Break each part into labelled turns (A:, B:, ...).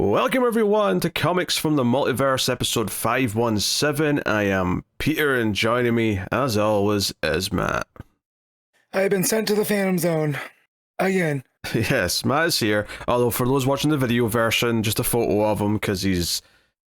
A: Welcome everyone to Comics from the Multiverse, episode 517. I am Peter, and joining me, as always, is Matt.
B: I've been sent to the Phantom Zone. Again.
A: Yes, Matt is here. Although for those watching the video version, just a photo of him because his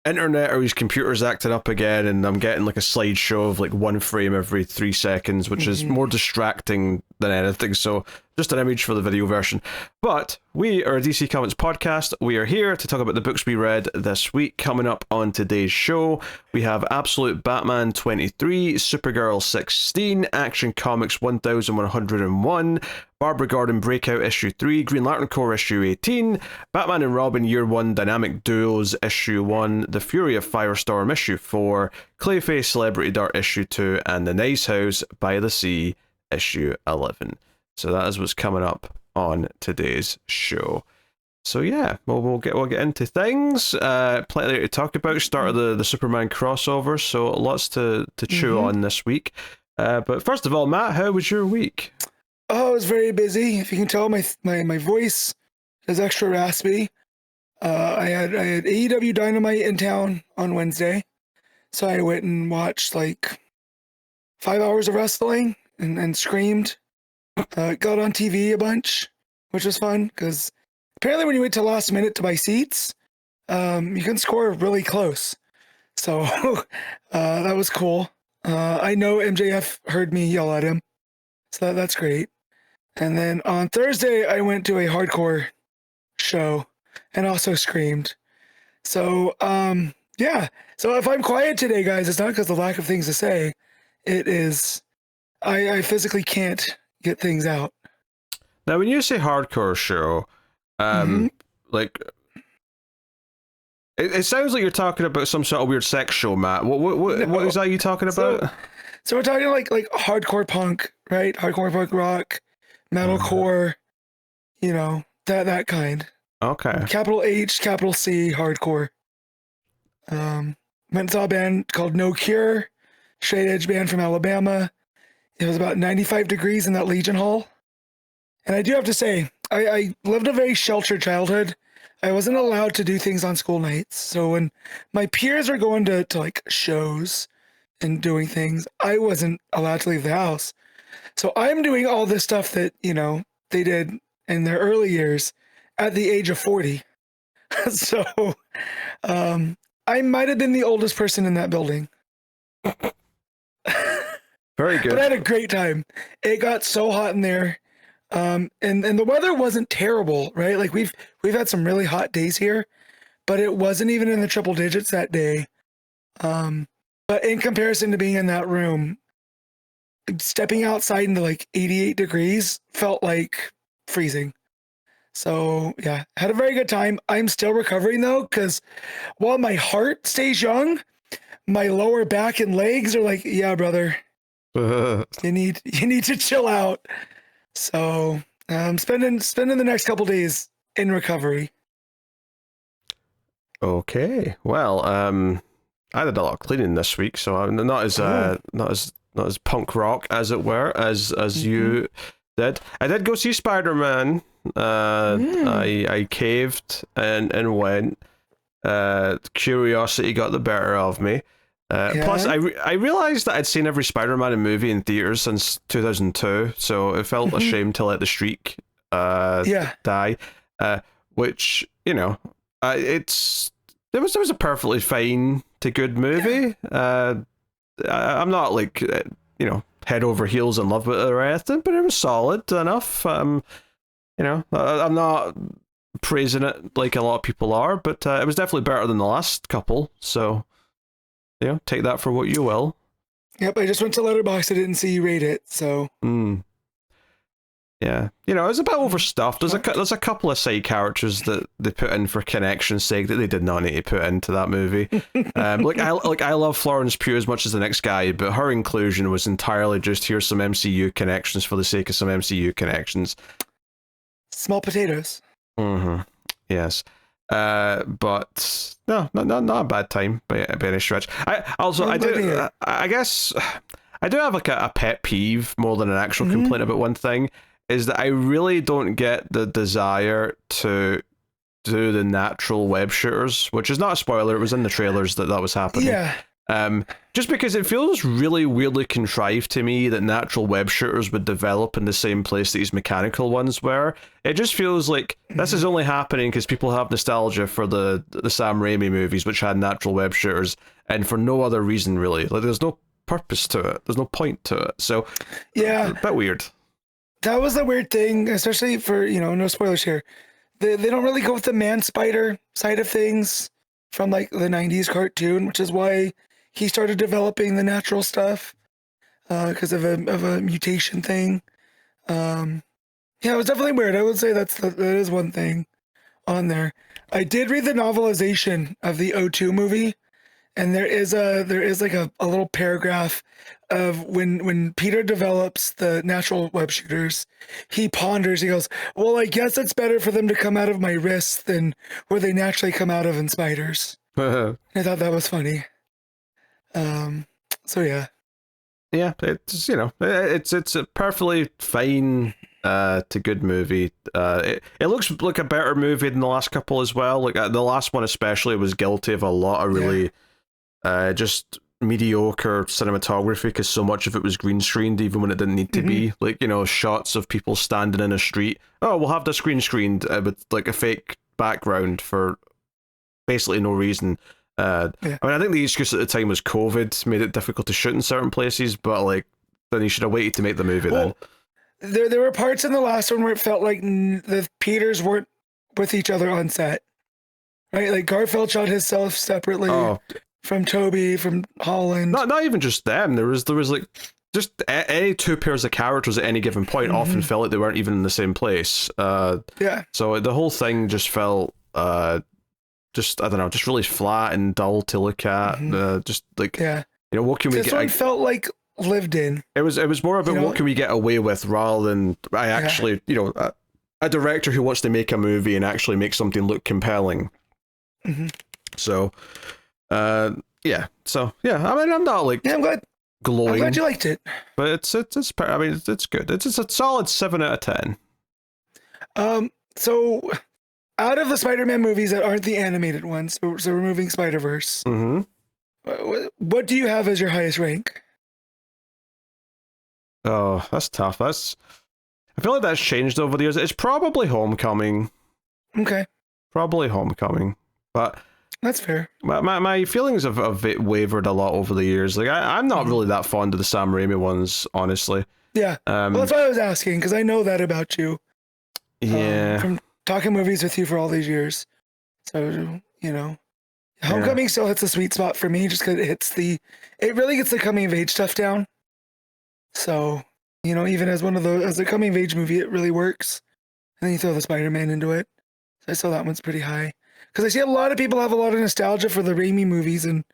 A: internet or his computer's acting up again, and I'm getting like a slideshow of like one frame every 3 seconds, which is more distracting than anything. So just an image for the video version. But we are a DC Comics podcast. We are here to talk about the books we read this week. Coming up on today's show, we have Absolute Batman 23, Supergirl 16, Action Comics 1101, Barbara Gordon Breakout issue 3, Green Lantern Corps issue 18, Batman and Robin Year 1 Dynamic Duos issue 1, The Fury of Firestorm issue 4, Clayface Celebrity Dirt issue 2, and The Nice House by the Sea issue 11. So that is what's coming up on today's show. So yeah, we'll get into things. Plenty to talk about. Start of the Superman crossover, so lots to chew on this week. But first of all, Matt, how was your week?
B: Oh, I was very busy. If you can tell, my voice is extra raspy. I had AEW Dynamite in town on Wednesday, so I went and watched like 5 hours of wrestling and screamed. Got on TV a bunch, which was fun because apparently when you wait till last minute to buy seats, you can score really close. So that was cool. I know MJF heard me yell at him, so that's great. And then on Thursday, I went to a hardcore show and also screamed. So yeah. So if I'm quiet today, guys, it's not because of the lack of things to say. It is I physically can't get things out.
A: Now, when you say hardcore show, like it sounds like you're talking about some sort of weird sex show, Matt. What is that you talking about?
B: So we're talking like hardcore punk, right? Hardcore punk rock, metalcore, you know, that kind.
A: Okay.
B: Capital H, capital C, hardcore. Went and saw a band called No Cure, straight edge band from Alabama. It was about 95 degrees in that Legion Hall. And I do have to say, I lived a very sheltered childhood. I wasn't allowed to do things on school nights. So when my peers were going to like shows and doing things, I wasn't allowed to leave the house. So I'm doing all this stuff that, you know, they did in their early years at the age of 40. So I might have been the oldest person in that building.
A: Very good.
B: But I had a great time. It got so hot in there. And the weather wasn't terrible, right? Like we've had some really hot days here, but it wasn't even in the triple digits that day. But in comparison to being in that room, stepping outside into like 88 degrees felt like freezing. So yeah, had a very good time. I'm still recovering though, because while my heart stays young, my lower back and legs are like, yeah, brother. You need to chill out. So I'm spending the next couple days in recovery. Okay.
A: Well, I did a lot of cleaning this week, so I'm not as punk rock as it were as you did. I did go see Spider-Man. I caved and went. Curiosity got the better of me. Plus, I realised that I'd seen every Spider-Man movie in theaters since 2002, so it felt a shame to let the streak die. Which, you know, there was a perfectly fine to good movie. I'm not like you know, head over heels in love with it or anything, but it was solid enough. You know, I'm not praising it like a lot of people are, but it was definitely better than the last couple. So. Yeah, take that for what you will.
B: Yep, I just went to Letterboxd. I didn't see you rate it, so.
A: Yeah, you know, it's a bit overstuffed. There's a couple of side characters that they put in for connection's sake that they did not need to put into that movie. I love Florence Pugh as much as the next guy, but her inclusion was entirely just here's some MCU connections for the sake of some MCU connections.
B: Small potatoes.
A: Yes. But no, not a bad time by any stretch. I guess I do have like a pet peeve more than an actual complaint about one thing, is that I really don't get the desire to to the natural web shooters, which is not a spoiler. It was in the trailers that was happening.
B: Yeah.
A: Just because it feels really weirdly contrived to me that natural web shooters would develop in the same place that these mechanical ones were. It just feels like this is only happening because people have nostalgia for the Sam Raimi movies, which had natural web shooters, and for no other reason really. Like, there's no purpose to it. There's no point to it. So
B: yeah,
A: a bit weird.
B: That was the weird thing, especially for, no spoilers here. They don't really go with the man spider side of things from like the 90s cartoon, which is why he started developing the natural stuff because of a mutation thing. Yeah, it was definitely weird. I would say that is one thing on there. I did read the novelization of the O2 movie, and there is like a little paragraph of when Peter develops the natural web shooters, he ponders, he goes, well, I guess it's better for them to come out of my wrists than where they naturally come out of in spiders. I thought that was funny. So yeah.
A: Yeah, it's it's a perfectly fine to good movie. It looks like a better movie than the last couple as well. Like the last one especially was guilty of a lot of really just mediocre cinematography because so much of it was green screened even when it didn't need to be. Like, shots of people standing in a street. Oh, we'll have this green screened with like a fake background for basically no reason. I mean, I think the excuse at the time was COVID made it difficult to shoot in certain places, but like then you should have waited to make the movie then.
B: There were parts in the last one where it felt like the Peters weren't with each other on set, right? Like Garfield shot himself separately from Toby, from Holland.
A: Not even just them. There was like just any two pairs of characters at any given point often felt like they weren't even in the same place. So the whole thing just felt just I don't know, just really flat and dull to look at. Just like what can we get?
B: This one felt like lived in.
A: It was more about what can we get away with rather than I actually a director who wants to make a movie and actually make something look compelling. So, I mean, I'm not like
B: I'm glad.
A: glowing.
B: I'm glad you liked it.
A: But it's I mean it's good. It's a solid 7 out of 10.
B: So out of the Spider-Man movies that aren't the animated ones, so removing Spider-Verse, what do you have as your highest rank?
A: Oh, that's tough. I feel like that's changed over the years. It's probably Homecoming.
B: Okay.
A: Probably Homecoming. But
B: that's fair.
A: My feelings have wavered a lot over the years. Like I'm not really that fond of the Sam Raimi ones, honestly.
B: Yeah. Well, that's why I was asking, because I know that about you.
A: Yeah.
B: From talking movies with you for all these years. So, Homecoming still hits a sweet spot for me just because it really gets the coming of age stuff down. So, even as as a coming of age movie, it really works. And then you throw the Spider-Man into it. So I saw that one's pretty high. Because I see a lot of people have a lot of nostalgia for the Raimi movies, and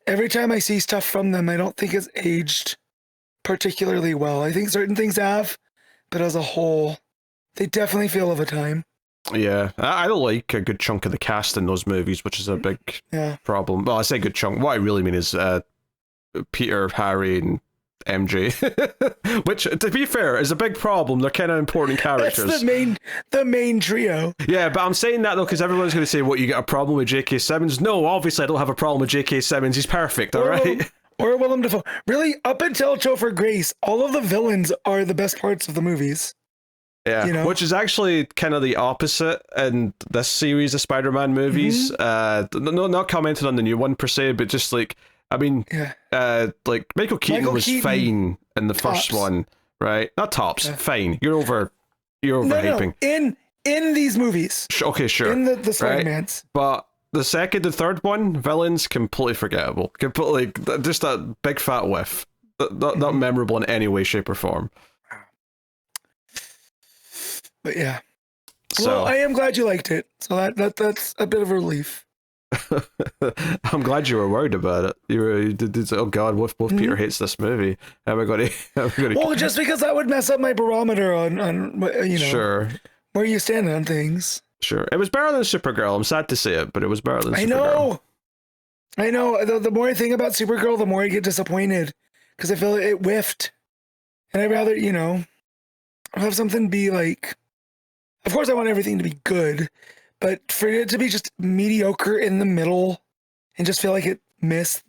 B: every time I see stuff from them, I don't think it's aged particularly well. I think certain things have, but as a whole, they definitely feel of a time.
A: Yeah, I don't like a good chunk of the cast in those movies, which is a big problem. Well, I say good chunk. What I really mean is Peter, Harry, and MJ, which, to be fair, is a big problem. They're kind of important characters.
B: That's the main trio.
A: Yeah, but I'm saying that though because everyone's going to say, "What, you got a problem with J.K. Simmons?" No, obviously I don't have a problem with J.K. Simmons. He's perfect, all right.
B: Or Willem Dafoe. Really, up until Topher Grace, all of the villains are the best parts of the movies.
A: Yeah, which is actually kind of the opposite in this series of Spider-Man movies. Not commenting on the new one per se, but just like, I mean, like Michael Keaton was fine in the first one, right? Not tops, fine. You're overhyping.
B: No, in these movies.
A: Okay, sure.
B: In the Spider-Mans.
A: Right? But the second and third one, villains, completely forgettable. Completely, just that big fat whiff. Not memorable in any way, shape, or form.
B: But yeah.
A: So,
B: well, I am glad you liked it. So that's a bit of a relief.
A: I'm glad you were worried about it. You did say, oh God, what if Peter hates this movie? Am I going to?
B: Well, just because that would mess up my barometer on
A: sure,
B: where you stand on things.
A: Sure, it was better than Supergirl. I'm sad to say it, but it was better than Supergirl.
B: I know. The more I think about Supergirl, the more I get disappointed because I feel it whiffed, and I'd rather have something be like. Of course, I want everything to be good, But for it to be just mediocre in the middle and just feel like it missed,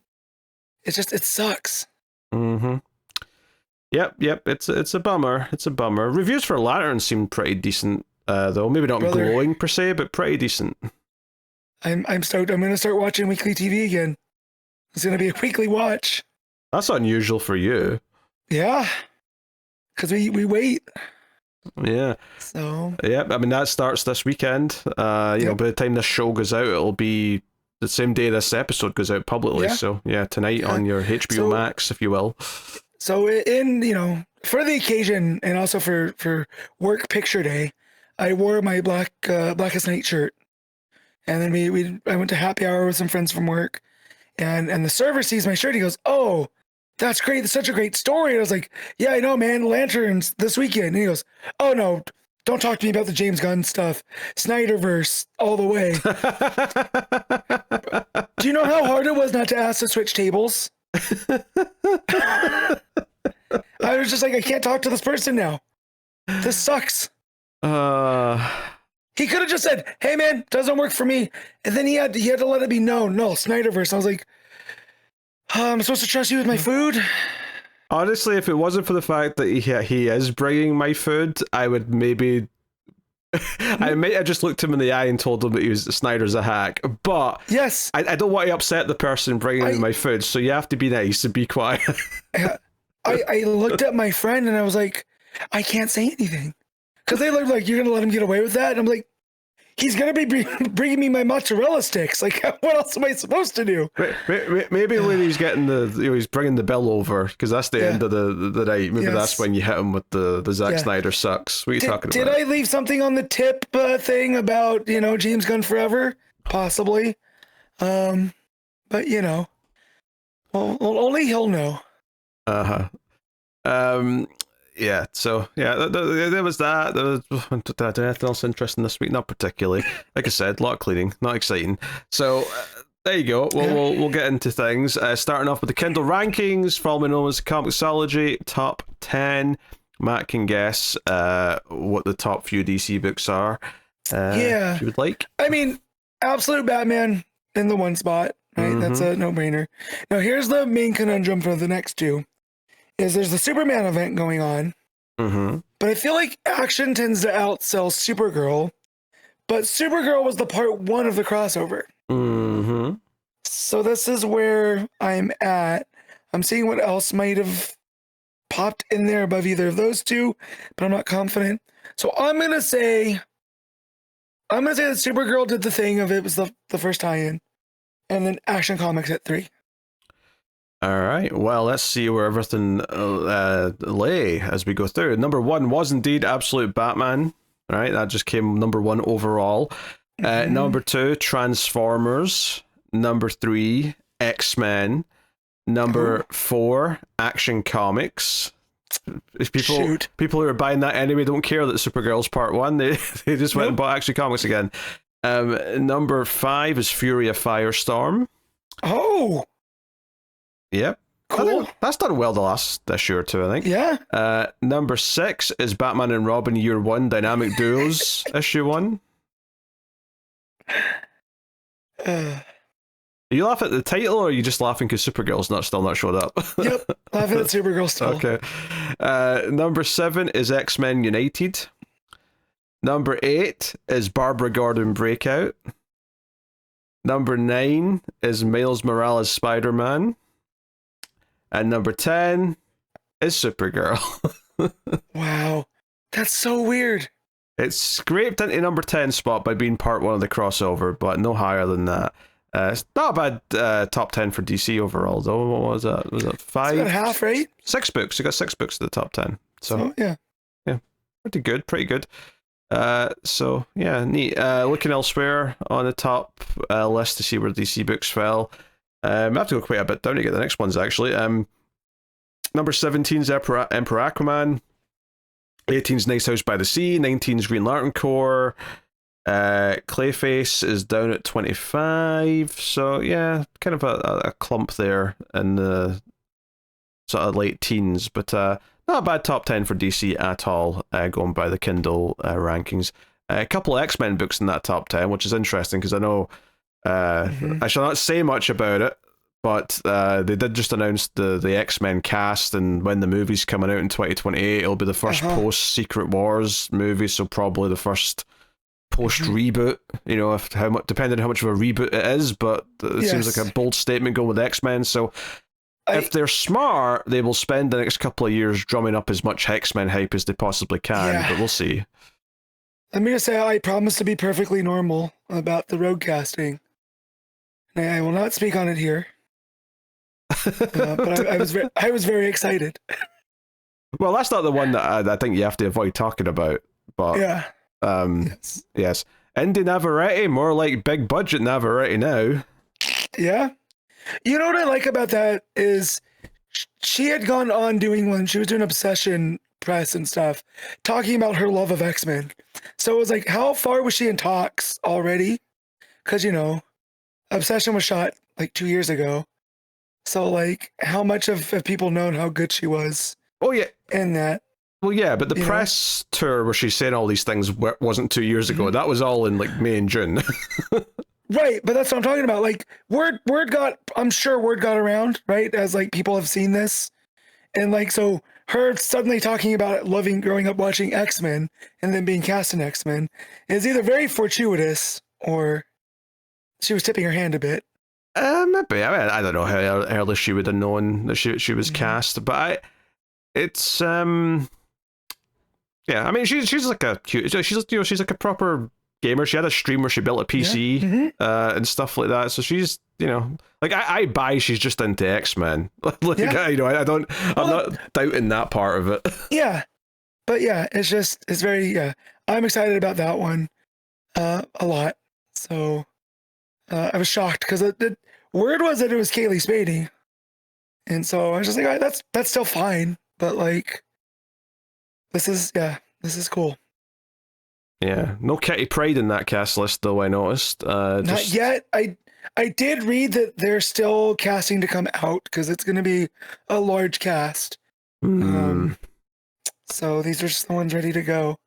B: it sucks.
A: Mm-hmm. Yep. It's a bummer. It's a bummer. Reviews for Latorre seem pretty decent, though. Maybe not glowing per se, but pretty decent.
B: I'm stoked. I'm gonna start watching weekly TV again. It's gonna be a weekly watch.
A: That's unusual for you.
B: Yeah, because we wait.
A: Yeah.
B: So.
A: Yeah, I mean that starts this weekend. You know, by the time this show goes out, it'll be the same day this episode goes out publicly. Yeah. So yeah, tonight on your HBO Max, if you will.
B: So in for the occasion and also for work picture day, I wore my Blackest Night shirt, and then I went to happy hour with some friends from work, and the server sees my shirt. He goes, "Oh, that's great. That's such a great story." And I was like, "Yeah, I know, man. Lanterns this weekend." And he goes, "Oh no, don't talk to me about the James Gunn stuff. Snyderverse all the way." Do you know how hard it was not to ask to switch tables? I was just like, I can't talk to this person now. This sucks. He could have just said, "Hey man, doesn't work for me," and then he had to let it be known. No, Snyderverse. I was like, I'm supposed to trust you with my food?
A: Honestly, if it wasn't for the fact that he is bringing my food, I would maybe. I might have just looked him in the eye and told him that Snyder's a hack. But
B: yes,
A: I don't want to upset the person bringing me my food, so you have to be nice and be quiet.
B: I looked at my friend and I was like, I can't say anything. Because they looked like, "You're going to let him get away with that?" And I'm like, he's going to be bringing me my mozzarella sticks. Like, what else am I supposed to do?
A: Maybe when he's getting he's bringing the bill over, because that's the end of the night. Maybe that's when you hit him with the Zack Snyder sucks. What are you talking about?
B: Did I leave something on the tip thing about, James Gunn forever? Possibly. But, well, only he'll know.
A: Yeah, so there was that. There was anything else interesting this week? Not particularly. Like I said, a lot of cleaning, not exciting. So there you go. We'll get into things. Starting off with the Kindle rankings, formerly known as ComiXology top 10. Matt can guess what the top few DC books are. If you would like.
B: I mean, Absolute Batman in the one spot. Right, that's a no-brainer. Now here's the main conundrum for the next two. There's the Superman event going on, but I feel like action tends to outsell Supergirl, but Supergirl was the part one of the crossover. So this is where I'm at. I'm seeing what else might have popped in there above either of those two, but I'm not confident. So I'm gonna say that Supergirl did the thing of it was the first tie-in, and then Action Comics at 3.
A: All right, well, let's see where everything lay as we go through. Number 1 was indeed Absolute Batman. All right, that just came number 1 overall. Number 2, Transformers. Number 3, X-Men. Number 4, Action Comics. If people who are buying that anyway don't care that Supergirl's part 1. They just went and bought Action Comics again. Number 5 is Fury of Firestorm.
B: Oh!
A: Yep.
B: Cool.
A: That's done well this year too, I think.
B: Yeah.
A: Number 6 is Batman and Robin Year 1 Dynamic Duos issue 1. Are you laughing at the title, or are you just laughing because Supergirl's still not showed up?
B: Yep, laughing at Supergirl still.
A: Okay. Number 7 is X-Men United. Number 8 is Barbara Gordon Breakout. Number 9 is Miles Morales Spider-Man. And number 10 is Supergirl.
B: Wow. That's so weird.
A: It's scraped into number 10 spot by being part 1 of the crossover, but no higher than that. It's not a bad top 10 for DC overall, though. What was that? Was it 5?
B: It's about half, right?
A: 6 books. You got 6 books in the top 10. So
B: yeah.
A: Pretty good. So yeah, neat. Looking elsewhere on the top list to see where DC books fell. I have to go quite a bit down to get the next ones, actually. Number 17 is Emperor Aquaman. 18's Nice House by the Sea. 19's Green Lantern Corps. Clayface is down at 25. So yeah, kind of a clump there in the sort of late teens, but not a bad top 10 for DC at all, going by the Kindle rankings. A couple of X-Men books in that top 10, which is interesting because I know I shall not say much about it, but they did just announce the X-Men cast, and when the movie's coming out in 2028, it'll be the first post-Secret Wars movie, so probably the first post-reboot, you know, depending on how much of a reboot it is, but it seems like a bold statement going with X-Men, so if they're smart, they will spend the next couple of years drumming up as much X-Men hype as they possibly can, but we'll see.
B: Let me just say, I promise to be perfectly normal about the road casting. I will not speak on it here. But I was very excited.
A: Well, that's not the one that I think you have to avoid talking about. But yes. Indy Navarrete, more like big budget Navarrete now. Yeah.
B: You know what I like about that is she had gone on doing when she was doing Obsession press and stuff, talking about her love of X-Men. So it was like, how far was she in talks already? Because, you know, Obsession was shot like 2 years ago. So, like, how much have people known how good she was?
A: Oh, yeah.
B: In that.
A: Well, yeah, but the press tour where she's saying all these things wasn't 2 years ago. That was all in, like, May and June.
B: Right, but that's what I'm talking about. Like, I'm sure word got around, right? As, like, people have seen this. And, like, so her suddenly talking about growing up watching X-Men and then being cast in X-Men is either very fortuitous or she was tipping her hand a bit.
A: Maybe. I mean, I don't know how early she would have known that she was cast, but it's yeah. I mean, she's like she's like a proper gamer. She had a stream where she built a PC and stuff like that. So she's, you know, like I buy she's just into X-Men. Like, you know, I'm not doubting that part of it.
B: Yeah, but yeah, it's very I'm excited about that one a lot. So I was shocked because the word was that it was Kaylee Spady, and so I was just like, all right, that's still fine, but like this is cool.
A: Yeah, no Kitty Pryde in that cast list though, I noticed.
B: Not yet. I did read that they're still casting to come out because it's going to be a large cast. So these are just the ones ready to go.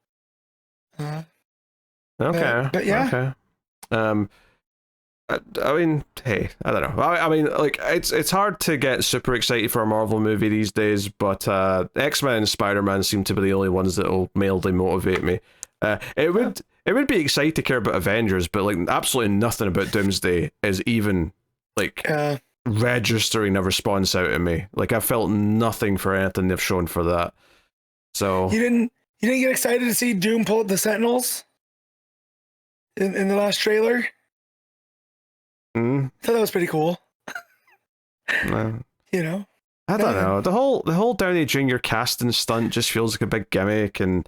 A: Okay.
B: But yeah.
A: Okay. I mean, hey, I don't know. I mean, like, it's hard to get super excited for a Marvel movie these days, but X-Men and Spider-Man seem to be the only ones that will mildly motivate me. It would be exciting to care about Avengers, but like absolutely nothing about Doomsday is even like registering a response out of me. Like I felt nothing for anything they've shown for that. So
B: you didn't get excited to see Doom pull up the Sentinels in the last trailer? I thought that was pretty cool. You know,
A: I don't know. The whole Downey Jr. casting stunt just feels like a big gimmick, and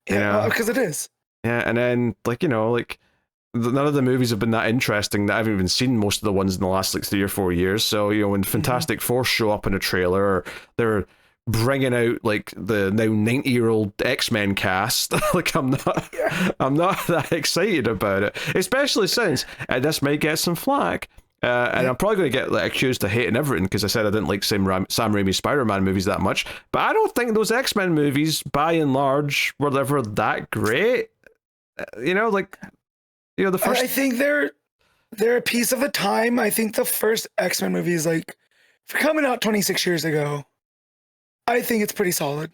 A: you know,
B: because it is.
A: Yeah, and then like, you know, like none of the movies have been that interesting that I haven't even seen most of the ones in the last like 3 or 4 years. So, you know, when Fantastic Four show up in a trailer, or they're bringing out like the now 90-year-old X-Men cast, like I'm not that excited about it, especially since this might get some flack. And I'm probably going to get like accused of hating everything because I said I didn't like Sam Raimi's Spider-Man movies that much, but I don't think those X-Men movies, by and large, were ever that great. You know, like, you know, the first.
B: I think they're a piece of a time. I think the first X-Men movie is like, for coming out 26 years ago, I think it's pretty solid.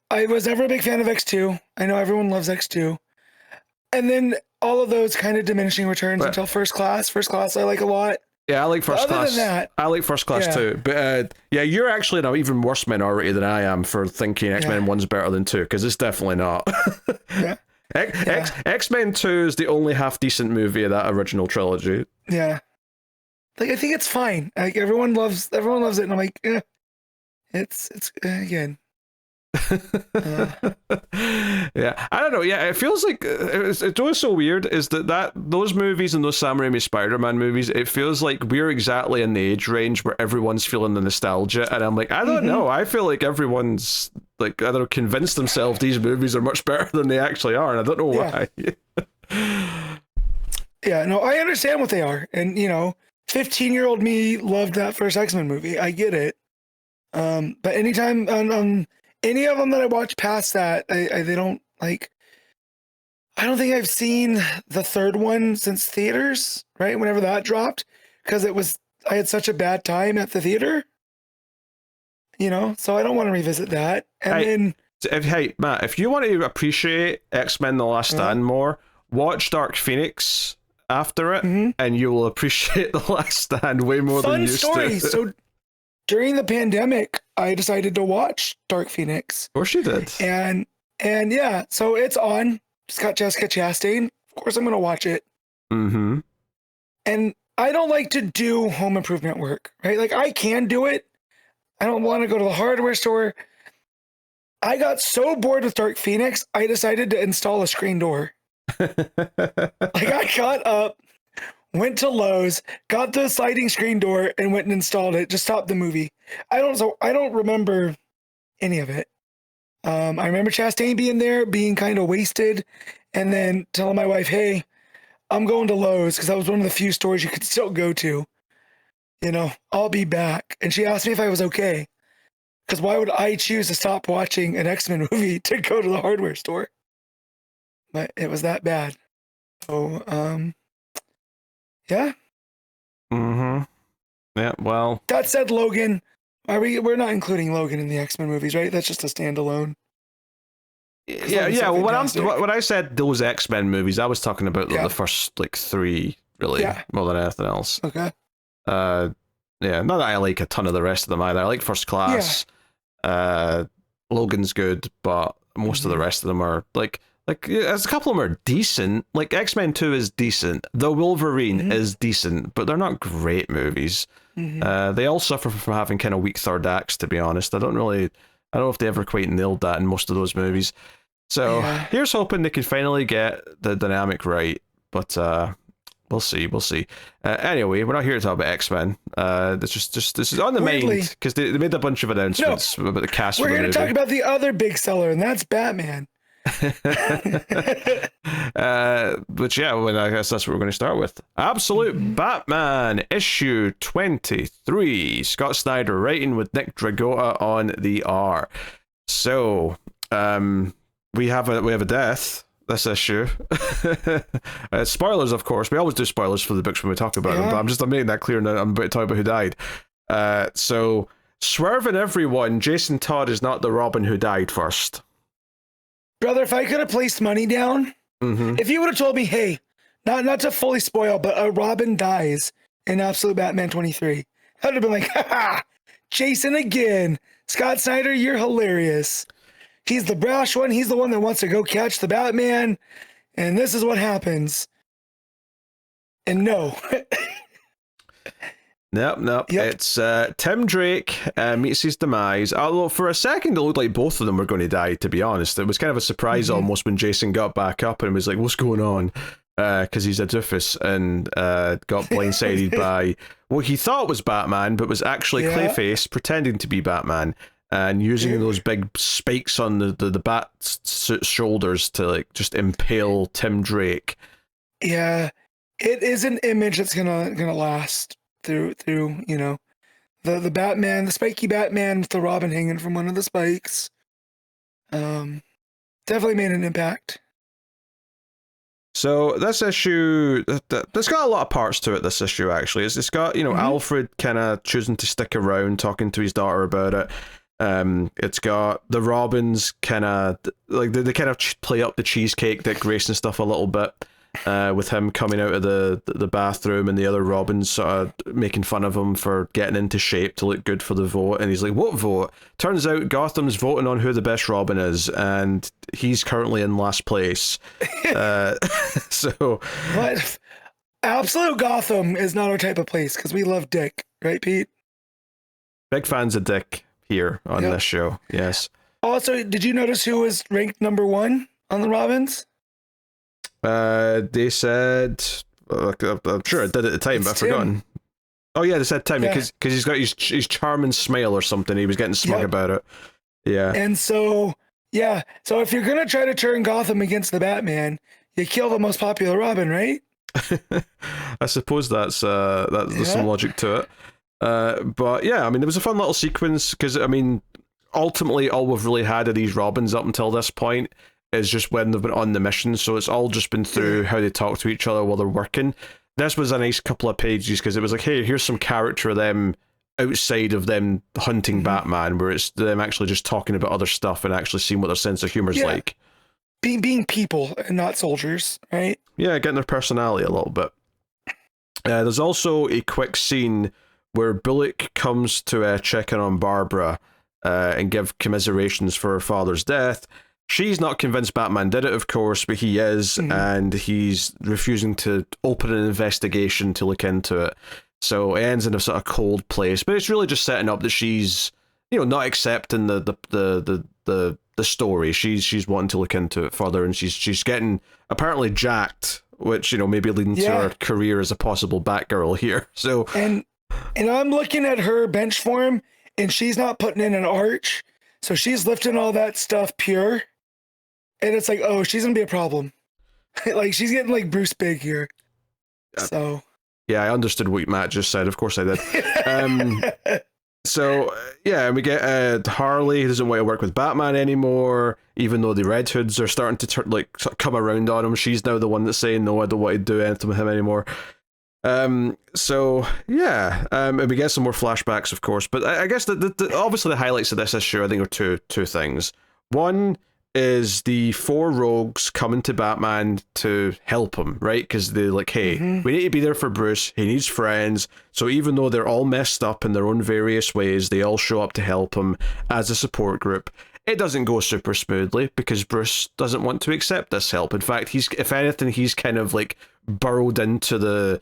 B: I was never a big fan of X2. I know everyone loves X2. And then all of those kind of diminishing returns until First Class. First Class I like a lot.
A: Yeah, I like First Class.
B: Other than that,
A: I like First Class too. But yeah, you're actually an even worse minority than I am for thinking X-Men 1's better than 2, because it's definitely not. X-Men 2 is the only half decent movie of that original trilogy. Yeah.
B: Like, I think it's fine. Like, everyone loves it, and I'm like, it's again.
A: Yeah, I don't know. Yeah, it feels like it's always so weird is that those movies and those Sam Raimi Spider-Man movies, it feels like we're exactly in the age range where everyone's feeling the nostalgia, and I'm like, I don't know, I feel like everyone's like, I don't know, convinced themselves these movies are much better than they actually are, and I don't know why.
B: Yeah, no, I understand what they are, and you know, 15-year-old me loved that first X-Men movie. I get it. But anytime on any of them that I watch past that, they don't like. I don't think I've seen the third one since theaters, right? Whenever that dropped, because I had such a bad time at the theater, so I don't want to revisit that. And
A: hey, Matt, if you want to appreciate X-Men The Last Stand more, watch Dark Phoenix after it, and you will appreciate The Last Stand way more than you used to.
B: So during the pandemic, I decided to watch Dark Phoenix.
A: Of course you did.
B: And yeah, so it's on. It's got Jessica Chastain. Of course I'm going to watch it.
A: Mm-hmm.
B: And I don't like to do home improvement work, right? Like, I can do it. I don't want to go to the hardware store. I got so bored with Dark Phoenix, I decided to install a screen door. I got up, went to Lowe's, got the sliding screen door, and went and installed it. Just stopped the movie. I don't remember any of it. I remember Chastain being there, being kind of wasted, and then telling my wife, "Hey, I'm going to Lowe's," because that was one of the few stores you could still go to. I'll be back. And she asked me if I was okay. Because why would I choose to stop watching an X-Men movie to go to the hardware store? But it was that bad. So, yeah.
A: Mm-hmm. Yeah, well.
B: That said, Logan, we're not including Logan in the X-Men movies, right? That's just a standalone.
A: Yeah. Well, when I said those X-Men movies, I was talking about the first three, really, more than anything else.
B: Okay.
A: Yeah, not that I like a ton of the rest of them either. I like First Class. Logan's good, but most of the rest of them are there's a couple of them are decent. Like X-Men 2 is decent. The Wolverine is decent, but they're not great movies. They all suffer from having kind of weak third acts, to be honest. I don't know if they ever quite nailed that in most of those movies. So here's hoping they can finally get the dynamic right, but we'll see. Anyway, we're not here to talk about X-Men. This is on the mind because they made a bunch of announcements about the cast.
B: We're here to talk about the other big seller, and that's Batman.
A: But yeah, I guess that's what we're going to start with. Absolute Batman issue 23. Scott Snyder writing with Nick Dragotta on the R. So, we have a death this issue. Spoilers, of course. We always do spoilers for the books when we talk about them, but I'm making that clear now. I'm about to talk about who died. So, swerving everyone, Jason Todd is not the Robin who died first.
B: Brother, if I could have placed money down, if you would have told me, hey, not to fully spoil, but a Robin dies in Absolute Batman 23, I would have been like, ha, Jason again. Scott Snyder, you're hilarious. He's the brash one. He's the one that wants to go catch the Batman. And this is what happens. And no.
A: Nope. Yep. It's Tim Drake meets his demise. Although for a second it looked like both of them were going to die, to be honest. It was kind of a surprise almost when Jason got back up and was like, what's going on? Because he's a doofus and got blindsided by what he thought was Batman, but was actually Clayface pretending to be Batman and using those big spikes on the bat's shoulders to just impale Tim Drake. Yeah,
B: it is an image that's gonna last through the Batman, the spiky Batman with the Robin hanging from one of the spikes. Definitely made an impact.
A: So this issue, there's got a lot of parts to it. This issue actually, it's got Alfred kind of choosing to stick around, talking to his daughter about it. It's got the Robins kind of they kind of play up the cheesecake Dick Grayson stuff a little bit. With him coming out of the bathroom and the other Robins sort of making fun of him for getting into shape to look good for the vote, and he's like, what vote? Turns out Gotham's voting on who the best Robin is, and he's currently in last place. So
B: but absolute Gotham is not our type of place because we love Dick, right, Pete?
A: Big fans of Dick here on this show. Yes.
B: Also, did you notice who was ranked number 1 on the Robins?
A: They said, I'm sure I did at the time, but I've forgotten. Oh yeah, they said Tim because he's got his charming smile or something. He was getting smug about it. Yeah. And
B: so if you're gonna try to turn Gotham against the Batman, you kill the most popular Robin, right?
A: I suppose that's there's some logic to it. But yeah, I mean, there was a fun little sequence because I mean, ultimately, all we've really had are these Robins up until this point. is just when they've been on the mission, so it's all just been through how they talk to each other while they're working. This was a nice couple of pages because it was like, hey, here's some character of them outside of them hunting Batman, where it's them actually just talking about other stuff and actually seeing what their sense of humor is like.
B: Being people and not soldiers, right?
A: Yeah, getting their personality a little bit. There's also a quick scene where Bullock comes to check in on Barbara and give commiserations for her father's death. She's not convinced Batman did it, of course, but he is, and he's refusing to open an investigation to look into it. So it ends in a sort of cold place, but it's really just setting up that she's, not accepting the story. She's wanting to look into it further, and she's getting apparently jacked, which maybe leading to her career as a possible Batgirl here. So
B: and I'm looking at her bench form, and she's not putting in an arch, so she's lifting all that stuff pure, and it's like, oh, she's gonna be a problem. Like she's getting like Bruce Big here. So
A: yeah, I understood what Matt just said. Of course I did. So yeah, we get Harley, who doesn't want to work with Batman anymore, even though the Red Hoods are starting to come around on him. She's now the one that's saying, no, I don't want to do anything with him anymore. So yeah, and we get some more flashbacks, of course, but I guess obviously the highlights of this issue, I think, are two things. One is the four rogues coming to Batman to help him, right? Because they're like, hey, we need to be there for Bruce. He needs friends. So even though they're all messed up in their own various ways, they all show up to help him as a support group. It doesn't go super smoothly because Bruce doesn't want to accept this help. In fact, if anything, he's kind of like burrowed into the,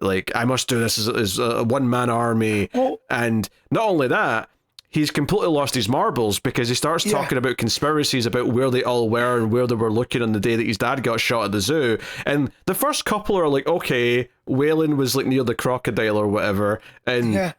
A: like, I must do this as a one-man army. And not only that, he's completely lost his marbles because he starts talking about conspiracies about where they all were and where they were looking on the day that his dad got shot at the zoo. And the first couple are like, okay, Wayland was like near the crocodile or whatever, and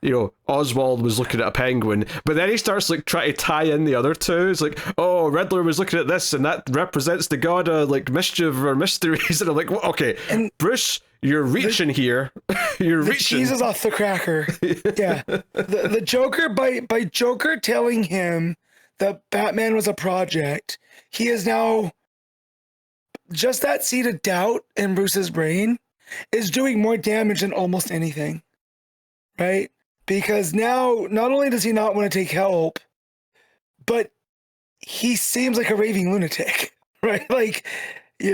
A: Oswald was looking at a penguin. But then he starts like trying to tie in the other two. It's like, oh, Riddler was looking at this, and that represents the god of like mischief or mysteries. And I'm like, well, okay, and Bruce, you're reaching here. You're reaching.
B: Cheese is off the cracker. Yeah. The Joker, by Joker telling him that Batman was a project, he is now just that seed of doubt in Bruce's brain is doing more damage than almost anything. Right? Because now not only does he not want to take help, but he seems like a raving lunatic. Right? Like, He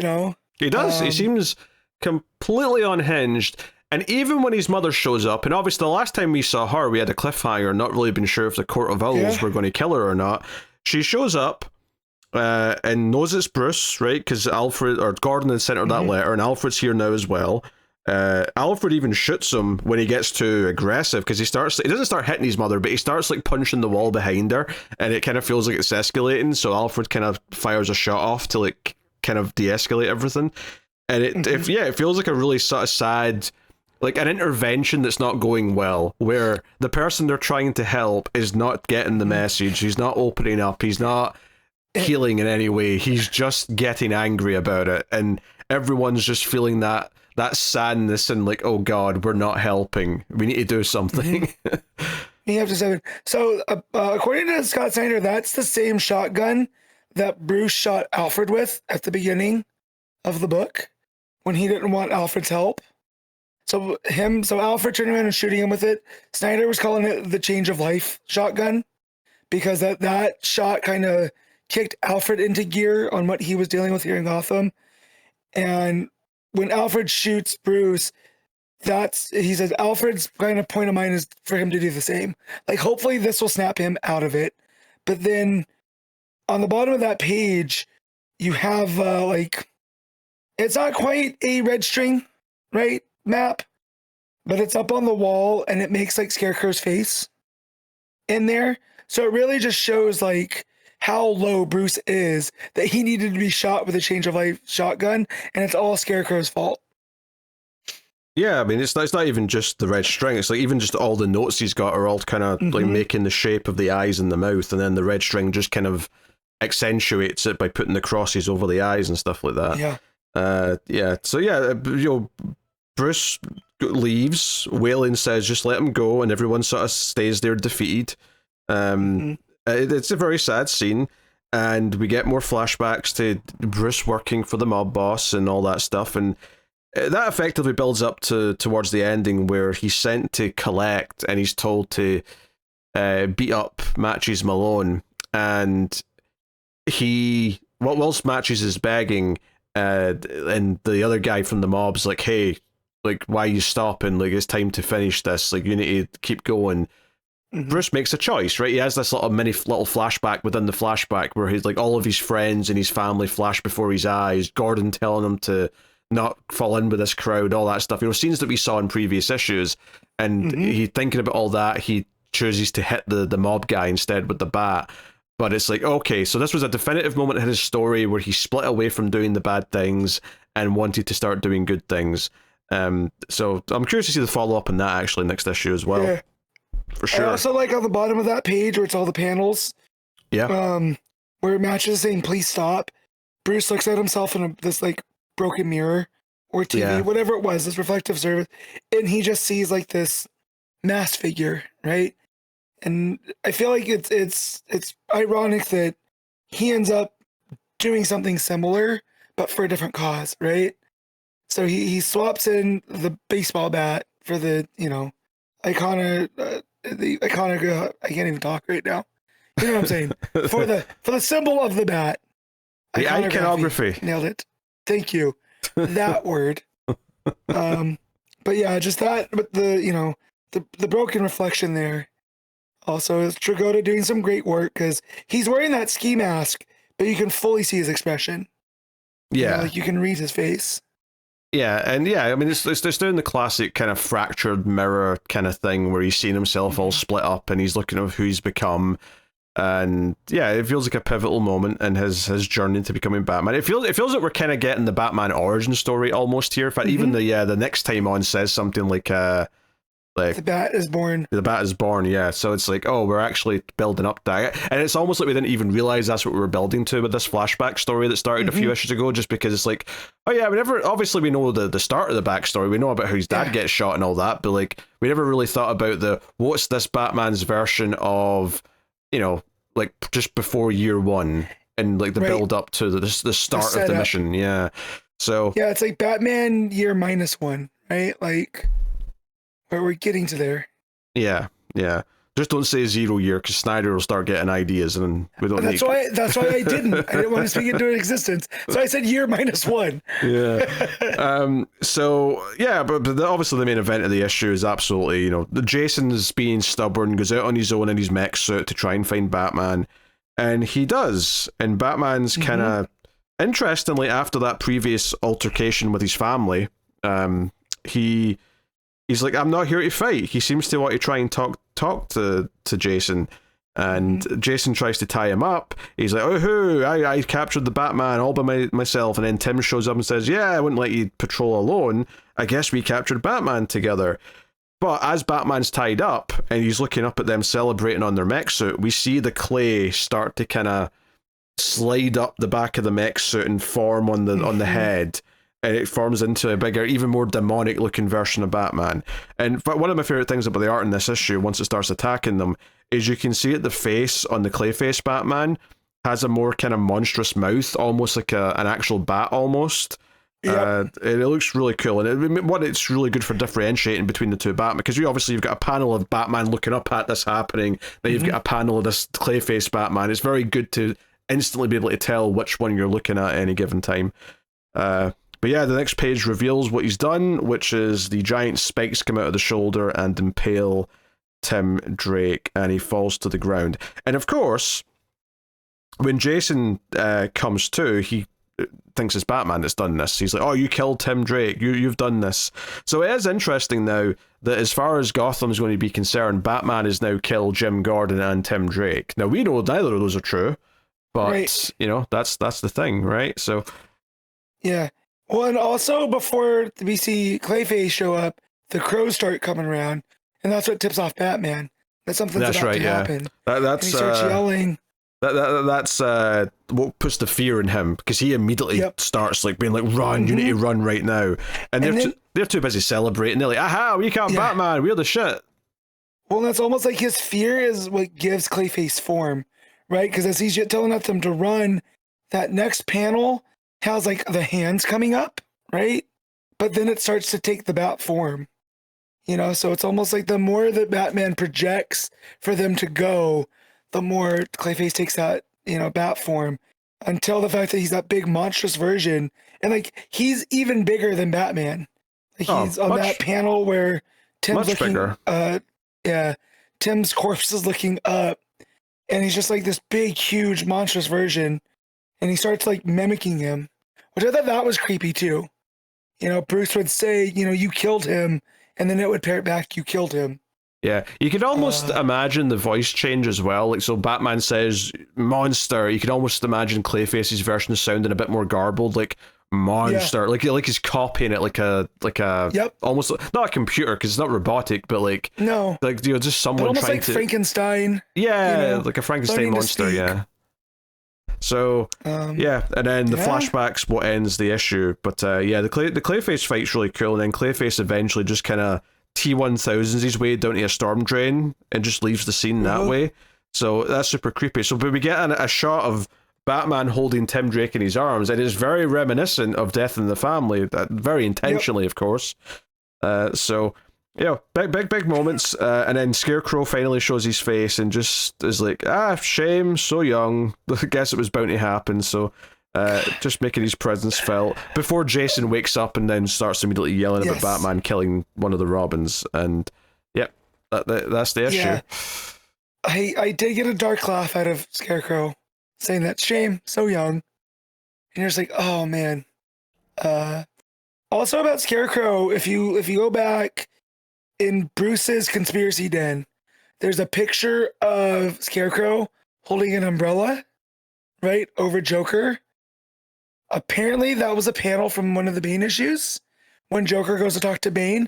A: does. He seems completely unhinged. And even when his mother shows up, and obviously the last time we saw her, we had a cliffhanger, not really been sure if the Court of Owls were going to kill her or not. She shows up and knows it's Bruce, right? Because Alfred or Gordon had sent her that letter, and Alfred's here now as well. Alfred even shoots him when he gets too aggressive because he doesn't start hitting his mother, but he starts like punching the wall behind her, and it kind of feels like it's escalating. So Alfred kind of fires a shot off to like kind of de-escalate everything. And it feels like a really sort of sad, like an intervention that's not going well, where the person they're trying to help is not getting the message. He's not opening up. He's not healing in any way. He's just getting angry about it, and everyone's just feeling that sadness and like, oh God, we're not helping. We need to do something.
B: You have to say it. So according to Scott Snyder, that's the same shotgun that Bruce shot Alfred with at the beginning of the book when he didn't want Alfred's help. So Alfred turning around and shooting him with it. Snyder was calling it the change of life shotgun because that shot kind of kicked Alfred into gear on what he was dealing with here in Gotham. And when Alfred shoots Bruce, he says Alfred's kind of point of mind is for him to do the same. Like, hopefully this will snap him out of it. But then on the bottom of that page, you have it's not quite a red string, right, map, but it's up on the wall and it makes like Scarecrow's face in there. So it really just shows like how low Bruce is that he needed to be shot with a change of life shotgun, and it's all Scarecrow's fault.
A: Yeah, I mean, it's not even just the red string. It's like even just all the notes he's got are all kind of like making the shape of the eyes and the mouth, and then the red string just kind of accentuates it by putting the crosses over the eyes and stuff like that.
B: Yeah.
A: So Bruce leaves. Wayland says, just let him go, and everyone sort of stays there defeated. It's a very sad scene. and we get more flashbacks to Bruce working for the mob boss and all that stuff, and that effectively builds up towards the ending where he's sent to collect and he's told to beat up Matches Malone, and whilst Matches is begging, and the other guy from the mob's like, hey, like, why are you stopping? Like, it's time to finish this. Like, you need to keep going. Bruce makes a choice, right? He has this little flashback within the flashback where he's like, all of his friends and his family flash before his eyes. Gordon telling him to not fall in with this crowd, all that stuff. You know, scenes that we saw in previous issues, and he thinking about all that, he chooses to hit the mob guy instead with the bat. But it's like, okay, so this was a definitive moment in his story where he split away from doing the bad things and wanted to start doing good things. So I'm curious to see the follow-up on that actually next issue as well. Yeah. For sure.
B: I also like on the bottom of that page where it's all the panels.
A: Yeah.
B: Where Matches saying, please stop. Bruce looks at himself in this like broken mirror or TV, whatever it was, this reflective surface, and he just sees like this mass figure, right? And I feel like it's ironic that he ends up doing something similar, but for a different cause, right? So he swaps in the baseball bat for the, you know, iconic, I can't even talk right now. You know what I'm saying? for the symbol of the bat.
A: The iconography.
B: Nailed it. Thank you. That word. But yeah, just that, but the broken reflection there. Also, is Dragotta doing some great work because he's wearing that ski mask, but you can fully see his expression.
A: Yeah.
B: You know, like you can read his face.
A: Yeah, and yeah, I mean, it's doing the classic kind of fractured mirror kind of thing where he's seeing himself all split up and he's looking at who he's become. And yeah, it feels like a pivotal moment in his journey to becoming Batman. It feels like we're kind of getting the Batman origin story almost here. In fact, even the next time on says something like the
B: bat is born.
A: The bat is born, yeah. So it's like, oh, we're actually building up that. And it's almost like we didn't even realize that's what we were building to with this flashback story that started a few issues ago, just because it's like, oh yeah, obviously we know the start of the backstory, we know about how his dad gets shot and all that, but like, we never really thought about what's this Batman's version of, you know, like just before year one, and like the build up to the start of the mission, yeah. So
B: yeah, it's like Batman year -1, right? Like, where we're getting to there.
A: Yeah. Just don't say 0 year, because Snyder will start getting ideas, and we don't.
B: That's why I didn't. I didn't want to speak into existence, so I said year -1.
A: Yeah. So yeah, but obviously the main event of the issue is absolutely, you know, Jason's being stubborn, goes out on his own in his mech suit to try and find Batman, and he does. And Batman's kind of interestingly, after that previous altercation with his family, he's like, I'm not here to fight. He seems to want to try and talk to Jason, and Jason tries to tie him up. He's like, oh, I captured the Batman all by myself, and then Tim shows up and says, yeah, I wouldn't let you patrol alone. I guess we captured Batman together. But as Batman's tied up, and he's looking up at them celebrating on their mech suit, we see the clay start to kind of slide up the back of the mech suit and form on the head. And it forms into a bigger, even more demonic looking version of Batman. And one of my favorite things about the art in this issue, once it starts attacking them, is you can see that the face on the Clayface Batman has a more kind of monstrous mouth, almost like an actual bat almost. Yep. It looks really cool. And it's really good for differentiating between the two Batman, because you've got a panel of Batman looking up at this happening, then you've got a panel of this Clayface Batman. It's very good to instantly be able to tell which one you're looking at any given time. But yeah, the next page reveals what he's done, which is the giant spikes come out of the shoulder and impale Tim Drake, and he falls to the ground. And of course, when Jason comes to, he thinks it's Batman that's done this. He's like, oh, you killed Tim Drake, you've done this. So it is interesting now that as far as Gotham's going to be concerned, Batman has now killed Jim Gordon and Tim Drake. Now, we know neither of those are true, but, you know, that's the thing, right? So...
B: yeah. Well, and also before we see Clayface show up, the crows start coming around, and that's what tips off Batman. That's something that's about to happen.
A: That's
B: and he starts yelling.
A: That's what puts the fear in him, because he immediately starts like being like, "Run! You need to run right now!" And they're too busy celebrating. They're like, "Aha! We can't Batman. We're the shit."
B: Well, that's almost like his fear is what gives Clayface form, right? Because as he's telling them to run, that next panel has like the hands coming up, right? But then it starts to take the bat form, you know? So it's almost like the more that Batman projects for them to go, the more Clayface takes that, you know, bat form, until the fact that he's that big monstrous version. And like, he's even bigger than Batman. Like he's on that panel where Tim's looking, bigger. Tim's corpse is looking up, and he's just like this big, huge, monstrous version. And he starts like mimicking him, which I thought that was creepy too. You know, Bruce would say, you know, you killed him, and then it would parrot back, you killed him.
A: Yeah, you could almost imagine the voice change as well. Like, so Batman says monster, you could almost imagine Clayface's version sounding a bit more garbled, like monster, like he's copying it like a almost not a computer because it's not robotic, but like like, you know, just someone
B: almost
A: trying
B: like
A: to
B: Frankenstein.
A: Yeah,
B: you know,
A: like a Frankenstein monster. Yeah. So and then the flashbacks what ends the issue, but the Clayface fight's really cool, and then Clayface eventually just kind of T-1000s his way down to a storm drain and just leaves the scene that way. So that's super creepy. So but we get a shot of Batman holding Tim Drake in his arms, and it's very reminiscent of Death in the Family, very intentionally, of course. So, you know, big moments, and then Scarecrow finally shows his face and just is like, shame, so young. I guess it was bound to happen, so just making his presence felt before Jason wakes up and then starts immediately yelling about Batman killing one of the Robins, and that's the issue.
B: Yeah. I did get a dark laugh out of Scarecrow saying that, shame, so young. And you're just like, oh man. Also about Scarecrow, if you go back in Bruce's conspiracy den, there's a picture of Scarecrow holding an umbrella, right, over Joker. Apparently that was a panel from one of the Bane issues when Joker goes to talk to Bane.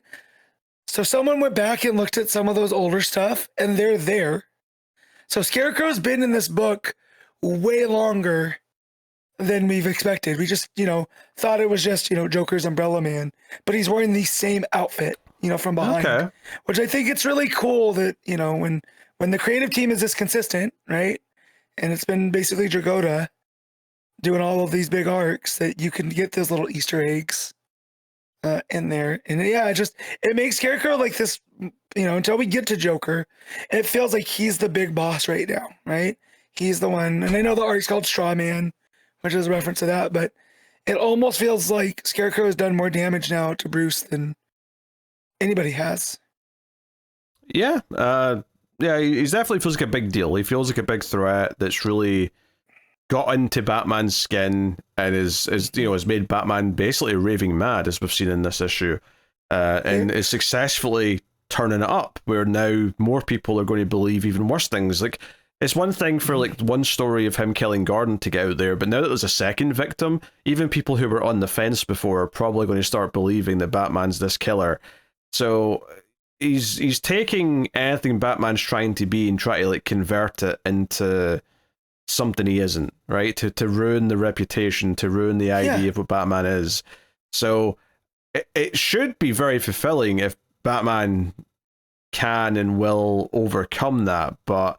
B: So someone went back and looked at some of those older stuff, and they're there. So Scarecrow's been in this book way longer than we've expected. We just, you know, thought it was just, you know, Joker's Umbrella Man, but he's wearing the same outfit, you know, from behind, which I think it's really cool that, you know, when the creative team is this consistent, right? And it's been basically Dragotta doing all of these big arcs, that you can get those little Easter eggs in there. And it makes Scarecrow like this, you know, until we get to Joker, it feels like he's the big boss right now, right? He's the one, and I know the art's called Straw Man, which is a reference to that, but it almost feels like Scarecrow has done more damage now to Bruce than anybody has.
A: Yeah, he definitely feels like a big deal. He feels like a big threat that's really got into Batman's skin and is you know, has made Batman basically raving mad, as we've seen in this issue, and is successfully turning it up, where now more people are going to believe even worse things. Like, it's one thing for like one story of him killing Gordon to get out there, but now that there's a second victim, even people who were on the fence before are probably going to start believing that Batman's this killer. So he's taking anything Batman's trying to be and trying to like convert it into something he isn't, right? To ruin the reputation, to ruin the idea of what Batman is. So it should be very fulfilling if Batman can and will overcome that, but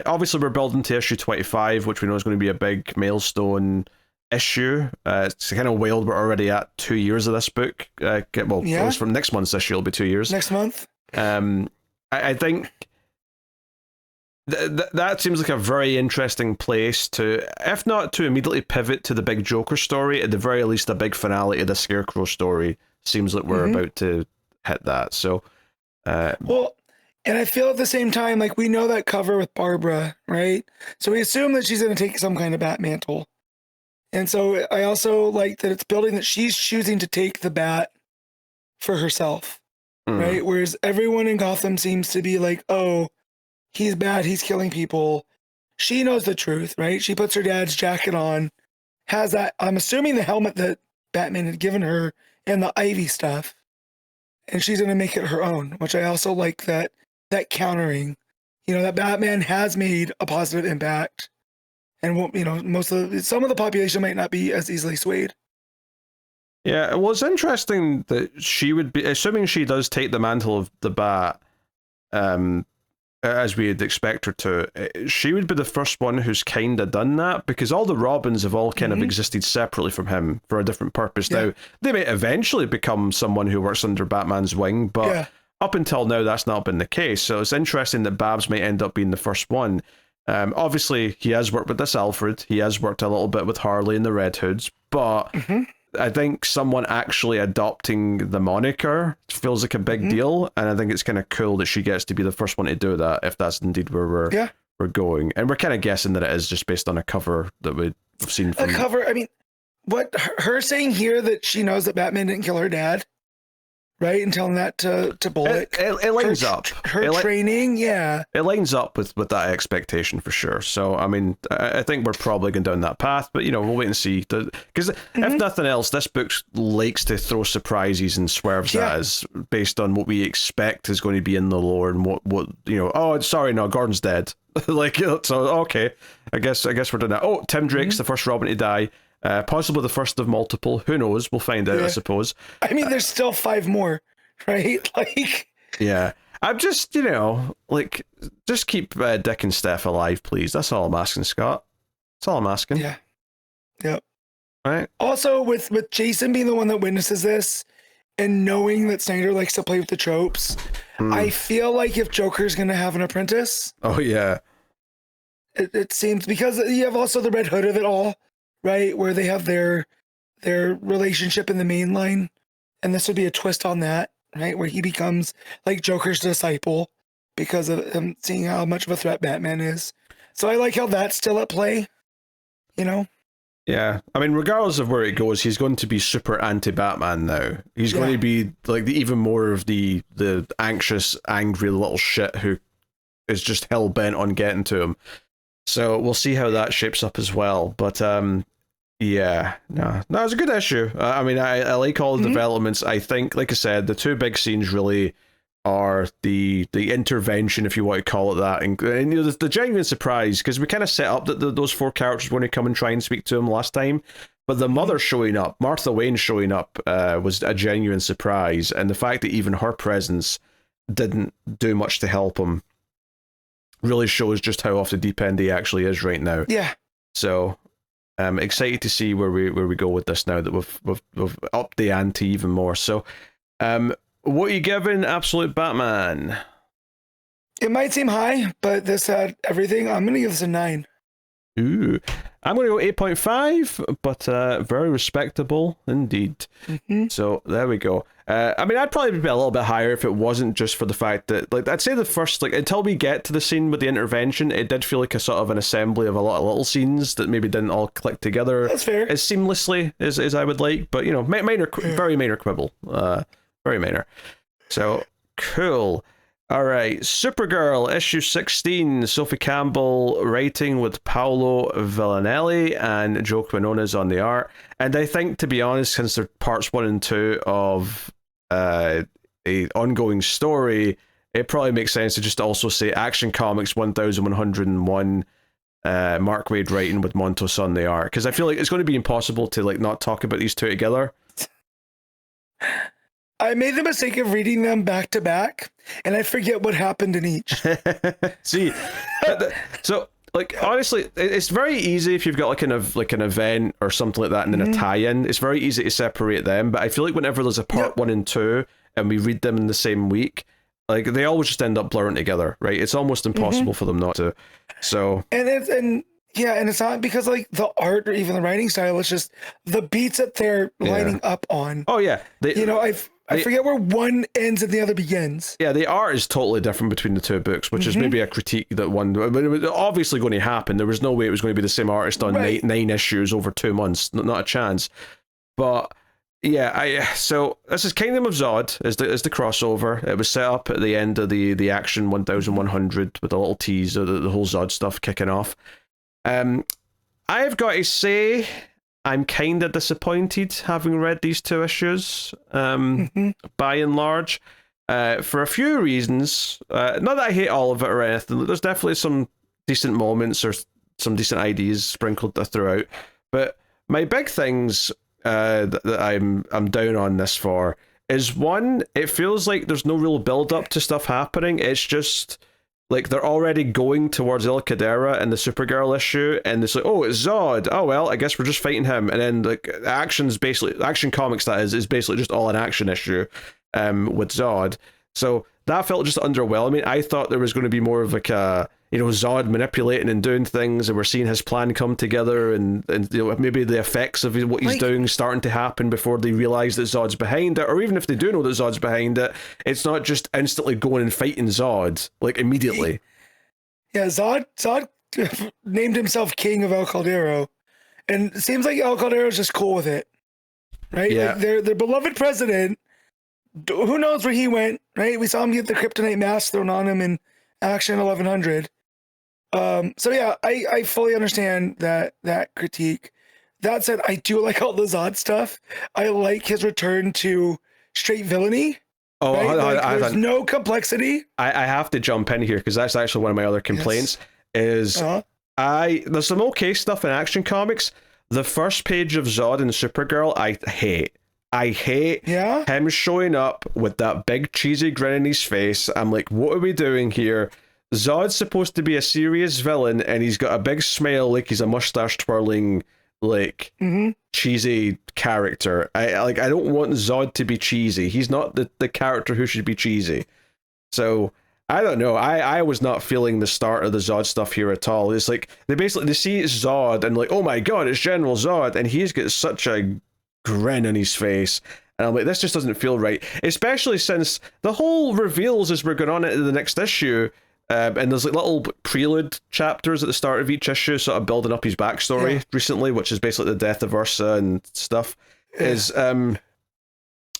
A: obviously we're building to issue 25, which we know is going to be a big milestone issue. It's kind of wild, we're already at 2 years of this book. At least from next month's issue, it'll be 2 years.
B: Next month.
A: I think that seems like a very interesting place to, if not to immediately pivot to the big Joker story, at the very least a big finale to the Scarecrow story. Seems like we're about to hit that. So,
B: and I feel at the same time, like, we know that cover with Barbara, right? So we assume that she's going to take some kind of bat mantle. And so I also like that it's building that she's choosing to take the bat for herself, right? Whereas everyone in Gotham seems to be like, oh, he's bad, he's killing people. She knows the truth, right? She puts her dad's jacket on, has that, I'm assuming, the helmet that Batman had given her and the Ivy stuff. And she's going to make it her own, which I also like that countering, you know, that Batman has made a positive impact, and, you know, some of the population might not be as easily swayed.
A: Yeah, well, it's interesting that she would be, assuming she does take the mantle of the Bat, as we'd expect her to, she would be the first one who's kind of done that, because all the Robins have all kind of existed separately from him for a different purpose. Now, they may eventually become someone who works under Batman's wing, but up until now, that's not been the case. So it's interesting that Babs might end up being the first one. Obviously, he has worked with this Alfred. He has worked a little bit with Harley and the Red Hoods, but I think someone actually adopting the moniker feels like a big deal, and I think it's kind of cool that she gets to be the first one to do that, if that's indeed where we're going. And we're kind of guessing that it is just based on a cover that we've seen from...
B: A cover, I mean, what her saying here that she knows that Batman didn't kill her dad, right? And telling that to Bullock.
A: It lines up.
B: Her training, It
A: lines up with that expectation for sure. So, I mean, I think we're probably going down that path, but, we'll wait and see. Because if nothing else, this book likes to throw surprises and swerves at us based on what we expect is going to be in the lore and what oh, sorry, no, Gordon's dead. So, okay, I guess we're doing that. Oh, Tim Drake's the first Robin to die. Possibly the first of multiple. Who knows? We'll find out, I suppose.
B: I mean, there's still 5 more, right?
A: Yeah. I'm just, just keep Dick and Steph alive, please. That's all I'm asking, Scott. That's all I'm asking.
B: Yeah. Yep.
A: Right.
B: Also, with Jason being the one that witnesses this and knowing that Snyder likes to play with the tropes, I feel like if Joker's going to have an apprentice...
A: Oh, yeah.
B: It seems, because you have also the Red Hood of it all, right, where they have their relationship in the main line, and this would be a twist on that, right, where he becomes like Joker's disciple because of him seeing how much of a threat Batman is. So I like how that's still at play,
A: Yeah, I mean, regardless of where it goes, he's going to be super anti-Batman now. He's going to be like even more of the anxious, angry little shit who is just hell bent on getting to him. So we'll see how that shapes up as well. But yeah, no, it's a good issue. I mean, I like all the developments. I think, like I said, the 2 big scenes really are the intervention, if you want to call it that, and the genuine surprise, because we kind of set up that those 4 characters were going to come and try and speak to him last time, but the mother showing up, Martha Wayne showing up, was a genuine surprise, and the fact that even her presence didn't do much to help him really shows just how off the deep end he actually is right now.
B: Yeah.
A: So I'm excited to see where we go with this now that we've upped the ante even more. So what are you giving Absolute Batman?
B: It might seem high, but this had everything. I'm going to give this a 9.
A: Ooh. I'm going to go 8.5, but very respectable indeed. So there we go. I mean, I'd probably be a little bit higher if it wasn't just for the fact that, I'd say the first, until we get to the scene with the intervention, it did feel like a sort of an assembly of a lot of little scenes that maybe didn't all click together
B: as
A: seamlessly as I would like, but, minor, very minor quibble. Very minor. So, cool. All right, Supergirl, issue 16, Sophie Campbell writing with Paolo Villanelli and Joe Quinones on the art. And I think, to be honest, since they're parts 1 and 2 of a ongoing story, it probably makes sense to just also say Action Comics 1101, Mark Waid writing with Montos on the art. Because I feel like it's going to be impossible to not talk about these 2 together.
B: I made the mistake of reading them back to back, and I forget what happened in each.
A: See, so honestly, it's very easy if you've got an event or something like that, and then a tie-in. It's very easy to separate them. But I feel like whenever there's a part 1 and 2, and we read them in the same week, they always just end up blurring together, right? It's almost impossible for them not to. So
B: and it's not because the art or even the writing style. It's just the beats that they're lining up on.
A: Oh yeah,
B: I forget where one ends and the other begins. Yeah,
A: the art is totally different between the 2 books, which is maybe a critique that one. But it was obviously going to happen. There was no way it was going to be the same artist on 9 issues over 2 months. Not a chance. But yeah, so this is Kingdom of Zod is the crossover. It was set up at the end of the Action 1100 with a little tease of the whole Zod stuff kicking off. I've got to say, I'm kind of disappointed having read these 2 issues, by and large, for a few reasons. Not that I hate all of it or anything. There's definitely some decent moments or some decent ideas sprinkled throughout. But my big things that I'm down on this for is, 1, it feels like there's no real build-up to stuff happening. It's just Like, they're already going towards El Cadera and the Supergirl issue, and it's like, oh, it's Zod. Oh, well, I guess we're just fighting him. And then, like, Action Comics, that is basically just all an action issue with Zod. So that felt just underwhelming. I thought there was going to be more of like a, Zod manipulating and doing things, and we're seeing his plan come together, and maybe the effects of what he's doing starting to happen before they realize that Zod's behind it, or even if they do know that Zod's behind it, it's not just instantly going and fighting Zod like immediately.
B: Yeah, Zod named himself King of El Caldero, and it seems like El Caldero's just cool with it, right?
A: Yeah.
B: Like their beloved president. Who knows where he went, right? We saw him get the kryptonite mask thrown on him in Action 1100. So yeah, I fully understand that critique. That said, I do like all the Zod stuff. I like his return to straight villainy.
A: Oh,
B: right? There's no complexity.
A: I have to jump in here because that's actually one of my other complaints. There's some okay stuff in Action Comics. The first page of Zod and Supergirl, I hate him showing up with that big cheesy grin in his face. I'm like, what are we doing here? Zod's supposed to be a serious villain, and he's got a big smile like he's a mustache twirling, like, cheesy character. I don't want Zod to be cheesy. He's not the character who should be cheesy. So I don't know. I was not feeling the start of the Zod stuff here at all. It's like they see Zod and like, oh my god, it's General Zod, and he's got such a grin on his face, and I'm like, this just doesn't feel right, especially since the whole reveals as we're going on into the next issue, and there's like little prelude chapters at the start of each issue sort of building up his backstory recently, which is basically the death of Ursa and stuff, is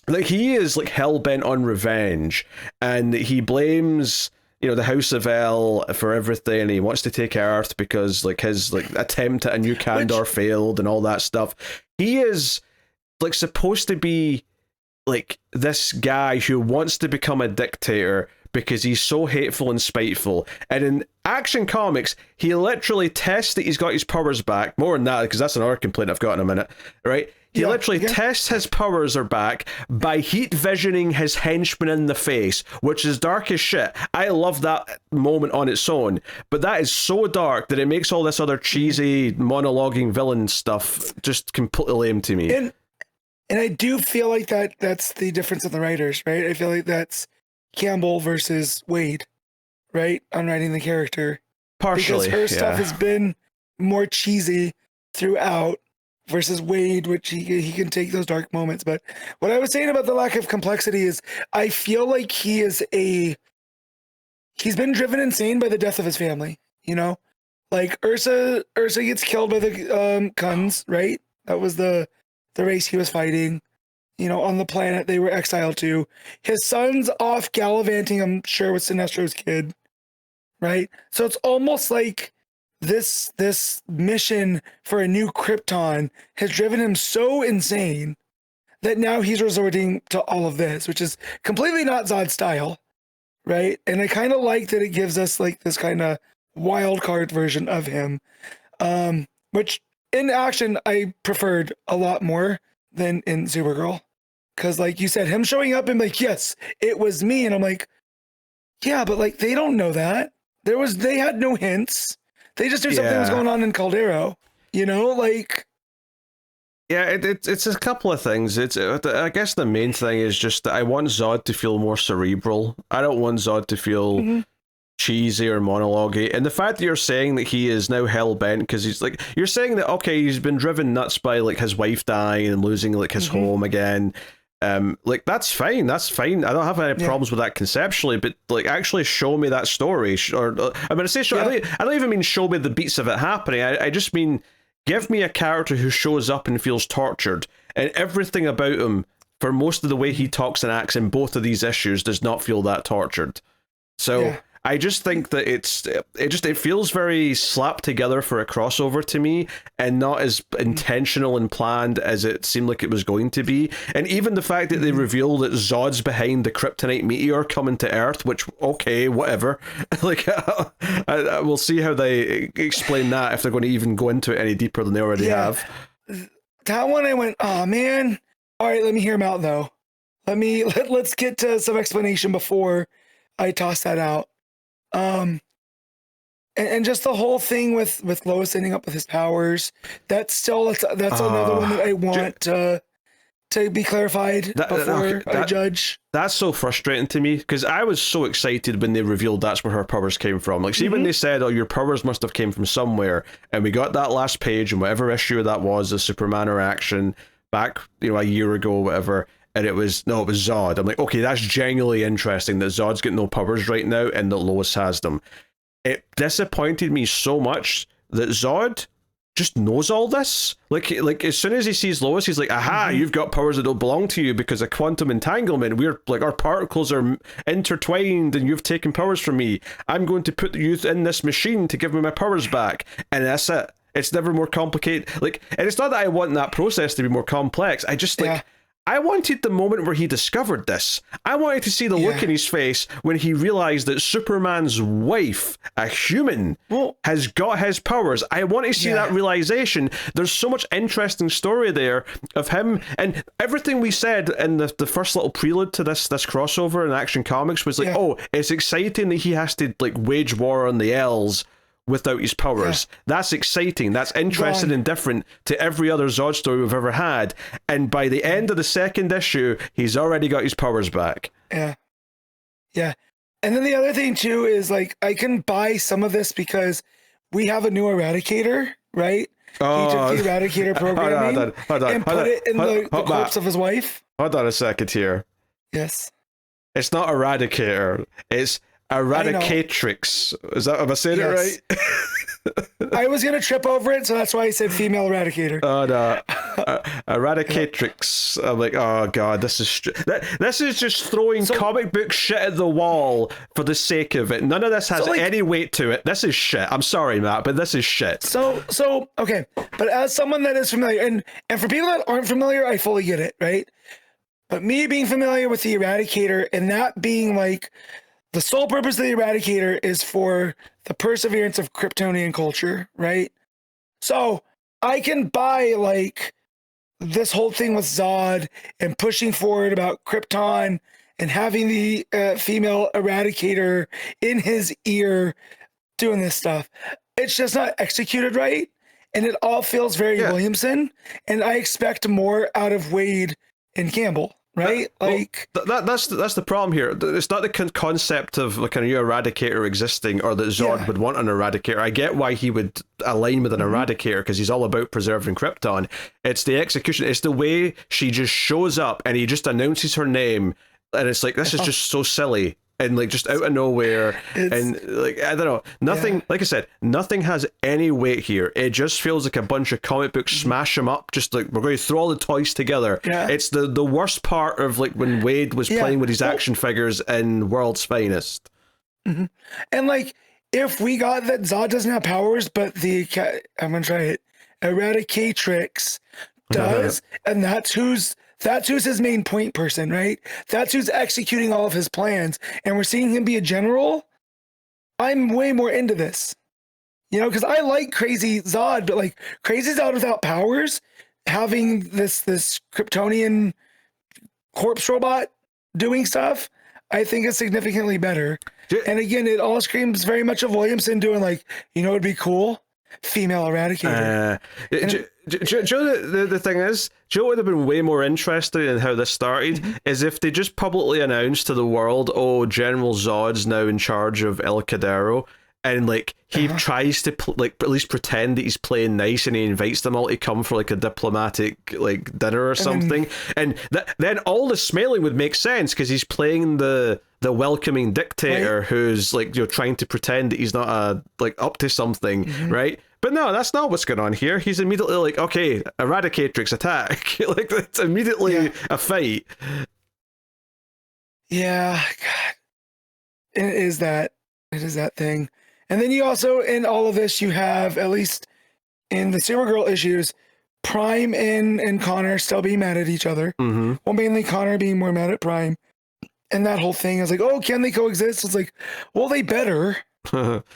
A: like he is like hell-bent on revenge, and he blames the House of El for everything, and he wants to take Earth because like his like attempt at a new Kandor failed and all that stuff. He is like supposed to be like this guy who wants to become a dictator because he's so hateful and spiteful. And in Action Comics, he literally tests that he's got his powers back. More than that, because that's another complaint I've got in a minute, right? He literally tests his powers are back by heat visioning his henchman in the face, which is dark as shit. I love that moment on its own, but that is so dark that it makes all this other cheesy monologuing villain stuff just completely lame to me.
B: And I do feel like that's the difference in the writers, right? I feel like that's Campbell versus Waid, right? On writing the character.
A: Partially,
B: because her stuff has been more cheesy throughout versus Waid, which he can take those dark moments. But what I was saying about the lack of complexity is I feel like he's been driven insane by the death of his family, Like Ursa gets killed by the Kuns, right? That was the race he was fighting, on the planet they were exiled to. His son's off gallivanting, I'm sure, with Sinestro's kid, right? So it's almost like this mission for a new Krypton has driven him so insane that now he's resorting to all of this, which is completely not Zod's style, right? And I kind of like that it gives us like this kind of wild card version of him, which in Action I preferred a lot more than in Supergirl, because like you said, him showing up and like, yes, it was me, and I'm like, yeah, but like they don't know that. They had no hints. They just knew something was going on in Caldero, like.
A: Yeah, it's a couple of things. I guess the main thing is just that I want Zod to feel more cerebral. I don't want Zod to feel cheesy or monologue-y. And the fact that you're saying that he is now hell-bent because he's like, you're saying that, okay, he's been driven nuts by like his wife dying and losing like his home again. Like that's fine. I don't have any problems with that conceptually, but like actually show me that story. I say show. I don't even mean show me the beats of it happening. I just mean give me a character who shows up and feels tortured, and everything about him for most of the way he talks and acts in both of these issues does not feel that tortured. So I just think that it feels very slapped together for a crossover to me, and not as intentional and planned as it seemed like it was going to be. And even the fact that they reveal that Zod's behind the kryptonite meteor coming to Earth, which, okay, whatever. Like, we'll see how they explain that, if they're going to even go into it any deeper than they already have.
B: That one I went, oh man. All right, let me hear him out though. Let's get to some explanation before I toss that out. And just the whole thing with Lois ending up with his powers, that's another one that I want to be clarified before I judge.
A: That's so frustrating to me, because I was so excited when they revealed that's where her powers came from. Like, see, when they said, "Oh, your powers must have came from somewhere," and we got that last page and whatever issue that was, the Superman interaction back, a year ago, or whatever. And it was Zod. I'm like, okay, that's genuinely interesting that Zod's got no powers right now and that Lois has them. It disappointed me so much that Zod just knows all this. Like as soon as he sees Lois, he's like, aha, you've got powers that don't belong to you because of quantum entanglement. We're like, our particles are intertwined and you've taken powers from me. I'm going to put you in this machine to give me my powers back. And that's it. It's never more complicated. And it's not that I want that process to be more complex. I just I wanted the moment where he discovered this. I wanted to see the look in his face when he realized that Superman's wife, a human, has got his powers. I want to see that realization. There's so much interesting story there of him, and everything we said in the first little prelude to this crossover in Action Comics was like, oh, it's exciting that he has to wage war on the L's without his powers. That's exciting. That's interesting and different to every other Zod story we've ever had. And by the end of the second issue, he's already got his powers back. Yeah. And then the other thing too is I can buy some of this because we have a new Eradicator, right? He took the Eradicator programming and put it in the corpse of his wife. Hold on a second here. Yes. It's not Eradicator. It's Eradicatrix. Am I saying it right? I was gonna trip over it, so that's why I said female Eradicator. Oh no, Eradicatrix. I'm like, oh god, this is just throwing comic book shit at the wall for the sake of it. None of this has any weight to it. This is shit. I'm sorry, Matt, but this is shit. So okay, but as someone that is familiar, and for people that aren't familiar, I fully get it, right? But me being familiar with the Eradicator and that being the sole purpose of the Eradicator is for the perseverance of Kryptonian culture, right? So I can buy this whole thing with Zod and pushing forward about Krypton and having the female Eradicator in his ear doing this stuff. It's just not executed right, and it all feels very Williamson, and I expect more out of Waid and Campbell. Right, that's the problem here. It's not the concept of a new Eradicator existing, or that Zod would want an Eradicator. I get why he would align with an Eradicator because he's all about preserving Krypton. It's the execution. It's the way she just shows up and he just announces her name, and it's this is just so silly. And just out of nowhere, and I don't know, nothing. Like I said, nothing has any weight here. It just feels like a bunch of comic books smash them up. Just we're going to throw all the toys together. It's the worst part of when Waid was playing with his action figures in World's Finest. And if we got that Zod doesn't have powers, but I'm gonna try it, Eradicatrix does, and that's who's his main point person, right? That's who's executing all of his plans. And we're seeing him be a general. I'm way more into this. Because I like Crazy Zod, but Crazy Zod without powers, having this Kryptonian corpse robot doing stuff, I think is significantly better. And again, it all screams very much of Williamson doing it'd be cool? Female Eradicator. Joe, the thing is, Joe would have been way more interested in how this started is if they just publicly announced to the world, oh, General Zod's now in charge of El Cadero, and he tries to at least pretend that he's playing nice, and he invites them all to come for a diplomatic dinner or something, and then all the smiling would make sense because he's playing the welcoming dictator who's trying to pretend that he's not up to something, right? But no, that's not what's going on here. He's immediately okay, Eradicatrix attack. It's immediately a fight. Yeah, God, it is that thing. And then you also, in all of this, you have, at least in the Supergirl issues, Prime and Connor still being mad at each other. Well, mainly Connor being more mad at Prime. And that whole thing is oh, can they coexist? It's well, they better.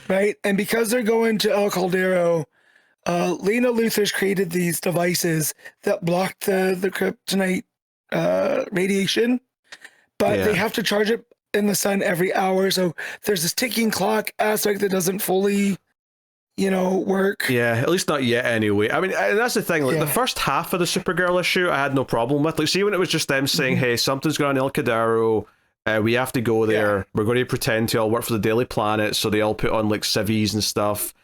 A: Right? And because they're going to El Caldero, Lena Luthor's created these devices that block the kryptonite radiation, but they have to charge it
B: in the sun every hour. So there's this ticking clock aspect that doesn't fully, work.
A: Yeah, at least not yet anyway. I mean, and that's the thing, like the first half of the Supergirl issue I had no problem with. Like, see, when it was just them saying, hey, something's going on in El Cadero, we have to go there, we're going to pretend to all work for the Daily Planet, so they all put on like civvies and stuff,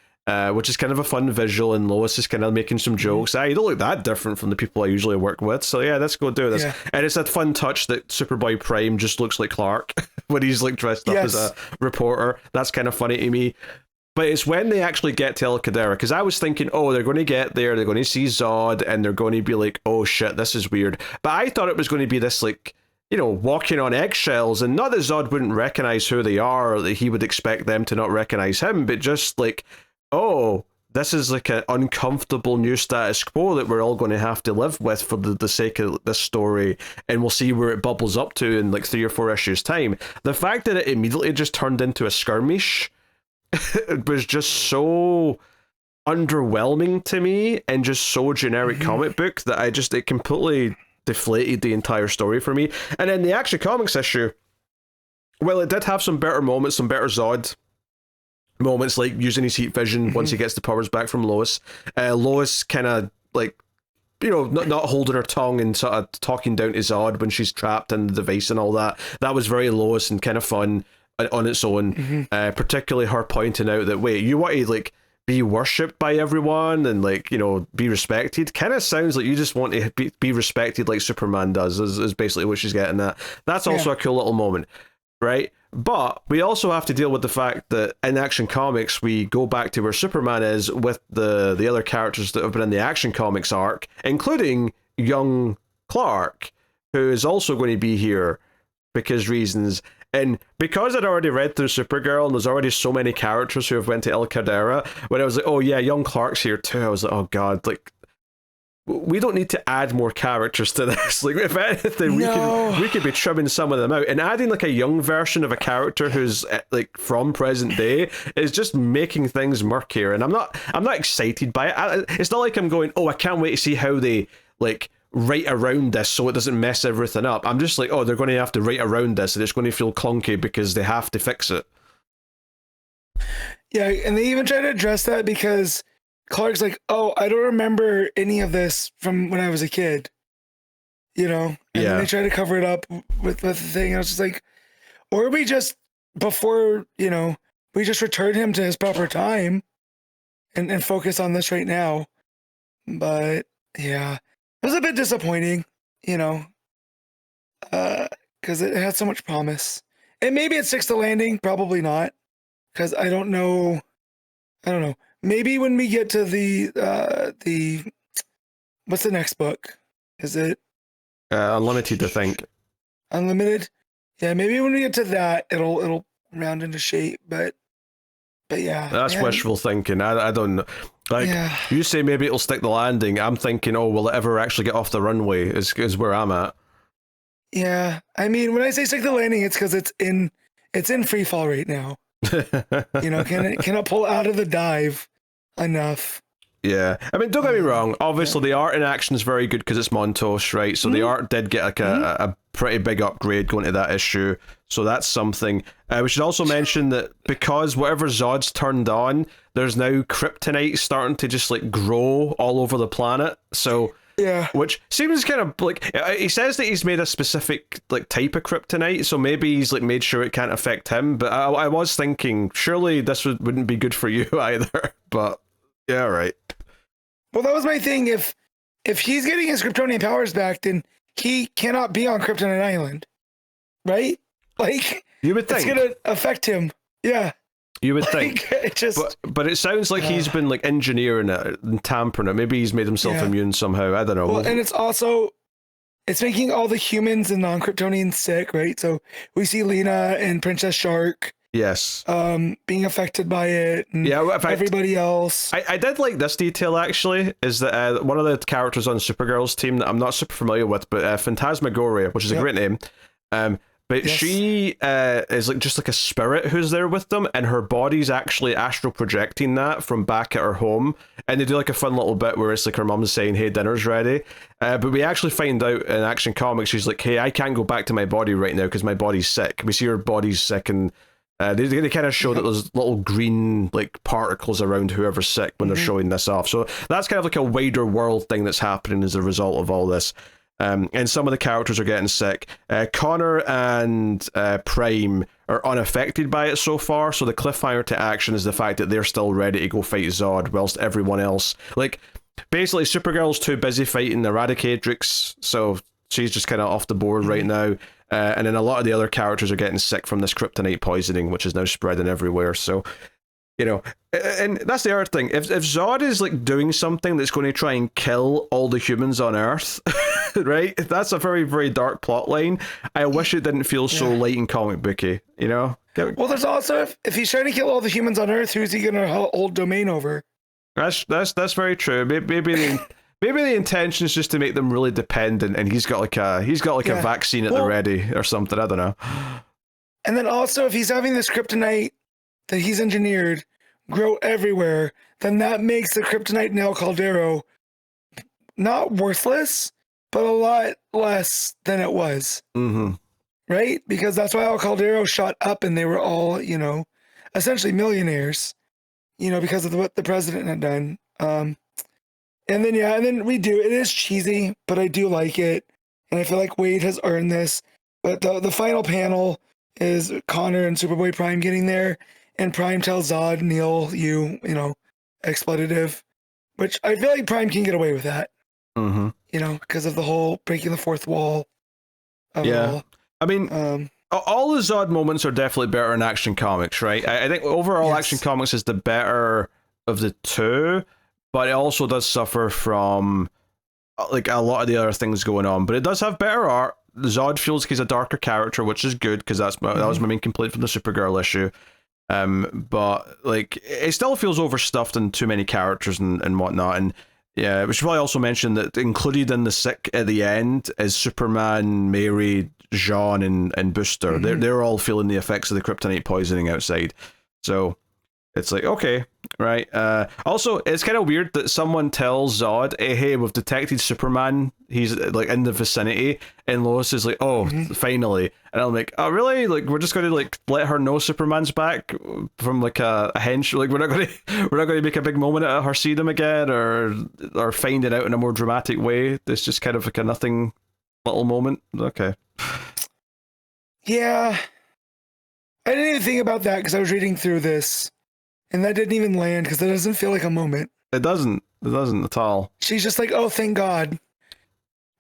A: which is kind of a fun visual, and Lois is kind of making some jokes. You don't look that different from the people I usually work with, so yeah, let's go do this. And it's a fun touch that Superboy Prime just looks like Clark when he's like dressed up as a reporter. That's kind of funny to me. But it's when they actually get to El Cadera, because I was thinking, oh, they're going to get there, they're going to see Zod, and they're going to be like, oh shit, this is weird. But I thought it was going to be this, like, walking on eggshells, and not that Zod wouldn't recognize who they are, or that he would expect them to not recognize him, but just like, oh, this is like an uncomfortable new status quo that we're all going to have to live with for the sake of this story, and we'll see where it bubbles up to in like 3 or 4 issues' time. The fact that it immediately just turned into a skirmish it was just so underwhelming to me and just so generic comic book that it completely deflated the entire story for me. And then the Action Comics issue, well, it did have some better moments, some better Zod moments, like using his heat vision once he gets the powers back from Lois. Lois kind of like, not holding her tongue and sort of talking down to Zod when she's trapped in the device and all that. That was very Lois and kind of fun on its own, particularly her pointing out that, wait, you want to like be worshipped by everyone and like, be respected? Kind of sounds like you just want to be respected like Superman does, is basically what she's getting at. That's also a cool little moment, right? But we also have to deal with the fact that in Action Comics, we go back to where Superman is with the other characters that have been in the Action Comics arc, including young Clark, who is also going to be here because reasons. And because I'd already read through Supergirl and there's already so many characters who have went to El Cadera, when I was like, oh yeah, young Clark's here too, I was like, oh god, like, we don't need to add more characters to this. Like, if anything, we could be trimming some of them out, and adding like a young version of a character who's like from present day is just making things murkier. And I'm not excited by it. It's not like I'm going, oh, I can't wait to see how they like write around this so it doesn't mess everything up. I'm just like, oh, they're going to have to write around this and it's going to feel clunky because they have to fix it.
B: Yeah, and they even try to address that because Clark's like, oh, I don't remember any of this from when I was a kid, and then they try to cover it up with the thing. I was just like, or we just, before, we just return him to his proper time and focus on this right now. But yeah, it was a bit disappointing, because it had so much promise. And maybe it sticks the landing, probably not, because I don't know. Maybe when we get to the what's the next book? Is it
A: Unlimited, I think.
B: Unlimited? Yeah, maybe when we get to that, it'll round into shape. But yeah,
A: that's wishful thinking. I don't know. Like, you say maybe it'll stick the landing. I'm thinking, oh, will it ever actually get off the runway? Is where I'm at.
B: Yeah, I mean, when I say stick the landing, it's because it's in free fall right now. Can it pull out of the dive enough?
A: Yeah, I mean, don't get me wrong. Obviously, the art in action is very good because it's Montos, right? So the art did get like a pretty big upgrade going to that issue. So that's something. We should also mention that because whatever Zod's turned on, there's now kryptonite starting to just like grow all over the planet. So
B: yeah,
A: which seems kind of like, he says that he's made a specific like type of kryptonite, so maybe he's like made sure it can't affect him. But I was thinking, surely this wouldn't be good for you either. But yeah, right.
B: Well, that was my thing. If he's getting his Kryptonian powers back, then he cannot be on Kryptonite Island, right? Like,
A: you would think
B: it's gonna affect him. Yeah,
A: you would think. But it sounds like he's been like engineering it and tampering it. Maybe he's made himself immune somehow. I don't know.
B: Well, and it's making all the humans and non-Kryptonians sick, right? So we see Lena and Princess Shark.
A: Yes.
B: Being affected by it. And everybody else.
A: I did like this detail, actually, is that one of the characters on Supergirl's team that I'm not super familiar with, but Phantasmagoria, which is a great name, But
B: Yes.
A: she is like just like a spirit who's there with them, and her body's actually astral projecting that from back at her home. And they do like a fun little bit where it's like her mum's saying, "Hey, dinner's ready." But we actually find out in Action Comics, she's like, "Hey, I can't go back to my body right now because my body's sick." We see her body's sick, and they kind of show that there's little green like particles around whoever's sick when they're showing this off. So that's kind of like a wider world thing that's happening as a result of all this. And some of the characters are getting sick. Connor and Prime are unaffected by it so far, so the cliffhanger to Action is the fact that they're still ready to go fight Zod, whilst everyone else, like, basically Supergirl's too busy fighting Eradicatrix, so she's just kind of off the board right now. And then a lot of the other characters are getting sick from this kryptonite poisoning, which is now spreading everywhere, so... You know, and that's the other thing. If Zod is like doing something that's going to try and kill all the humans on Earth, right? That's a very, very dark plot line. I wish it didn't feel so light and comic booky, you know?
B: Well, there's also, if he's trying to kill all the humans on Earth, who's he going to hold domain over?
A: That's very true. Maybe the intention is just to make them really dependent, and he's got like a vaccine at the ready or something. I don't know.
B: And then also, if he's having this kryptonite that he's engineered grow everywhere, then that makes the kryptonite in El Caldero not worthless, but a lot less than it was. Mm-hmm. Right? Because that's why El Caldero shot up and they were all, you know, essentially millionaires, you know, because of what the president had done. And then we do. It is cheesy, but I do like it. And I feel like Waid has earned this. But the final panel is Connor and Superboy Prime getting there. And Prime tells Zod, Neil, you know, expletive, which I feel like Prime can get away with that, you know, because of the whole breaking the fourth wall.
A: Yeah. I mean, all the Zod moments are definitely better in Action Comics, right? I think overall Action Comics is the better of the two, but it also does suffer from like a lot of the other things going on, but it does have better art. Zod feels like he's a darker character, which is good because that was my main complaint from the Supergirl issue. But like it still feels overstuffed and too many characters and whatnot. And yeah, we should probably also mention that included in the sick at the end is Superman, Mary, Jean, and Booster. They're all feeling the effects of the kryptonite poisoning outside. So it's like, okay, right. Also, it's kind of weird that someone tells Zod, hey, we've detected Superman. He's like in the vicinity, and Lois is like, oh, finally. And I'm like, oh, really? Like, we're just going to like let her know Superman's back from like a hench. Like, we're not going to make a big moment out of her seeing him again, or find it out in a more dramatic way. It's just kind of like a nothing little moment. Okay.
B: Yeah, I didn't even think about that because I was reading through this. And that didn't even land because it doesn't feel like a moment.
A: It doesn't at all.
B: She's just like, oh, thank God.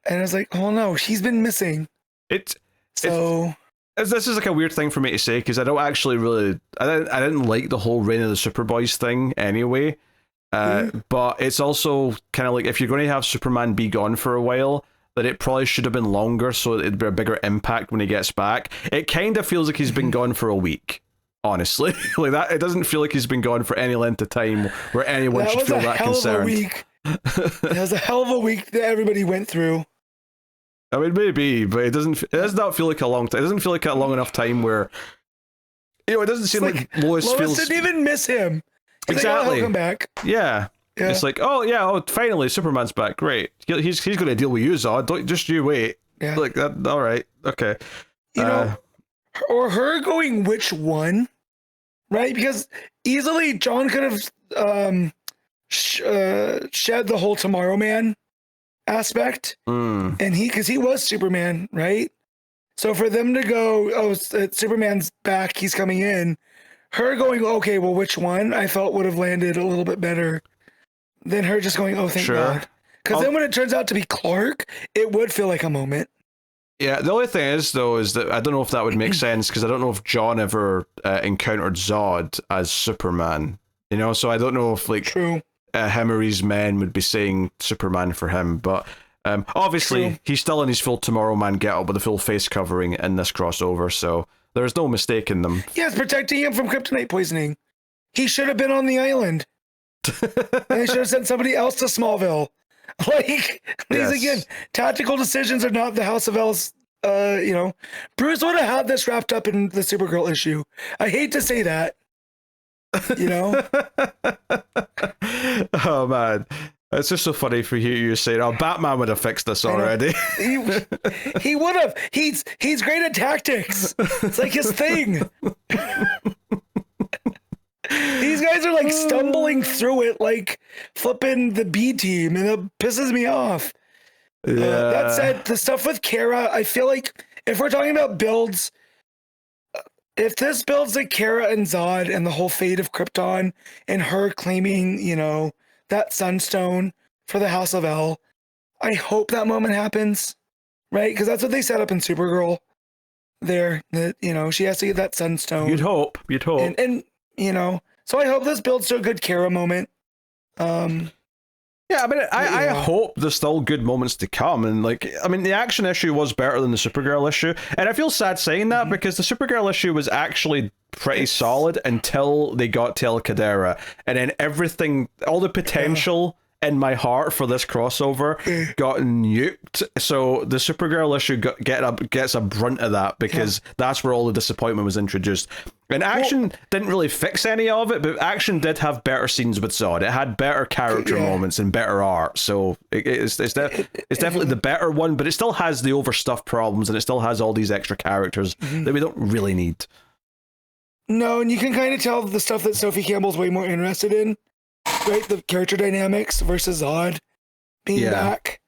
B: And I was like, oh no, she's been missing.
A: This is like a weird thing for me to say because I don't actually really, I didn't like the whole Reign of the Superboys thing anyway. But it's also kind of like if you're going to have Superman be gone for a while, that it probably should have been longer so it'd be a bigger impact when he gets back. It kind of feels like he's been gone for a week. Honestly, like that, it doesn't feel like he's been gone for any length of time where anyone should feel that concerned.
B: That was a hell of a week that everybody went through.
A: I mean, maybe, but it does not feel like a long time. It doesn't feel like a long enough time where, you know, it doesn't seem like Lois feels.
B: Didn't even miss him.
A: Exactly.
B: Come back.
A: Yeah. It's like, finally Superman's back. Great. He's going to deal with you, Zod. Don't just you wait.
B: Yeah.
A: Like that. All right. Okay.
B: You know, or her going which one. Right, because easily John could have shed the whole Tomorrow Man aspect, and because he was Superman, right? So for them to go, oh, Superman's back, he's coming in. Her going, okay, well, which one? I felt would have landed a little bit better than her just going, oh, thank God. Because then when it turns out to be Clark, it would feel like a moment.
A: Yeah, the only thing is, though, is that I don't know if that would make sense, because I don't know if John ever encountered Zod as Superman, you know, so I don't know if, like, him or his men would be saying Superman for him, but obviously, he's still in his full Tomorrow Man get-up with a full face covering in this crossover, so there's no mistaking them.
B: Yeah, it's protecting him from kryptonite poisoning. He should have been on the island. And they should have sent somebody else to Smallville. Like, these again, tactical decisions are not the House of L's Bruce would have had this wrapped up in the Supergirl issue. I hate to say that.
A: Oh man, it's just so funny for you saying, "Oh, Batman would have fixed this already."
B: He would have. He's great at tactics. It's like his thing. These guys are like stumbling through it, like flipping the B team, and it pisses me off.
A: Yeah.
B: That said, the stuff with Kara, I feel like if we're talking about builds, if this builds like Kara and Zod and the whole fate of Krypton and her claiming, that Sunstone for the House of L, I hope that moment happens, right? Because that's what they set up in Supergirl. There, that she has to get that Sunstone.
A: You'd hope.
B: And so I hope this builds to a good Kara moment.
A: Yeah, I mean, I hope there's still good moments to come, and the action issue was better than the Supergirl issue, and I feel sad saying that because the Supergirl issue was actually pretty solid until they got to El Cadera, and then everything, all the potential in my heart for this crossover got nuked. So the Supergirl issue gets a brunt of that because that's where all the disappointment was introduced. And Action didn't really fix any of it, but Action did have better scenes with Zod. It had better character moments and better art. So it's definitely the better one, but it still has the overstuffed problems and it still has all these extra characters that we don't really need.
B: No, and you can kind of tell the stuff that Sophie Campbell's way more interested in. Right, the character dynamics versus Zod being back,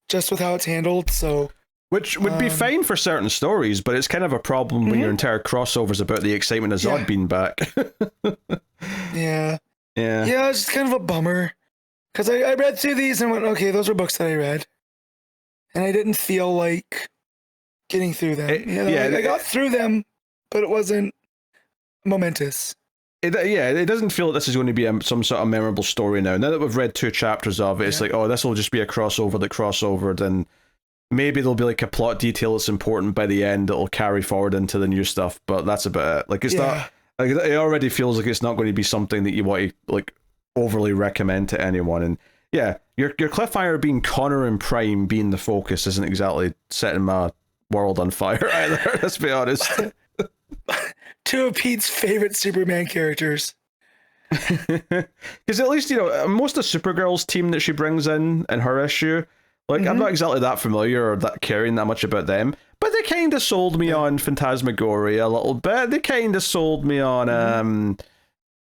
B: just with how it's handled. So,
A: which would be fine for certain stories, but it's kind of a problem when your entire crossover's about the excitement of Zod being back.
B: Yeah, it's just kind of a bummer because I read through these and went, okay, those were books that I read, and I didn't feel like getting through them. I got through them, but it wasn't momentous.
A: It doesn't feel like this is going to be some sort of memorable story now. Now that we've read 2 chapters of it, it's like, oh, this will just be a crossover, then maybe there'll be like a plot detail that's important by the end that'll carry forward into the new stuff, but that's about it. Like, it's not, like, it already feels like it's not going to be something that you want to, like, overly recommend to anyone. And yeah, your cliffhanger being Connor and Prime being the focus isn't exactly setting my world on fire either, let's be honest.
B: 2 of Pete's favorite Superman characters.
A: Because at least, most of Supergirl's team that she brings in her issue, like, I'm not exactly that familiar or that caring that much about them, but they kind of sold me on Phantasmagoria a little bit. They kind of sold me on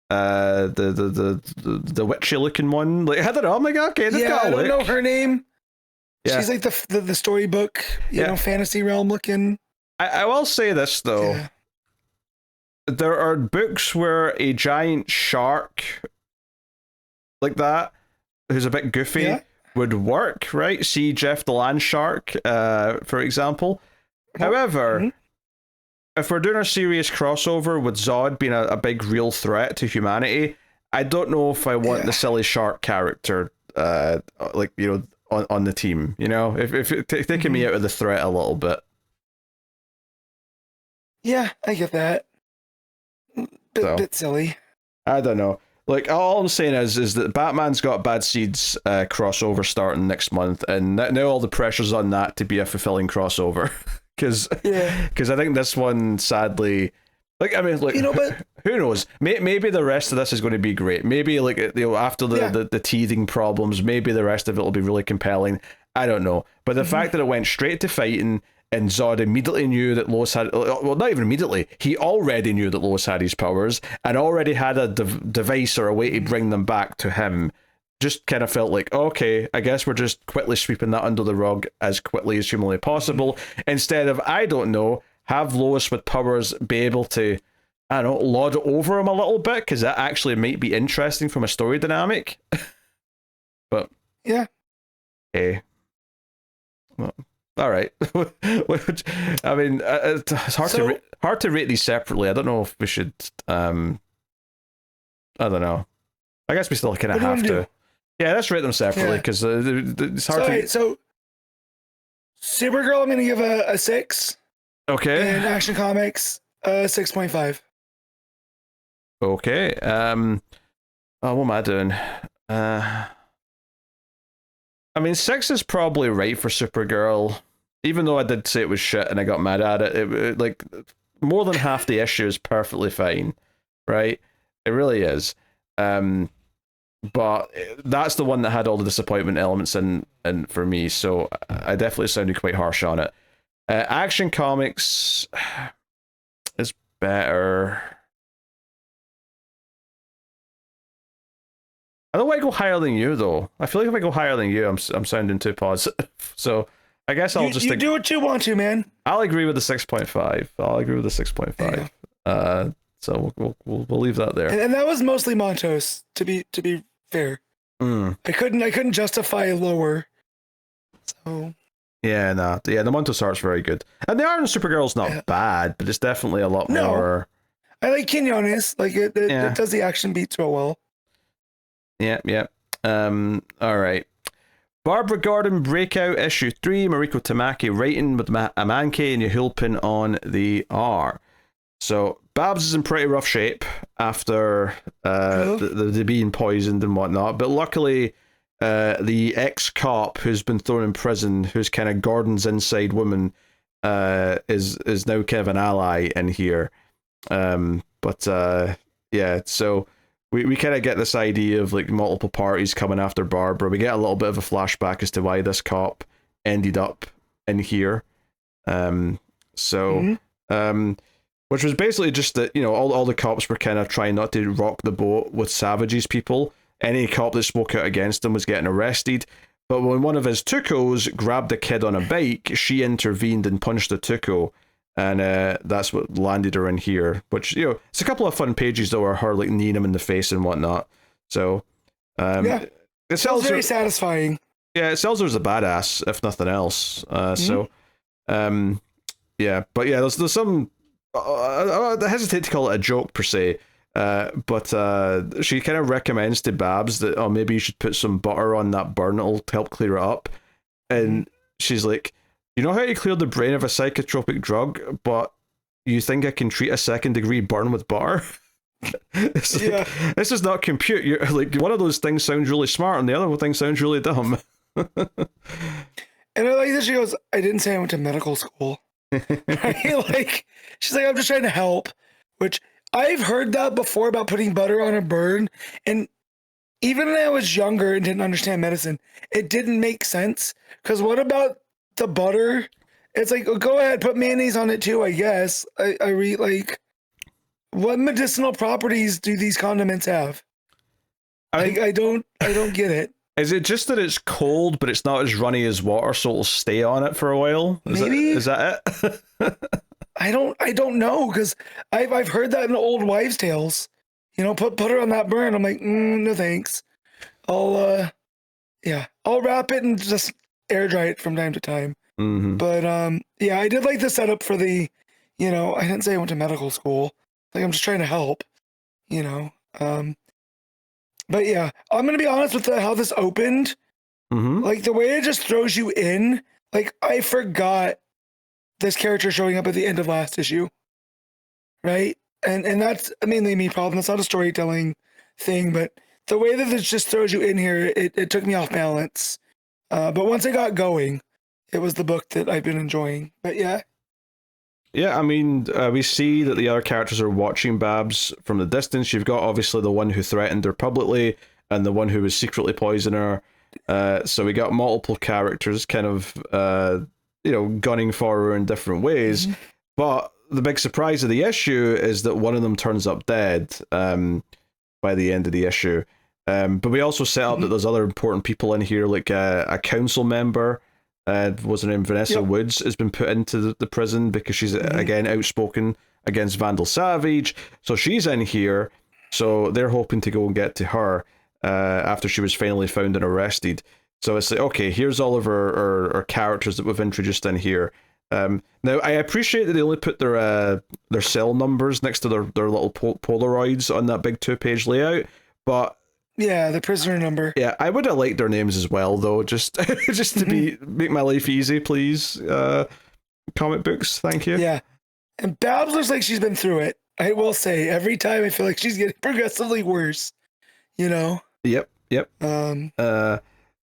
A: the witchy looking one. Like, I don't know, I'm like, okay, they've got a look.
B: I don't know her name. She's like the storybook, fantasy realm looking.
A: I will say this though. Yeah. There are books where a giant shark like that, who's a bit goofy, would work, right? See Jeff the Land Shark, for example. However, if we're doing a serious crossover with Zod being a big real threat to humanity, I don't know if I want the silly shark character, on the team. If taking me out of the threat a little bit.
B: Yeah, I get that. Bit silly.
A: I don't know. Like, all I'm saying is that Batman's got Bad Seeds crossover starting next month, and now all the pressure's on that to be a fulfilling crossover. Because I think this one, sadly, but who knows? Maybe the rest of this is going to be great. Maybe after the teething problems, maybe the rest of it will be really compelling. I don't know. But the fact that it went straight to fighting. And Zod immediately knew that Lois had... Well, not even immediately. He already knew that Lois had his powers and already had a device or a way to bring them back to him. Just kind of felt like, okay, I guess we're just quickly sweeping that under the rug as quickly as humanly possible. Instead of, I don't know, have Lois with powers be able to, I don't know, lord over him a little bit, because that actually might be interesting from a story dynamic. But...
B: yeah.
A: Hey. Well... All right. I mean, it's hard to rate these separately. I don't know if we should. I don't know. I guess we still kind of have to. Yeah, let's rate them separately because it's hard to.
B: So, Supergirl, I'm going to give a 6.
A: Okay.
B: And Action Comics, 6.5.
A: Okay. What am I doing? I mean, 6 is probably right for Supergirl. even though I did say it was shit and I got mad at it, like more than half the issue is perfectly fine, right? It really is. But that's the one that had all the disappointment elements in for me, so I definitely sounded quite harsh on it. Action Comics is better. I don't want to go higher than you, though. I feel like if I go higher than you, I'm sounding too positive. So I guess I'll just
B: do what you want to, man.
A: I'll agree with the 6.5. I'll agree with the 6.5. Yeah. So we'll leave that there.
B: And that was mostly Montos, to be fair. I couldn't justify lower. So
A: yeah, the Montos art's very good, and the art in Supergirl's not bad, but it's definitely a lot more.
B: I like Quinones. Like it does the action beats real well.
A: Yeah. All right. Barbara Gordon Breakout issue 3. Mariko Tamaki writing with Amancay and Nahuelpan on the R. So Babs is in pretty rough shape after the being poisoned and whatnot, but luckily the ex-cop who's been thrown in prison, who's kind of Gordon's inside woman, is now kind of an ally in here. Yeah, so we kind of get this idea of like multiple parties coming after Barbara. We get a little bit of a flashback as to why this cop ended up in here. Which was basically just that, you know, all the cops were kind of trying not to rock the boat with Savage's people. Any cop that spoke out against them was getting arrested. But when one of his tucos grabbed a kid on a bike, she intervened and punched the tuco. And that's what landed her in here. Which, you know, it's a couple of fun pages though, where her like kneeing him in the face and whatnot. So,
B: it sounds very satisfying.
A: Yeah, it sells her as a badass, if nothing else. Yeah, but yeah, there's some. I hesitate to call it a joke per se, but she kind of recommends to Babs that maybe you should put some butter on that burn, it'll help clear it up. And she's like, you know how you clear the brain of a psychotropic drug, but you think I can treat a 2nd-degree burn with butter? It's like, this is not compute. You're like, one of those things sounds really smart and the other thing sounds really dumb.
B: And I like that she goes, I didn't say I went to medical school. Right? Like, she's like, I'm just trying to help, which I've heard that before about putting butter on a burn, and even when I was younger and didn't understand medicine, it didn't make sense, because what about the butter? It's like, go ahead, put mayonnaise on it too, I guess. I read, like, what medicinal properties do these condiments have? I don't get it.
A: Is it just that it's cold, but it's not as runny as water, so it'll stay on it for a while? Is that it?
B: I don't know, because I've heard that in old wives' tales. You know, put butter on that burn. I'm like, no thanks. I'll wrap it and just air dry it from time to time.
A: Mm-hmm.
B: But I did like the setup for the, you know, I didn't say I went to medical school. Like, I'm just trying to help, you know. But yeah, I'm gonna be honest with how this opened.
A: Mm-hmm.
B: Like, the way it just throws you in. Like, I forgot this character showing up at the end of last issue, right? And that's mainly me problem. It's not a storytelling thing, but the way that this just throws you in here, it took me off balance. But once I got going, it was the book that I've been enjoying. But yeah.
A: Yeah, I mean, we see that the other characters are watching Babs from the distance. You've got, obviously, the one who threatened her publicly and the one who was secretly poisoning her. So we got multiple characters kind of, gunning for her in different ways. Mm-hmm. But the big surprise of the issue is that one of them turns up dead by the end of the issue. But we also set up that there's other important people in here, like a council member. Was her name Vanessa Woods, has been put into the prison because she's again outspoken against Vandal Savage. So she's in here. So they're hoping to go and get to her after she was finally found and arrested. So it's like, okay, here's all of our characters that we've introduced in here. Now I appreciate that they only put their cell numbers next to their little Polaroids on that big 2-page layout, but
B: yeah, the prisoner number.
A: Yeah, I would have liked their names as well, though, just to make my life easy, please. Comic books, thank you.
B: Yeah, and Babs looks like she's been through it. I will say, every time I feel like she's getting progressively worse. You know.
A: Yep.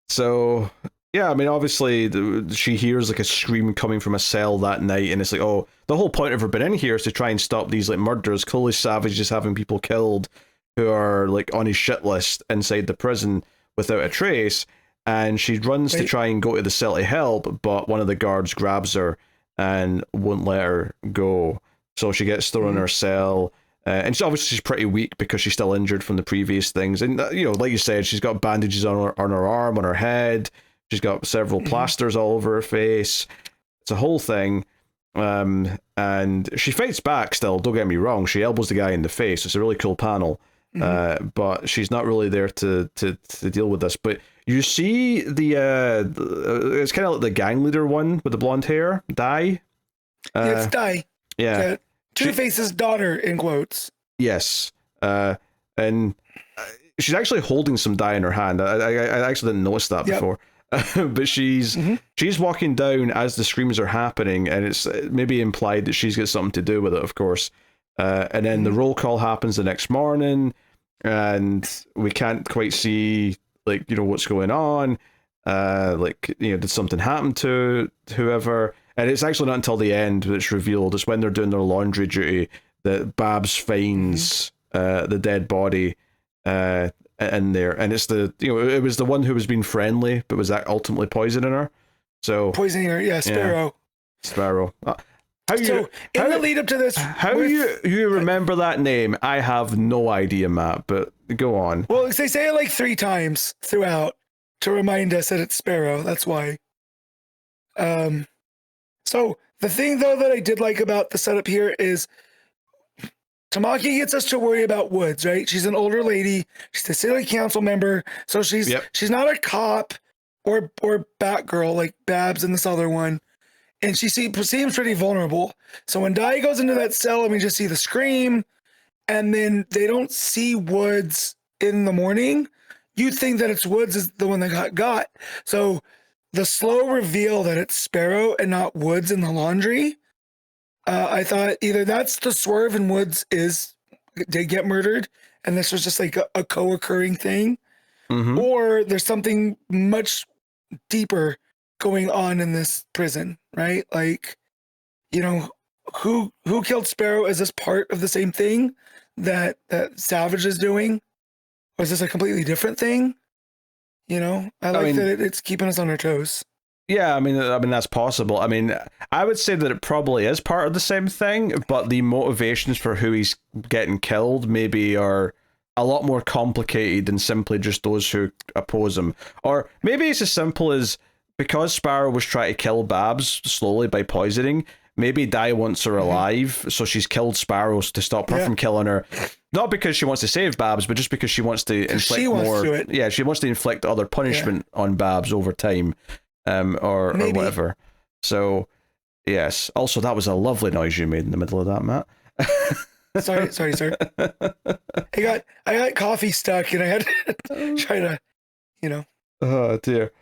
A: So Yeah, I mean, obviously, she hears like a scream coming from a cell that night, and it's like, oh, the whole point of her being in here is to try and stop these like murders. Clearly, Savage is having people killed who are like on his shit list inside the prison without a trace, and she runs to try and go to the cell to help, but one of the guards grabs her and won't let her go, so she gets thrown in her cell. And she's pretty weak because she's still injured from the previous things, and you know, like you said, she's got bandages on her arm, on her head. She's got several plasters all over her face. It's a whole thing. And she fights back still, don't get me wrong. She elbows the guy in the face. It's a really cool panel. But she's not really there to deal with this. But you see it's kind of like the gang leader one with the blonde hair, Dai.
B: It's Dai.
A: Yeah.
B: Two-Face's daughter, in quotes.
A: Yes. And she's actually holding some dye in her hand. I actually didn't notice that before. But she's walking down as the screams are happening, and it's maybe implied that she's got something to do with it, of course. And then the roll call happens the next morning, and we can't quite see, like, you know, what's going on. Like, you know, did something happen to whoever? And it's actually not until the end that it's revealed. It's when they're doing their laundry duty that Babs finds the dead body in there, and it's it was the one who was being friendly but was ultimately poisoning her. So
B: poisoning her, yeah, Sparrow.
A: Sparrow.
B: The lead up to this,
A: how you remember that name? I have no idea, Matt. But go on.
B: Well, they say it like 3 times throughout to remind us that it's Sparrow. That's why. So the thing though that I did like about the setup here is Tamaki gets us to worry about Woods, right? She's an older lady. She's a city council member, so she's not a cop or Batgirl like Babs in this other one, and she seems pretty vulnerable. So when Dai goes into that cell, and we just see the scream, and then they don't see Woods in the morning, you'd think that it's Woods is the one that got. So the slow reveal that it's Sparrow and not Woods in the laundry. I thought either that's the swerve and Woods did get murdered, and this was just like a co-occurring thing, or there's something much deeper going on in this prison, right? Like, you know, who killed Sparrow? Is this part of the same thing that Savage is doing, or is this a completely different thing? You know, I mean, that it's keeping us on our toes.
A: Yeah, I mean that's possible. I mean, I would say that it probably is part of the same thing, but the motivations for who he's getting killed maybe are a lot more complicated than simply just those who oppose him. Or maybe it's as simple as because Sparrow was trying to kill Babs slowly by poisoning, maybe Dai wants her alive, so she's killed Sparrow to stop her from killing her. Not because she wants to save Babs, but just because she wants to inflict more. Yeah, she wants to inflict other punishment on Babs over time. Or whatever. So, yes. Also, that was a lovely noise you made in the middle of that, Matt.
B: sorry, sir. I got coffee stuck, and I had to try to, you know.
A: Oh dear.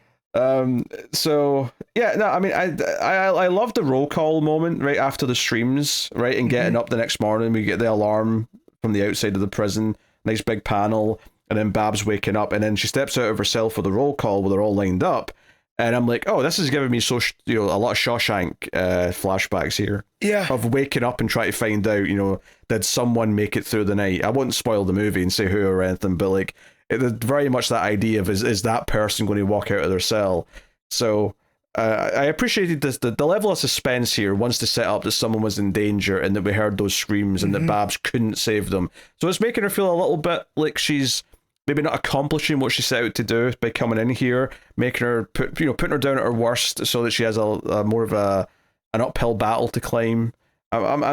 A: So yeah, no, I mean, I love the roll call moment right after the streams, right, and getting up the next morning. We get the alarm from the outside of the prison, nice big panel, and then Babs waking up, and then she steps out of her cell for the roll call where they're all lined up. And I'm like, oh, this is giving me a lot of Shawshank flashbacks here.
B: Yeah.
A: Of waking up and trying to find out, did someone make it through the night? I won't spoil the movie and say who or anything, but like, very much that idea of is that person going to walk out of their cell? So I appreciated this, the level of suspense here once to set up that someone was in danger and that we heard those screams and that Babs couldn't save them. So it's making her feel a little bit like she's maybe not accomplishing what she set out to do by coming in here, making her putting her down at her worst, so that she has a more of an uphill battle to climb. I'm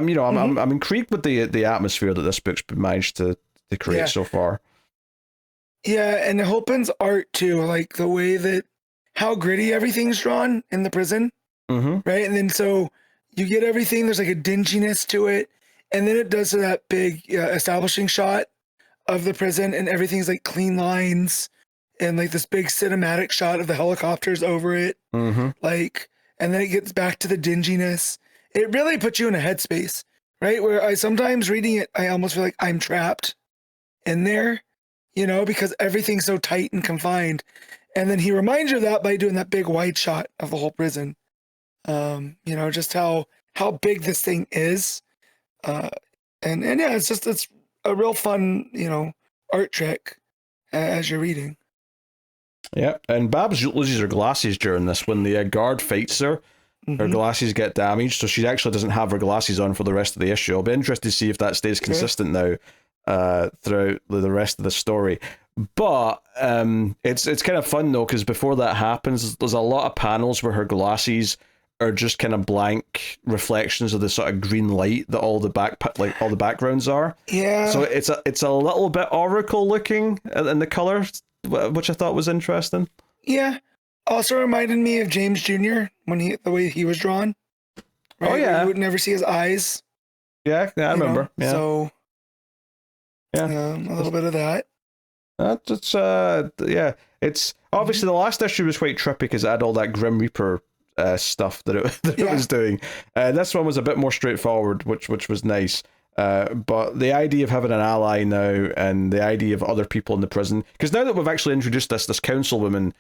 A: intrigued with the atmosphere that this book's managed to create so far.
B: Yeah, and Halpin's art too, like the way that how gritty everything's drawn in the prison, right? And then so you get everything. There's like a dinginess to it, and then it does that big establishing shot of the prison, and everything's like clean lines and like this big cinematic shot of the helicopters over it. Like, and then it gets back to the dinginess. It really puts you in a headspace, right? Where I sometimes reading it, I almost feel like I'm trapped in there, because everything's so tight and confined. And then he reminds you of that by doing that big wide shot of the whole prison. Just how big this thing is. And yeah, it's a real fun, art trick as you're reading.
A: Yeah, and Babs loses her glasses during this when the guard fights her. Her glasses get damaged, so she actually doesn't have her glasses on for the rest of the issue. I'll be interested to see if that stays consistent now throughout the rest of the story. But it's kind of fun though, because before that happens, there's a lot of panels where her glasses are just kind of blank reflections of the sort of green light that all the backgrounds are.
B: Yeah.
A: So it's a little bit Oracle looking in the color, which I thought was interesting.
B: Yeah. Also reminded me of James Jr. the way he was drawn. Right?
A: Oh yeah.
B: You would never see his eyes.
A: Yeah, I remember. Yeah.
B: So
A: yeah,
B: a little bit of that.
A: It's obviously the last issue was quite trippy because it had all that Grim Reaper stuff that it was doing. This one was a bit more straightforward, which was nice. But the idea of having an ally now and the idea of other people in the prison, because now that we've actually introduced this councilwoman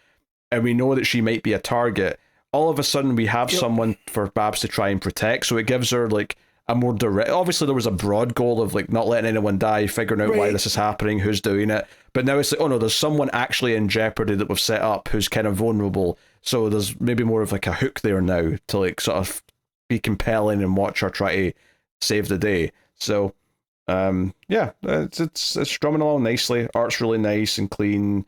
A: and we know that she might be a target, all of a sudden we have someone for Babs to try and protect, so it gives her like a more direct. Obviously there was a broad goal of like not letting anyone die, figuring out why this is happening, who's doing it, but now it's like, oh no, there's someone actually in jeopardy that we've set up who's kind of vulnerable, so there's maybe more of like a hook there now to like sort of be compelling and watch her try to save the day. So it's strumming along nicely. Art's really nice and clean.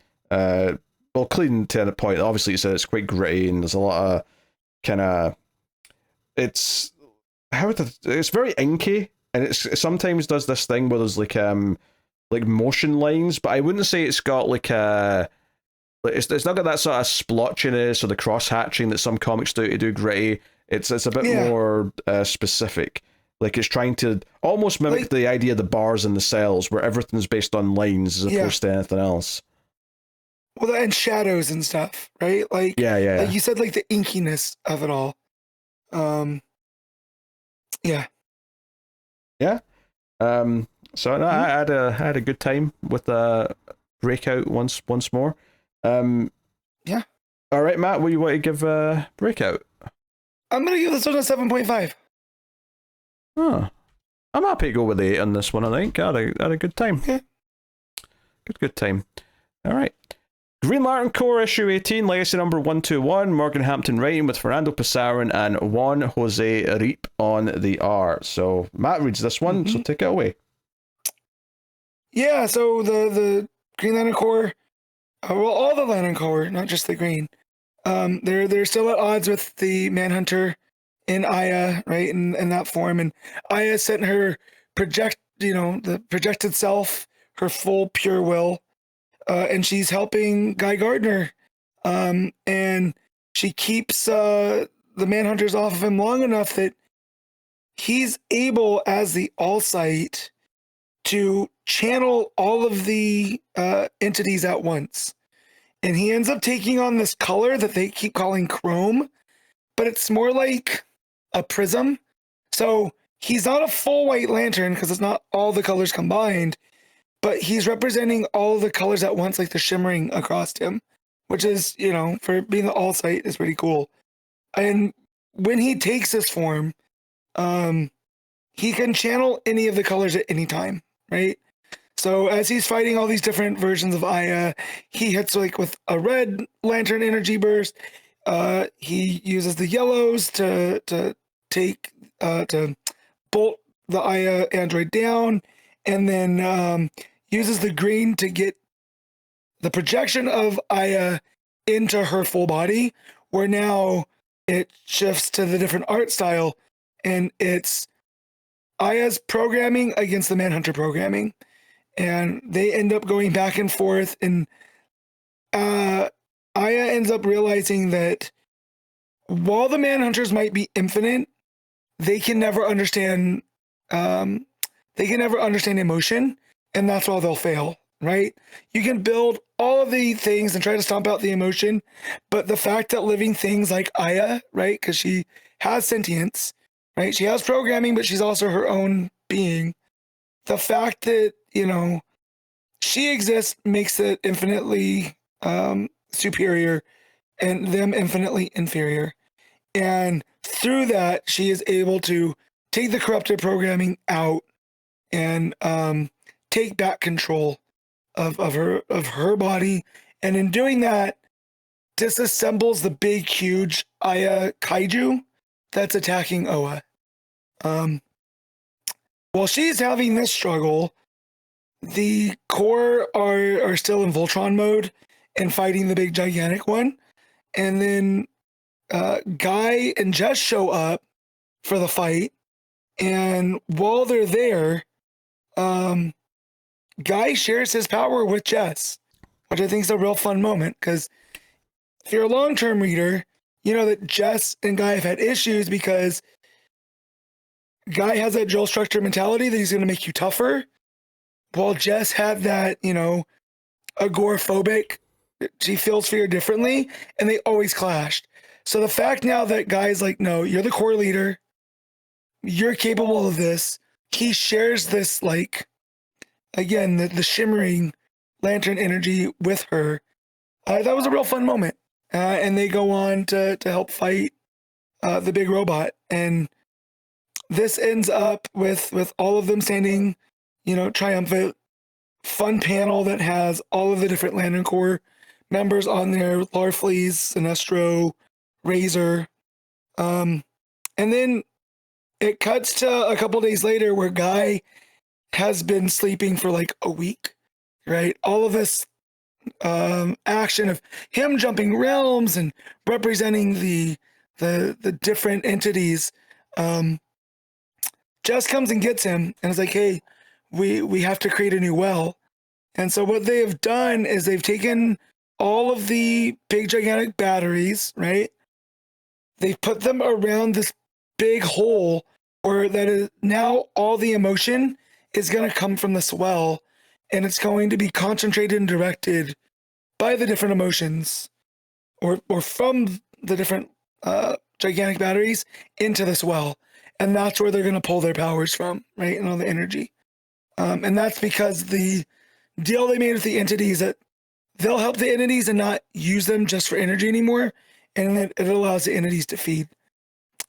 A: Clean to a point. Obviously you said it's quite gritty and there's a lot of kind of it's very inky, and it sometimes does this thing where there's like motion lines, but I wouldn't say it's got it's not got that sort of splotchiness or the cross hatching that some comics do to do gritty. It's a bit more specific. Like it's trying to almost mimic the idea of the bars and the cells where everything's based on lines as opposed to anything else.
B: Well, and shadows and stuff, right? Like like you said, like the inkiness of it all. So no, I had a good time with Breakout once more. All right, Matt, what do you want to give Breakout? I'm gonna give this one a 7.5.
A: Oh, I'm happy to go with 8 on this one. I think I had a good time.
B: Yeah.
A: Good time. All right. Green Lantern Corps issue 18, legacy number 121, Morgan Hampton writing with Fernando Passarin and Juan José Reap on the art. So Matt reads this one, so take it away.
B: Yeah, so the Green Lantern Corps, all the Lantern Corps, not just the Green, they're still at odds with the Manhunter in Aya, right, in that form, and Aya sent her the projected self, her full pure will. And she's helping Guy Gardner, and she keeps the Manhunters off of him long enough that he's able, as the All-Sight, to channel all of the entities at once. And he ends up taking on this color that they keep calling chrome, but it's more like a prism. So he's not a full white lantern because it's not all the colors combined, but he's representing all the colors at once, like the shimmering across him, which is, for being the All-Sight, is pretty cool. And when he takes this form, he can channel any of the colors at any time, right? So as he's fighting all these different versions of Aya, he hits like with a red lantern energy burst. He uses the yellows to bolt the Aya android down, and then uses the green to get the projection of Aya into her full body, where now it shifts to the different art style, and it's Aya's programming against the Manhunter programming, and they end up going back and forth, and Aya ends up realizing that while the Manhunters might be infinite, they can never understand emotion, and that's why they'll fail, right? You can build all of the things and try to stomp out the emotion, but the fact that living things like Aya, right, because she has sentience, right? She has programming, but she's also her own being. The fact that, she exists makes it infinitely superior and them infinitely inferior. And through that, she is able to take the corrupted programming out and take back control of her body. And in doing that, disassembles the big, huge Aya kaiju that's attacking Oa. While she's having this struggle, the core are still in Voltron mode and fighting the big gigantic one. And then Guy and Jess show up for the fight. And while they're there, Guy shares his power with Jess, which I think is a real fun moment, because if you're a long-term reader, you know that Jess and Guy have had issues because Guy has that drill structure mentality that he's going to make you tougher, while Jess had that, agoraphobic, she feels fear differently, and they always clashed. So the fact now that Guy's like, no, you're the core leader, you're capable of this, he shares this, again, the shimmering lantern energy with her. That was a real fun moment. And they go on to help fight the big robot. And this ends up with all of them standing, triumphant. Fun panel that has all of the different Lantern Corps members on there: Larfleeze, Sinestro, Razor. And then it cuts to a couple days later where Guy has been sleeping for a week, right? All of this action of him jumping realms and representing the different entities. Jess comes and gets him and is like, hey, we have to create a new well. And so what they have done is they've taken all of the big gigantic batteries, right? They've put them around this big hole where that is now all the emotion is going to come from this well, and it's going to be concentrated and directed by the different emotions or from the different gigantic batteries into this well. And that's where they're going to pull their powers from, right? And all the energy. And that's because the deal they made with the entities that they'll help the entities and not use them just for energy anymore. And it allows the entities to feed.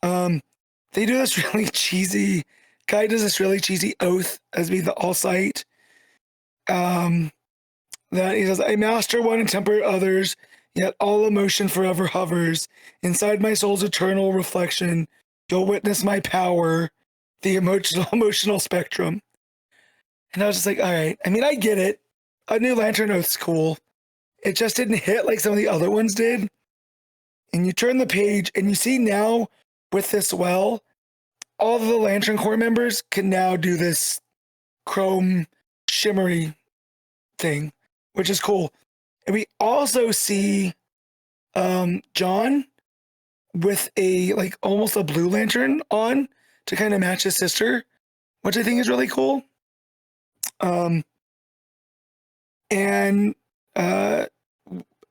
B: They do this really cheesy, Guy does this really cheesy oath as being the all-sight. That he says, I master one and temper others, yet all emotion forever hovers. Inside my soul's eternal reflection, you'll witness my power, the emotional spectrum. And I was just like, all right. I mean, I get it. A new Lantern Oath's cool. It just didn't hit like some of the other ones did. And you turn the page and you see now with this well, all of the Lantern Corps members can now do this chrome shimmery thing, which is cool. And we also see John with a almost a blue lantern on to kind of match his sister, which I think is really cool. And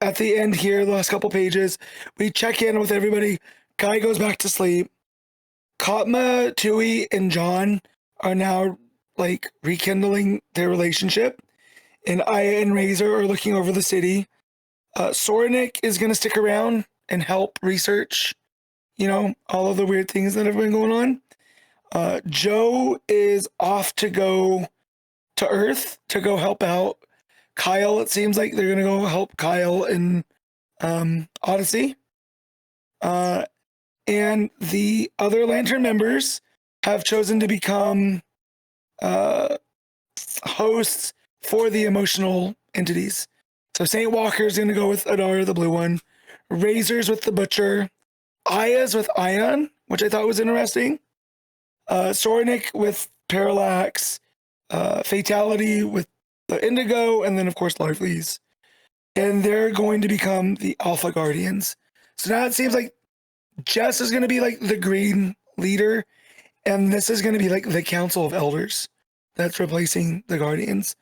B: at the end here, the last couple pages, we check in with everybody. Guy goes back to sleep. Katma, Tui, and John are now rekindling their relationship. And Aya and Razor are looking over the city. Soranik is going to stick around and help research, all of the weird things that have been going on. Joe is off to go to Earth to go help out Kyle. It seems like they're going to go help Kyle in Odyssey. And the other Lantern members have chosen to become hosts for the emotional entities. So Saint Walker's going to go with Adara, the blue one. Razor's with the Butcher. Aya's with Ion, which I thought was interesting. Soranik with Parallax. Fatality with the Indigo. And then, of course, Larfleeze. And they're going to become the Alpha Guardians. So now it seems like Jess is going to be the green leader. And this is going to be the Council of Elders that's replacing the Guardians.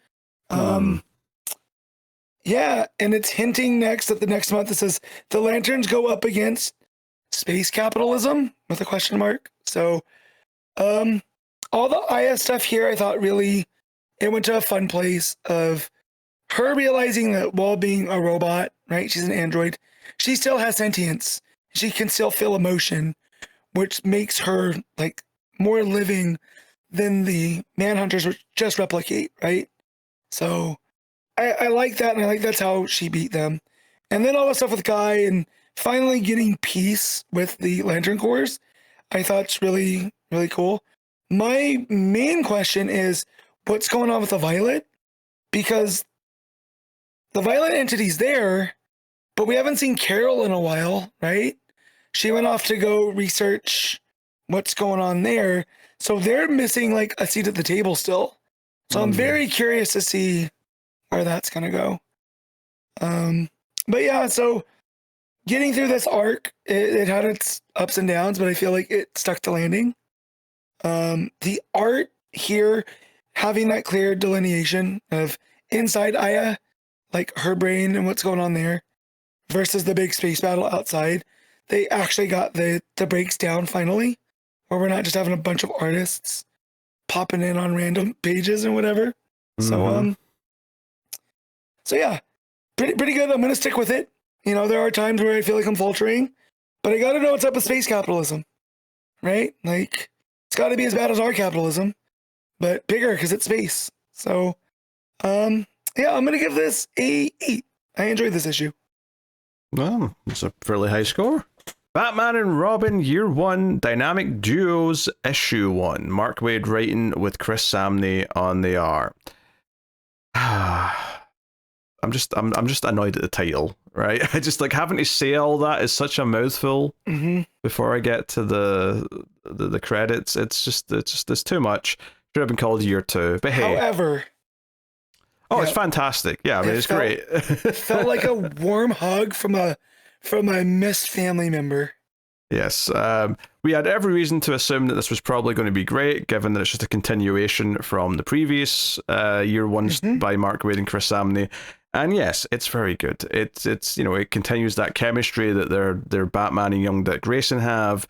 B: Yeah, and it's hinting next that the next month it says the Lanterns go up against space capitalism with a question mark. So all the Aya stuff here, I thought really, it went to a fun place of her realizing that while being a robot, right? She's an android. She still has sentience. She can still feel emotion, which makes her like more living than the Manhunters, which just replicate, right? So I like that, and I like that's how she beat them. And then all the stuff with Guy and finally getting peace with the Lantern Corps, I thought's really, really cool. My main question is what's going on with the Violet? Because the Violet entity's there, but we haven't seen Carol in a while, right? She went off to go research what's going on there. So they're missing like a seat at the table still. So I'm very curious to see where that's going to go. But yeah, so getting through this arc, it had its ups and downs, but I feel like it stuck the landing. The art here, having that clear delineation of inside Aya, like her brain and what's going on there, versus the big space battle outside. They actually got the breaks down finally, where we're not just having a bunch of artists popping in on random pages and whatever. So yeah, pretty good. I'm gonna stick with it. You know, there are times where I feel like I'm faltering, but I gotta know what's up with space capitalism, right? Like, it's gotta be as bad as our capitalism, but bigger because it's space. So, yeah, I'm gonna give this a 8. I enjoyed this issue.
A: Well, it's a fairly high score. Batman and Robin Year 1 Dynamic Duos Issue 1. Mark Waid writing with Chris Samnee on the art. I'm just annoyed at the title, right? I just like having to say all that is such a mouthful before I get to the credits. It's too much. Should have been called Year 2. But hey.
B: However,
A: it's fantastic. Yeah, I mean it's great.
B: It felt like a warm hug from a missed family member.
A: Yes, we had every reason to assume that this was probably going to be great, given that it's just a continuation from the previous Year 1s by Mark Waid and Chris Samnee. And yes, it's very good. It's you know, it continues that chemistry that their Batman and young Dick Grayson have.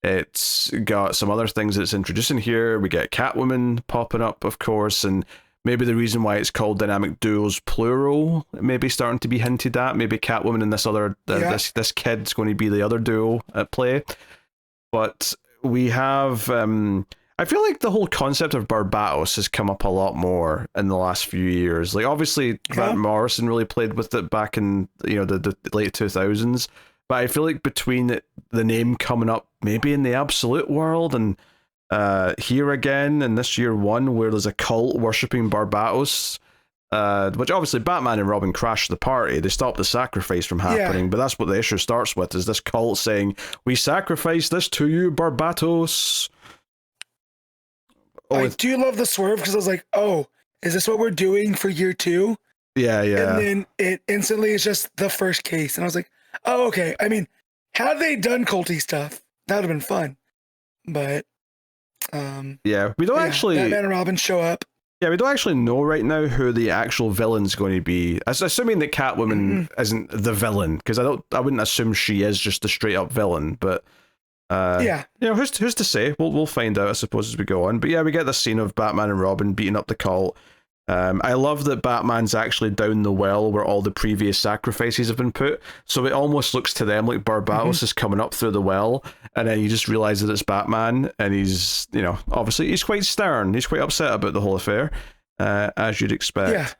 A: It's got some other things that it's introducing here. We get Catwoman popping up, of course, and maybe the reason why it's called Dynamic Duos plural, maybe starting to be hinted at. Maybe Catwoman and this other this kid's going to be the other duo at play. But we have I feel like the whole concept of Barbatos has come up a lot more in the last few years. Like obviously Grant Morrison really played with it back in the late 2000s, but I feel like between the name coming up maybe in the Absolute world and here again in this Year 1 where there's a cult worshipping Barbatos, which obviously Batman and Robin crashed the party. They stopped the sacrifice from happening, but that's what the issue starts with, is this cult saying, we sacrifice this to you, Barbatos.
B: I do love the swerve because I was like, oh, is this what we're doing for Year 2?
A: Yeah.
B: And then it instantly is just the first case. And I was like, oh, okay. I mean, had they done culty stuff, that would have been fun. But
A: we don't actually
B: Batman and Robin show up.
A: Yeah, we don't actually know right now who the actual villain's going to be. Assuming that Catwoman isn't the villain, because I wouldn't assume she is just a straight up villain, but who's to say? We'll find out, I suppose, as we go on. But yeah, we get this scene of Batman and Robin beating up the cult. I love that Batman's actually down the well where all the previous sacrifices have been put, so it almost looks to them like Barbatos is coming up through the well, and then you just realize that it's Batman, and he's, obviously he's quite stern, he's quite upset about the whole affair, as you'd expect.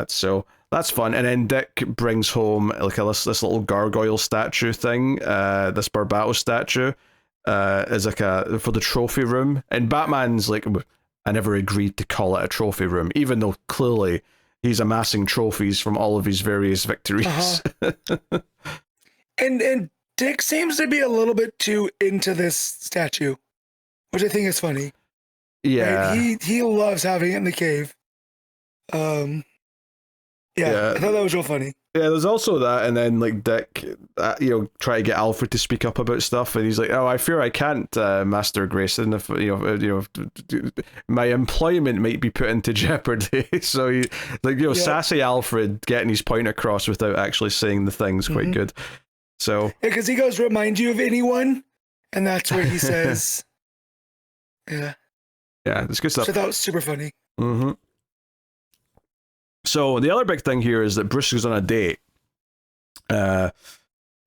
A: So that's fun. And then Dick brings home like this little gargoyle statue thing, this Barbatos statue, is like for the trophy room, and Batman's like, I never agreed to call it a trophy room, even though clearly he's amassing trophies from all of his various victories.
B: And Dick seems to be a little bit too into this statue, which I think is funny.
A: Yeah.
B: Right? He loves having it in the cave. I thought that was real funny.
A: Yeah, there's also that, and then like Dick, try to get Alfred to speak up about stuff, and he's like, "Oh, I fear I can't, Master Grayson. If my employment might be put into jeopardy." So he, sassy Alfred getting his point across without actually saying the thing's quite good. So
B: because he goes, "Remind you of anyone," and that's where he says, "Yeah,
A: it's good stuff."
B: So that was super funny.
A: So the other big thing here is that Bruce goes on a date, to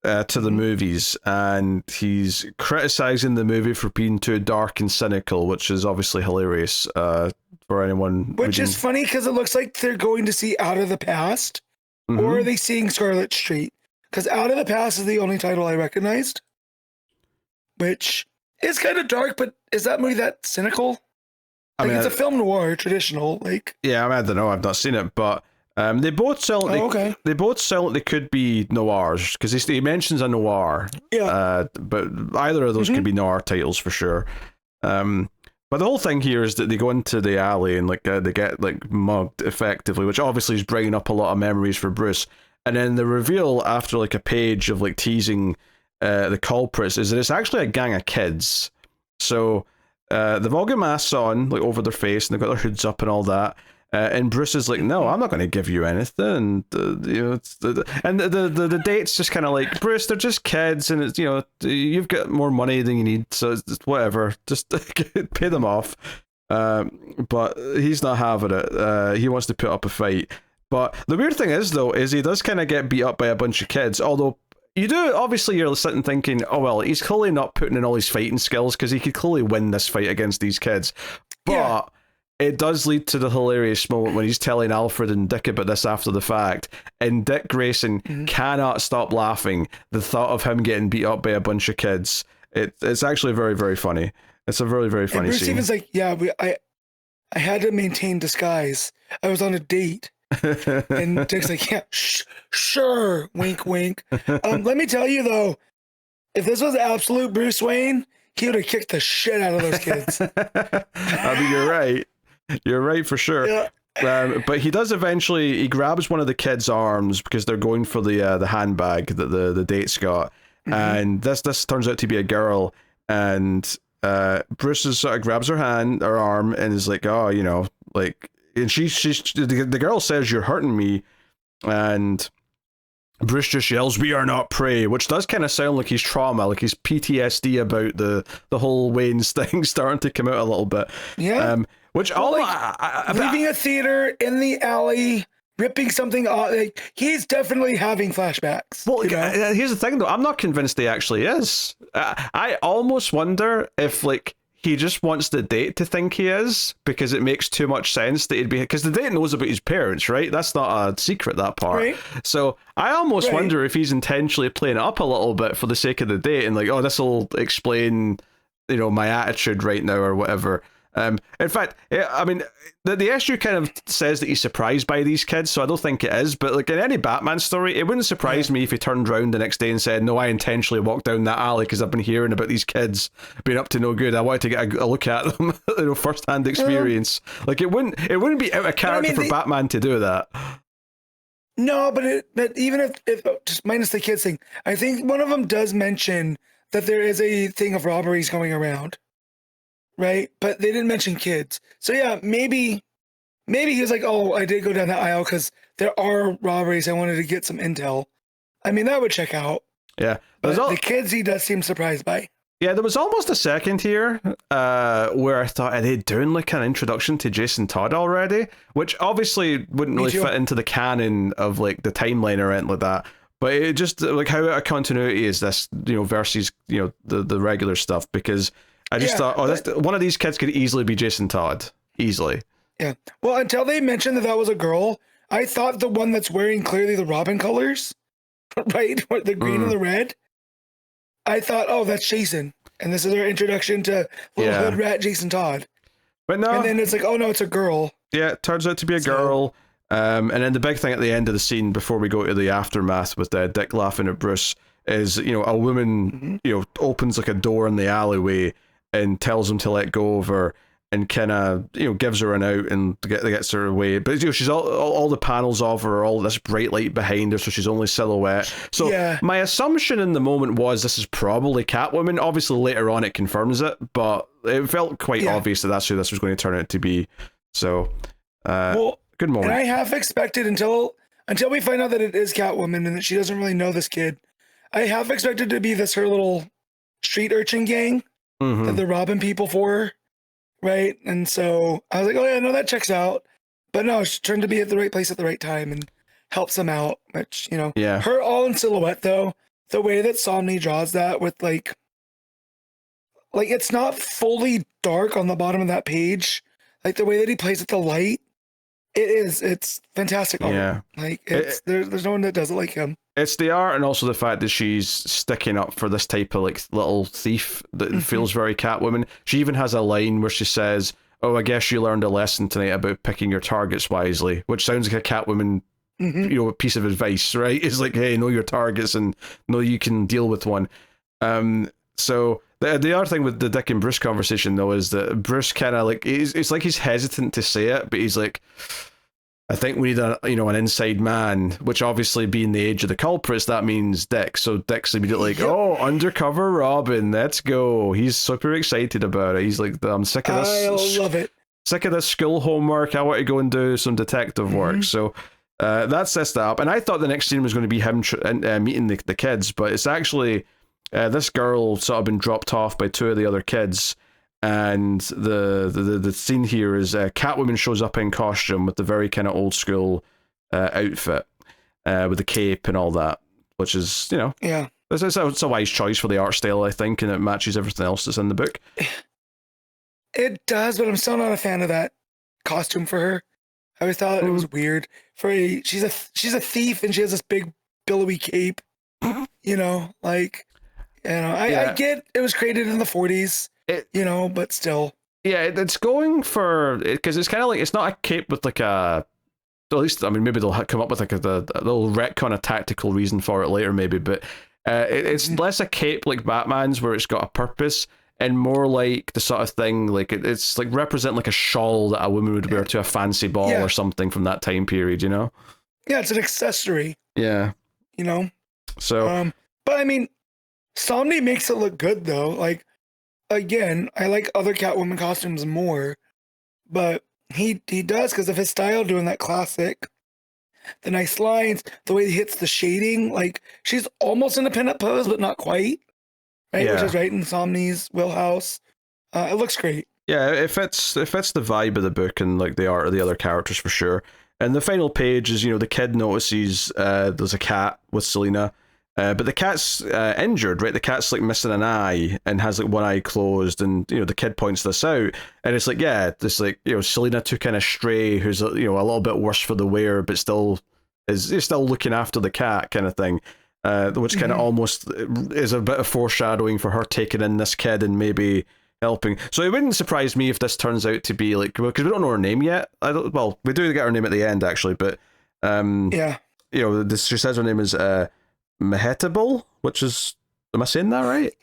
A: the movies, and he's criticizing the movie for being too dark and cynical, which is obviously hilarious for anyone.
B: Which is funny because it looks like they're going to see Out of the Past, or are they seeing Scarlet Street? Because Out of the Past is the only title I recognized, which is kind of dark, but is that movie that cynical? Like, it's a film noir, traditional. Like,
A: yeah, I don't know, I've not seen it, but they both sound like they both sound like they could be noirs, because he mentions a noir. Yeah. But either of those could be noir titles for sure. But the whole thing here is that they go into the alley and like they get like mugged effectively, which obviously is bringing up a lot of memories for Bruce. And then the reveal after like a page of like teasing the culprits is that it's actually a gang of kids. So they've all got masks on, like over their face, and they've got their hoods up and all that. And Bruce is like, no, I'm not going to give you anything. And, you know, the date's just kind of like, Bruce, they're just kids, and it's, you know, you've got more money than you need, so it's whatever, just pay them off. But he's not having it. He wants to put up a fight. But the weird thing is, though, is he does kind of get beat up by a bunch of kids, although you do, obviously you're sitting thinking, oh, well, he's clearly not putting in all his fighting skills, because he could clearly win this fight against these kids. But it does lead to the hilarious moment when he's telling Alfred and Dick about this after the fact, and Dick Grayson cannot stop laughing. The thought of him getting beat up by a bunch of kids, it's actually very, very funny. It's a very, very funny
B: Bruce
A: scene.
B: Stevens like, yeah, I had to maintain disguise. I was on a date. And Dick's like, yeah, sure, wink, wink. Let me tell you, though, if this was absolute Bruce Wayne, he would have kicked the shit out of those kids.
A: I mean, you're right. You're right for sure. Yeah. But he does eventually, he grabs one of the kids' arms because they're going for the handbag that the date's got. And this turns out to be a girl. And Bruce sort of grabs her arm, and is like, oh, you know, like, and the girl says, you're hurting me. And Bruce just yells, we are not prey, which does kind of sound like he's trauma, like he's PTSD about the whole Wayne's thing starting to come out a little bit. Yeah. Which
B: leaving a theater in the alley, ripping something off, like, he's definitely having flashbacks.
A: Well, here's the thing, though. I'm not convinced he actually is. I almost wonder if, like, he just wants the date to think he is, because it makes too much sense that he'd be, because the date knows about his parents, right? That's not a secret, that part. Right. So I almost wonder if he's intentionally playing it up a little bit for the sake of the date, and like, oh, this will explain, you know, my attitude right now or whatever. In fact, I mean, the issue kind of says that he's surprised by these kids, so I don't think it is. But like in any Batman story, it wouldn't surprise me if he turned around the next day and said, "No, I intentionally walked down that alley because I've been hearing about these kids being up to no good. I wanted to get a look at them, you know, first-hand experience." Like it wouldn't be out of character for Batman to do that.
B: No, but even if just minus the kids thing, I think one of them does mention that there is a thing of robberies going around. Right, but they didn't mention kids. So yeah, maybe he was like, "Oh, I did go down that aisle because there are robberies. I wanted to get some intel." I mean, that would check out.
A: Yeah,
B: but the kids he does seem surprised by.
A: Yeah, there was almost a second here where I thought, are they doing like an introduction to Jason Todd already? Which obviously wouldn't really fit into the canon of like the timeline or anything like that. But it just like how out of continuity is this, you know, versus, you know, the regular stuff, because I just thought, one of these kids could easily be Jason Todd. Easily. Yeah.
B: Well, until they mentioned that was a girl, I thought the one that's wearing clearly the Robin colors, right? The green and the red. I thought, oh, that's Jason. And this is our introduction to little hood rat Jason Todd.
A: But no.
B: And then it's like, oh, no, it's a girl.
A: Yeah, it turns out to be a girl. And then the big thing at the end of the scene, before we go to the aftermath with Dick laughing at Bruce, is, you know, a woman, you know, opens like a door in the alleyway and tells him to let go of her, and kind of, you know, gives her an out and gets her away. But, you know, she's all the panels of her, all this bright light behind her, so she's only silhouette. So my assumption in the moment was this is probably Catwoman. Obviously later on it confirms it, but it felt quite obvious that that's who this was going to turn out to be. So good moment.
B: And I half expected until we find out that it is Catwoman and that she doesn't really know this kid, I half expected to be her little street urchin gang that they're robbing people for, right? And so I was like, oh yeah, no, that checks out. But no, she turned to be at the right place at the right time, and helps him out, which,
A: Yeah.
B: her all in silhouette though, the way that Samnee draws that with like it's not fully dark on the bottom of that page. Like the way that he plays with the light, it's fantastic art.
A: Yeah.
B: Like there's no one that does it like him.
A: It's the art and also the fact that she's sticking up for this type of like little thief that feels very Catwoman. She even has a line where she says, "Oh, I guess you learned a lesson tonight about picking your targets wisely," which sounds like a Catwoman, piece of advice, right? It's like, hey, know your targets and know you can deal with one. So the other thing with the Dick and Bruce conversation though is that Bruce kind of like it's like he's hesitant to say it, but he's like, I think we need an inside man, which obviously being the age of the culprits, that means Dick. So Dick's immediately like, oh, undercover Robin, let's go. He's super excited about it. He's like, I'm sick of this.
B: I love it.
A: Sick of this school homework. I want to go and do some detective work. So that sets that up. And I thought the next scene was going to be him meeting the kids, but it's actually this girl sort of been dropped off by two of the other kids. And the scene here is Catwoman shows up in costume with the very kind of old school outfit with the cape and all that, which is,
B: yeah,
A: it's a wise choice for the art style, I think, and it matches everything else that's in the book.
B: It does, but I'm still not a fan of that costume for her. I always thought it was weird. She's a thief and she has this big billowy cape. I get it was created in the 40s. But still.
A: Yeah, it's going for, because it's kind of like, it's not a cape with like a, at least, I mean, maybe they'll come up with like they'll retcon a tactical reason for it later maybe, but it's less a cape like Batman's where it's got a purpose and more like the sort of thing, like it's like represent like a shawl that a woman would wear to a fancy ball or something from that time period, Yeah,
B: it's an accessory.
A: Yeah. So.
B: But I mean, Samnee makes it look good though, like, again, I like other Catwoman costumes more, but he does because of his style doing that classic, the nice lines, the way he hits the shading. Like she's almost in a pinup pose, but not quite, right? Yeah. Which is right in Samnee's wheelhouse. It looks great.
A: Yeah, it fits the vibe of the book and like the art of the other characters for sure. And the final page is the kid notices there's a cat with Selina. But the cat's injured, right? The cat's like missing an eye and has like one eye closed, and the kid points this out, and it's like, this like Selina took in a stray who's a little bit worse for the wear, but still is still looking after the cat kind of thing, which kind of almost is a bit of foreshadowing for her taking in this kid and maybe helping. So it wouldn't surprise me if this turns out to be like, because we don't know her name yet. We do get her name at the end actually, but she says her name is Mehetable, which is, am I saying that right?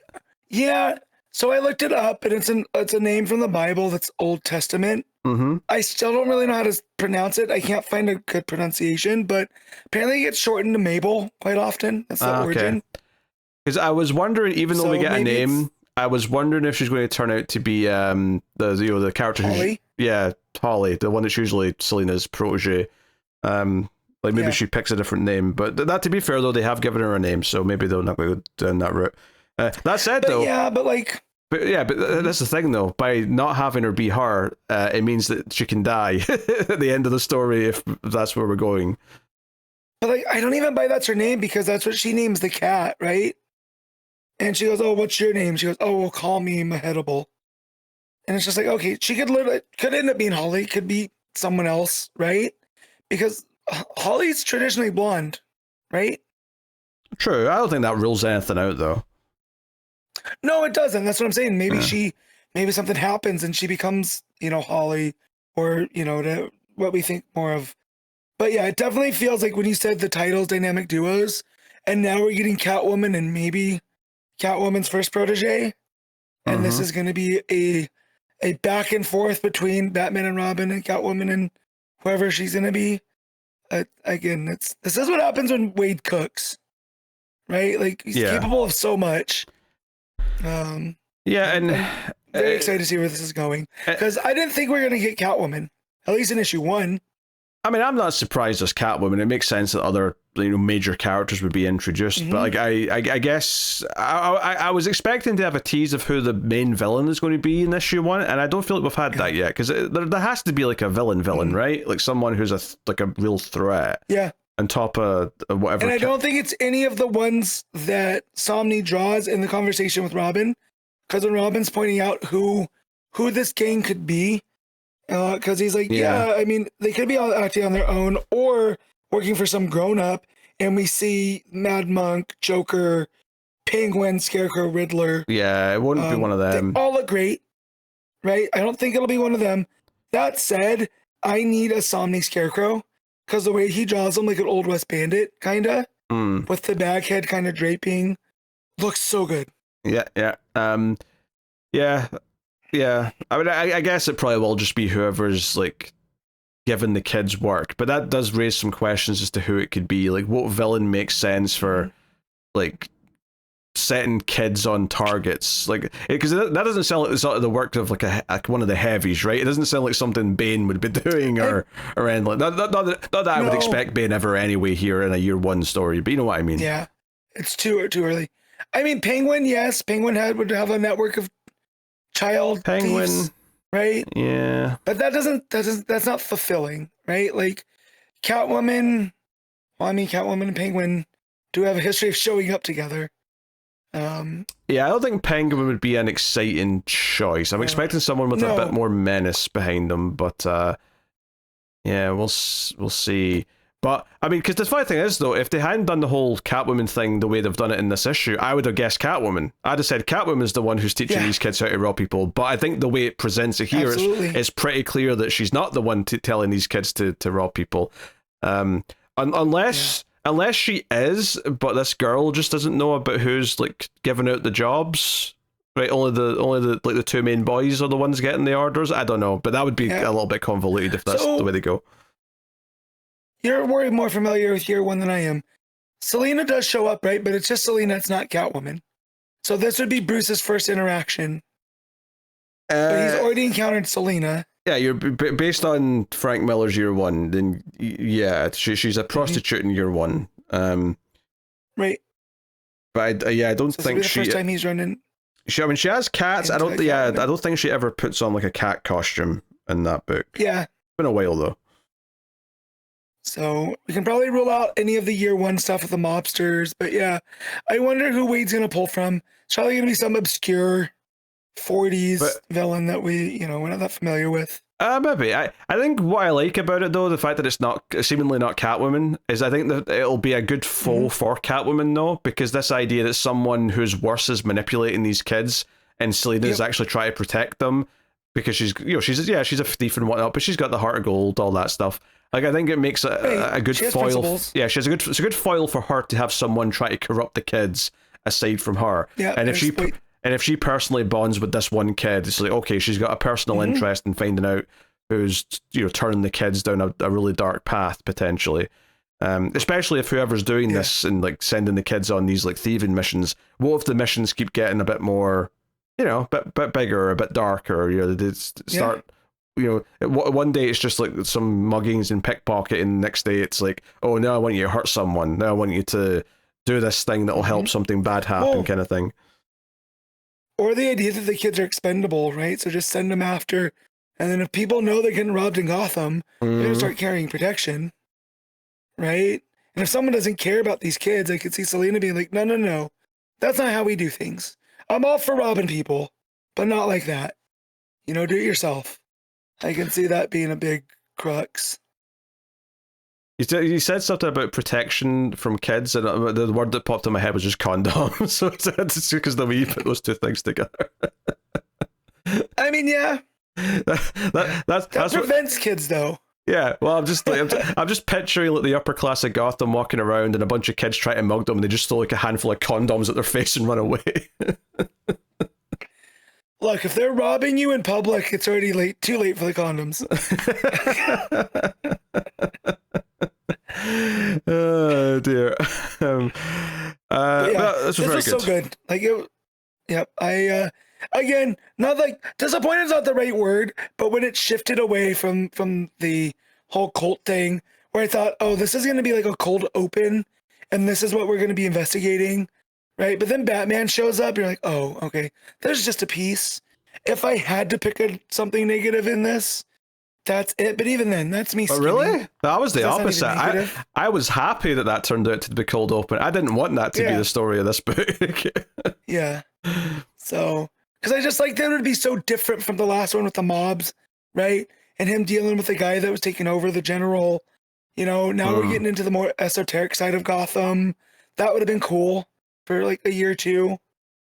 B: Yeah. So I looked it up, and it's a name from the Bible that's Old Testament. I still don't really know how to pronounce it. I can't find a good pronunciation, but apparently it gets shortened to Mabel quite often. That's the origin.
A: Because I was wondering, even though we get a name, I was wondering if she's going to turn out to be the character
B: Holly.
A: Holly, the one that's usually Selina's protege. Like maybe she picks a different name, but that, to be fair though, they have given her a name, so maybe they'll not go down that route. That said, though, but that's the thing though. By not having her be her, it means that she can die at the end of the story if that's where we're going.
B: But like, I don't even buy that's her name because that's what she names the cat, right? And she goes, "Oh, what's your name?" She goes, "Oh, well, call me Mehetable." And it's just like, okay, she could end up being Holly, could be someone else, right? Because Holly's traditionally blonde, right?
A: True. I don't think that rules anything out, though.
B: No, it doesn't. That's what I'm saying. Maybe maybe something happens and she becomes, Holly, or what we think more of. But yeah, it definitely feels like when you said the titles dynamic duos, and now we're getting Catwoman and maybe Catwoman's first protege, and this is going to be a back and forth between Batman and Robin and Catwoman and whoever she's going to be. Again, this is what happens when Waid cooks, right? Like he's capable of so much. And I'm very excited to see where this is going because I didn't think we were going to get Catwoman, at least in issue 1.
A: I mean, I'm not surprised as Catwoman. It makes sense that other major characters would be introduced, but like I guess I was expecting to have a tease of who the main villain is going to be in issue 1, and I don't feel like we've had that yet because there has to be like a villain, right? Like someone who's a real threat.
B: Yeah.
A: on top of whatever.
B: And I don't think it's any of the ones that Samnee draws in the conversation with Robin, because when Robin's pointing out who this gang could be, because he's like, yeah, I mean, they could be all acting on their own or working for some grown up, and we see Mad Monk, Joker, Penguin, Scarecrow, Riddler.
A: Yeah, it wouldn't be one of them.
B: They all look great, right? I don't think it'll be one of them. That said, I need a Samnee Scarecrow, because the way he draws him like an Old West Bandit, kind of, with the bag head kind of draping, looks so good.
A: Yeah. I mean, I guess it probably will just be whoever's like given the kids work, but that does raise some questions as to who it could be. Like, what villain makes sense for like setting kids on targets? Like, because that doesn't sound like the work of like one of the heavies, right? It doesnn't sound like something Bane would be doing or anything like that. Not that I would expect Bane ever anyway here in a year one story, but you know what I mean.
B: Yeah, it's too early. I mean, Penguin, yes, Penguin would have a network of child thieves, right?
A: Yeah,
B: but that's not fulfilling, right? Like Catwoman. Well, I mean, Catwoman and Penguin do have a history of showing up together.
A: Yeah, I don't think Penguin would be an exciting choice. I'm expecting someone with a bit more menace behind them, but yeah, we'll see. But I mean, because the funny thing is, though, if they hadn't done the whole Catwoman thing the way they've done it in this issue, I would have guessed Catwoman. I'd have said Catwoman's the one who's teaching these kids how to rob people. But I think the way it presents it here, it's pretty clear that she's not the one telling these kids to rob people, unless she is. But this girl just doesn't know about who's like giving out the jobs. Right, only the like the two main boys are the ones getting the orders. I don't know, but that would be a little bit convoluted if that's the way they go.
B: You're more familiar with year one than I am. Selina does show up, right? But it's just Selina, it's not Catwoman. So this would be Bruce's first interaction. But he's already encountered Selina.
A: Yeah, you're based on Frank Miller's year one. Then yeah, she's a prostitute in year one.
B: Right.
A: But I don't think
B: the first time he's running.
A: She has cats. I don't think she ever puts on like a cat costume in that book.
B: Yeah.
A: It's been a while though.
B: So we can probably rule out any of the year one stuff with the mobsters, but yeah, I wonder who Wade's gonna pull from. It's probably gonna be some obscure 40s villain that we're not that familiar with.
A: Maybe. I think what I like about it though, the fact that it's seemingly not Catwoman, is I think that it'll be a good foe for Catwoman though, because this idea that someone who's worse is manipulating these kids and Selina is actually trying to protect them because she's a thief and whatnot, but she's got the heart of gold, all that stuff. Like, I think it makes a good foil. Yeah, it's a good foil for her to have someone try to corrupt the kids aside from her. Yeah, and if she personally bonds with this one kid, it's like, okay, she's got a personal interest in finding out who's turning the kids down a really dark path potentially. Especially if whoever's doing this and like sending the kids on these like thieving missions, what if the missions keep getting a bit more, a bit bigger, a bit darker? They start. One day it's just like some muggings and pickpocketing, and the next day it's like, oh, now I want you to hurt someone. Now I want you to do this thing that'll help something bad happen, kind of thing.
B: Or the idea that the kids are expendable, right? So just send them after, and then if people know they're getting robbed in Gotham, they're going to start carrying protection, right? And if someone doesn't care about these kids, I could see Selina being like, no, that's not how we do things. I'm all for robbing people, but not like that. Do it yourself. I can see that being a big crux.
A: You said something about protection from kids, and the word that popped in my head was just condom. So it's because the way you put those two things together.
B: I mean, yeah.
A: That
B: prevents kids, though.
A: Yeah, well, I'm just picturing like the upper class of Gotham walking around, and a bunch of kids try to mug them, and they just throw like a handful of condoms at their face and run away.
B: Look, if they're robbing you in public, it's already too late for the condoms.
A: Oh dear. This was
B: so good. Again, not like disappointed is not the right word, but when it shifted away from the whole cult thing, where I thought, oh, this is going to be like a cold open, and this is what we're going to be investigating. Right, but then Batman shows up. You're like, oh, okay. There's just a piece. If I had to pick something negative in this, that's it. But even then, that's me.
A: Oh, really? That was the
B: That's not even
A: opposite. I was happy that turned out to be cold open. I didn't want that to be the story of this book.
B: Yeah. So, because I just like that it would be so different from the last one with the mobs, right? And him dealing with the guy that was taking over the general. You know, now we're getting into the more esoteric side of Gotham. That would have been cool for like a year or two.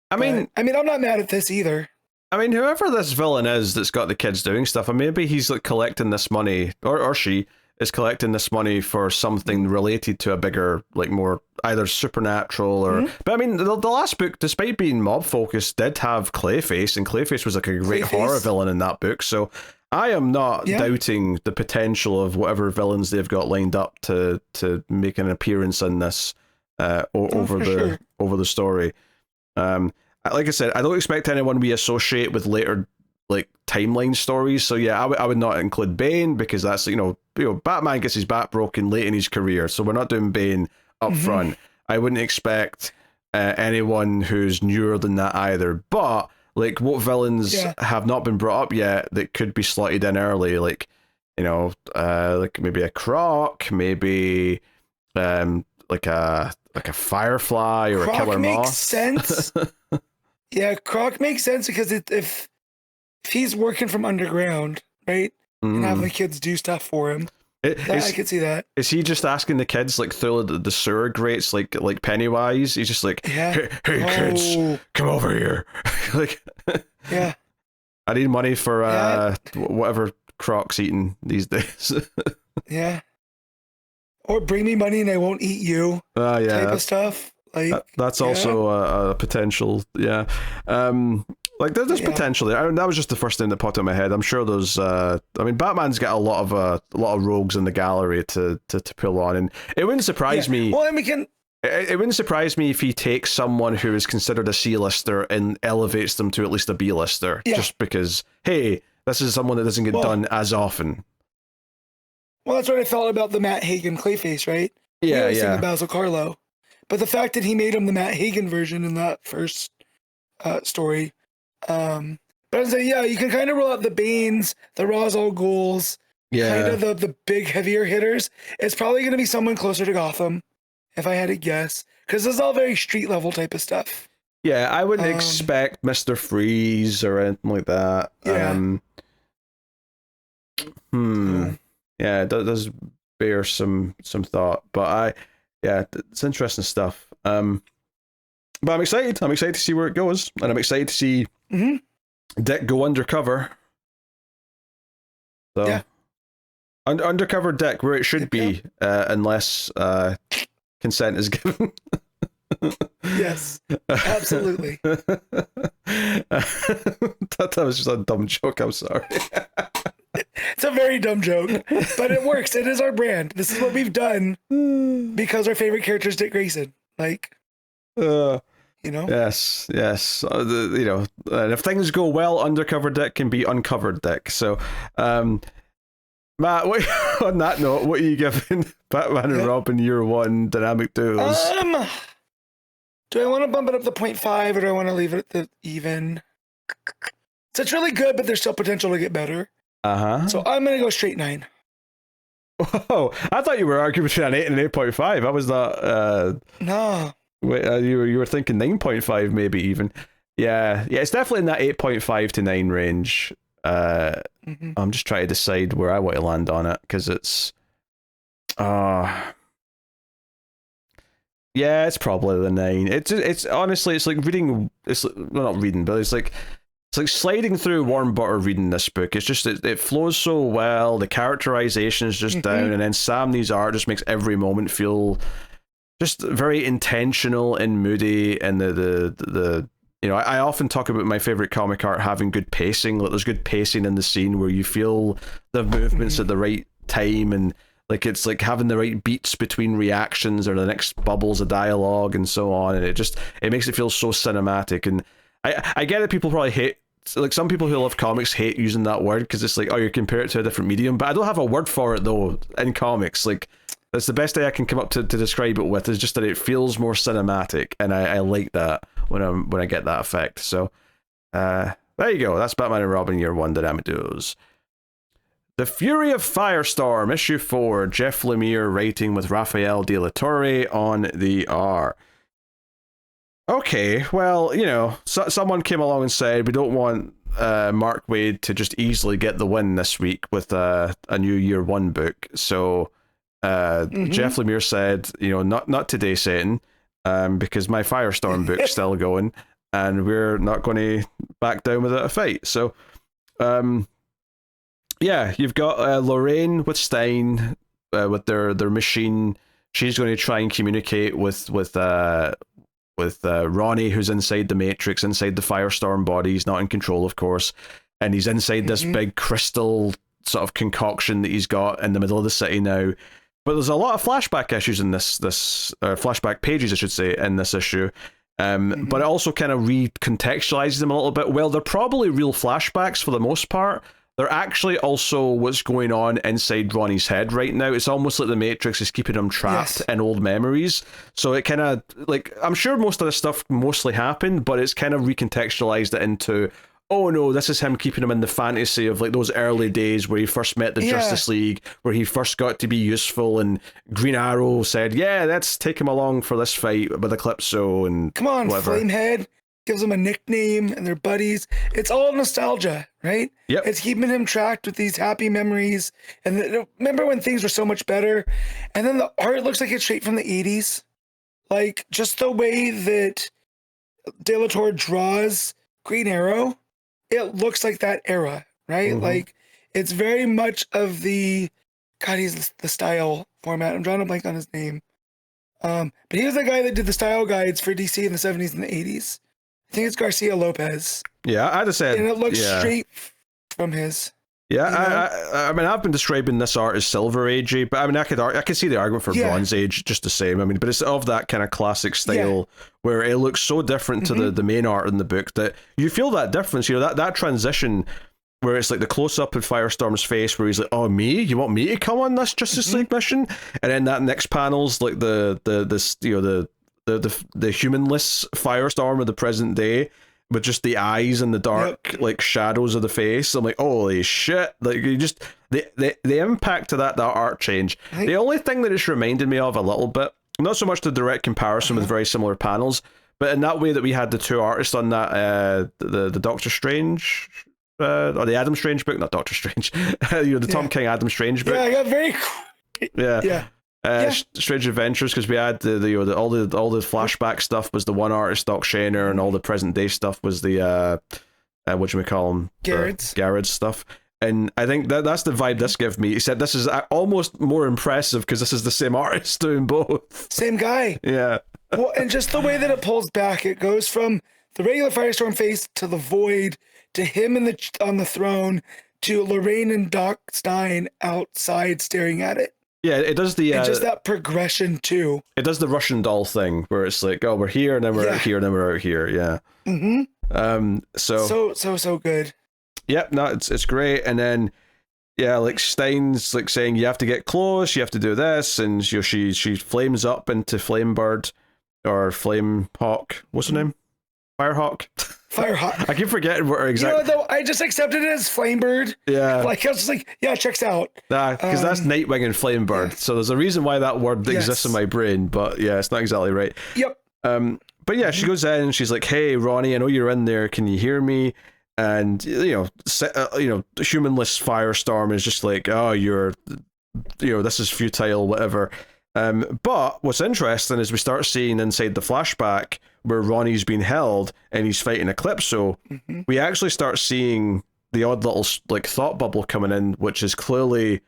B: I mean, I'm not mad at this either.
A: I mean, whoever this villain is that's got the kids doing stuff, and maybe he's like collecting this money, or she is collecting this money for something related to a bigger, like more either supernatural or. But I mean, the last book, despite being mob focused, did have Clayface, and Clayface was like a great horror villain in that book. So I am not doubting the potential of whatever villains they've got lined up to make an appearance in this over the story. Like I said, I don't expect anyone we associate with later like timeline stories. So yeah, I would not include Bane because that's you know Batman gets his back broken late in his career, so we're not doing Bane up front. I wouldn't expect anyone who's newer than that either. But like, what villains have not been brought up yet that could be slotted in early? Like, you know, like maybe a Croc, maybe like a Firefly or
B: Croc
A: a Killer
B: makes
A: Moth.
B: Sense. Yeah, Croc makes sense because if he's working from underground, right, and having the kids do stuff for him, I could see that.
A: Is he just asking the kids like through the sewer grates like Pennywise? He's just like, hey kids, come over here. Like, I need money for whatever Croc's eating these days. Yeah.
B: Or bring me money and I won't eat you. Type of stuff. Like
A: that's also a potential. Yeah. Like there's potential there. That was just the first thing that popped in my head. I'm sure there's. I mean, Batman's got a lot of rogues in the gallery to pull on, and it wouldn't surprise me.
B: Well, and we can.
A: It wouldn't surprise me if he takes someone who is considered a C-lister and elevates them to at least a B-lister, just because, hey, this is someone that doesn't get done as often.
B: Well, that's what I thought about the Matt Hagen Clayface, right?
A: Yeah,
B: The Basil Carlo. But the fact that he made him the Matt Hagen version in that first story. But I was like, you can kind of roll out the Banes, the Ra's al Ghul's, kind of the big, heavier hitters. It's probably going to be someone closer to Gotham, if I had to guess. Because this is all very street-level type of stuff.
A: Yeah, I wouldn't expect Mr. Freeze or anything like that.
B: Yeah.
A: Yeah, it does bear some thought. But it's interesting stuff. But I'm excited. I'm excited to see where it goes, and I'm excited to see Dick go undercover. So, undercover Dick, where it should be, unless consent is given.
B: Yes, absolutely.
A: That was just a dumb joke. I'm sorry.
B: It's a very dumb joke, but it works. It is our brand. This is what we've done because our favorite character is Dick Grayson. Like, you know.
A: Yes. You know, and if things go well, undercover Dick can be uncovered Dick. So, Matt, on that note, what are you giving Batman and Robin Year One dynamic duos?
B: Do I want to bump it up to 0.5 or do I want to leave it at the even? So it's really good, but there's still potential to get better. So I'm gonna go straight 9.
A: Oh, I thought you were arguing between an 8 and an 8.5. I was not.
B: No.
A: Wait, you were thinking 9.5 maybe even. Yeah. It's definitely in that 8.5 to 9 range. I'm just trying to decide where I want to land on it because it's. Yeah, it's probably the 9. It's honestly, it's like reading. It's well, not reading, but it's like sliding through warm butter reading this book. It's just it flows so well. The characterization is just down, and then Samnee's art just makes every moment feel just very intentional and moody. And the you know, I often talk about my favorite comic art having good pacing. Like there's good pacing in the scene where you feel the movements at the right time, and like it's like having the right beats between reactions or the next bubbles of dialogue and so on. And it makes it feel so cinematic. And I get that people probably hate, like some people who love comics hate using that word because it's like, oh, you compare it to a different medium, but I don't have a word for it though in comics. Like that's the best thing I can come up to describe it with, is just that it feels more cinematic, and I like that when I get that effect. So there you go. That's Batman and Robin Year One dynamic duos. The Fury of Firestorm, issue 4, Jeff Lemire writing with Rafael de Latorre on the R. Okay, well, you know, someone came along and said we don't want Mark Waid to just easily get the win this week with a new year 1 book. So Jeff Lemire said, you know, not today, Satan, because my Firestorm book's still going, and we're not going to back down without a fight. So, yeah, you've got Lorraine with Stein with their machine. She's going to try and communicate with Ronnie, who's inside the Matrix, inside the Firestorm body. He's not in control, of course, and he's inside this big crystal sort of concoction that he's got in the middle of the city now. But there's a lot of flashback issues in this flashback pages, I should say, in this issue. But it also kind of recontextualizes them a little bit. Well, they're probably real flashbacks for the most part. They're actually also what's going on inside Ronnie's head right now. It's almost like the Matrix is keeping him trapped in old memories. So it kind of, like, I'm sure most of this stuff mostly happened, but it's kind of recontextualized it into, oh no, this is him keeping him in the fantasy of like those early days where he first met the Justice League, where he first got to be useful, and Green Arrow said, yeah, let's take him along for this fight with Eclipso and
B: come on,
A: whatever.
B: Flamehead gives him a nickname and they're buddies. It's all nostalgia, right?
A: Yep.
B: It's keeping him tracked with these happy memories. And remember when things were so much better? And then the art looks like it's straight from the 80s. Like, just the way that De La Torre draws Green Arrow, it looks like that era, right? Like, it's very much of the, God, he's the style format. I'm drawing a blank on his name. But he was the guy that did the style guides for DC in the 70s and the 80s. I think it's Garcia Lopez.
A: Yeah, I'd have said,
B: and it looks straight from his.
A: Yeah,
B: you know?
A: I mean, I've been describing this art as Silver Agey, but I mean, I could see the argument for Bronze Age just the same. I mean, but it's of that kind of classic style where it looks so different to the main art in the book that you feel that difference. You know, that transition where it's like the close up of Firestorm's face, where he's like, "Oh, me? You want me to come on this Justice League mission?" And then that next panel's like the humanless Firestorm of the present day, with just the eyes and the dark like shadows of the face. I'm like, holy shit! Like, you just the impact of that art change. The only thing that it's reminded me of a little bit, not so much the direct comparison with very similar panels, but in that way that we had the two artists on that the Doctor Strange. Or the Adam Strange book, not Doctor Strange. You know, the Tom King Adam Strange book.
B: Yeah, I got very.
A: Strange Adventures, because we had all the flashback stuff was the one artist, Doc Shaner, and all the present day stuff was the Garrett's stuff. And I think that's the vibe this gave me. He said this is almost more impressive because this is the same artist doing both.
B: Same guy.
A: Yeah.
B: Well, and just the way that it pulls back, it goes from the regular Firestorm face to the Void to him on the throne to Lorraine and Doc Stein outside staring at it.
A: Yeah, it does the
B: and just that progression too.
A: It does the Russian doll thing where it's like, oh, we're here and then we're out here and then we're out here. Yeah. So
B: good.
A: Yep. No, it's great. And then like Stein's like saying you have to get close, you have to do this, and she flames up into Flamebird or Flame Hawk. What's her name? Firehawk.
B: Firehawk.
A: I keep forgetting what her exact.
B: You know what, though? I just accepted it as Flamebird.
A: Yeah.
B: Like, I was just like, yeah, it checks out.
A: Nah, because that's Nightwing and Flamebird. Yeah. So there's a reason why that word exists in my brain, but yeah, it's not exactly right.
B: Yep.
A: But yeah, she goes in and she's like, "Hey, Ronnie, I know you're in there. Can you hear me?" And humanless Firestorm is just like, "Oh, this is futile, whatever." But what's interesting is we start seeing inside the flashback where Ronnie's been held and he's fighting Eclipso. We actually start seeing the odd little like thought bubble coming in, which is clearly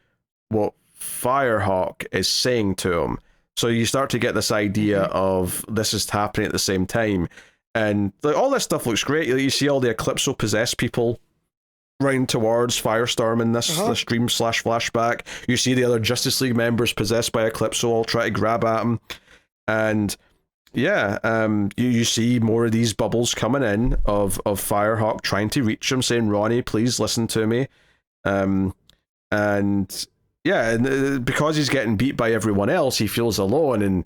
A: what Firehawk is saying to him. So you start to get this idea of this is happening at the same time, and like all this stuff looks great. You see all the Eclipso possessed people running towards Firestorm in this dream / flashback. You see the other Justice League members possessed by Eclipso all try to grab at him, and you see more of these bubbles coming in of Firehawk trying to reach him, saying, "Ronnie, please listen to me," and because he's getting beat by everyone else, he feels alone, and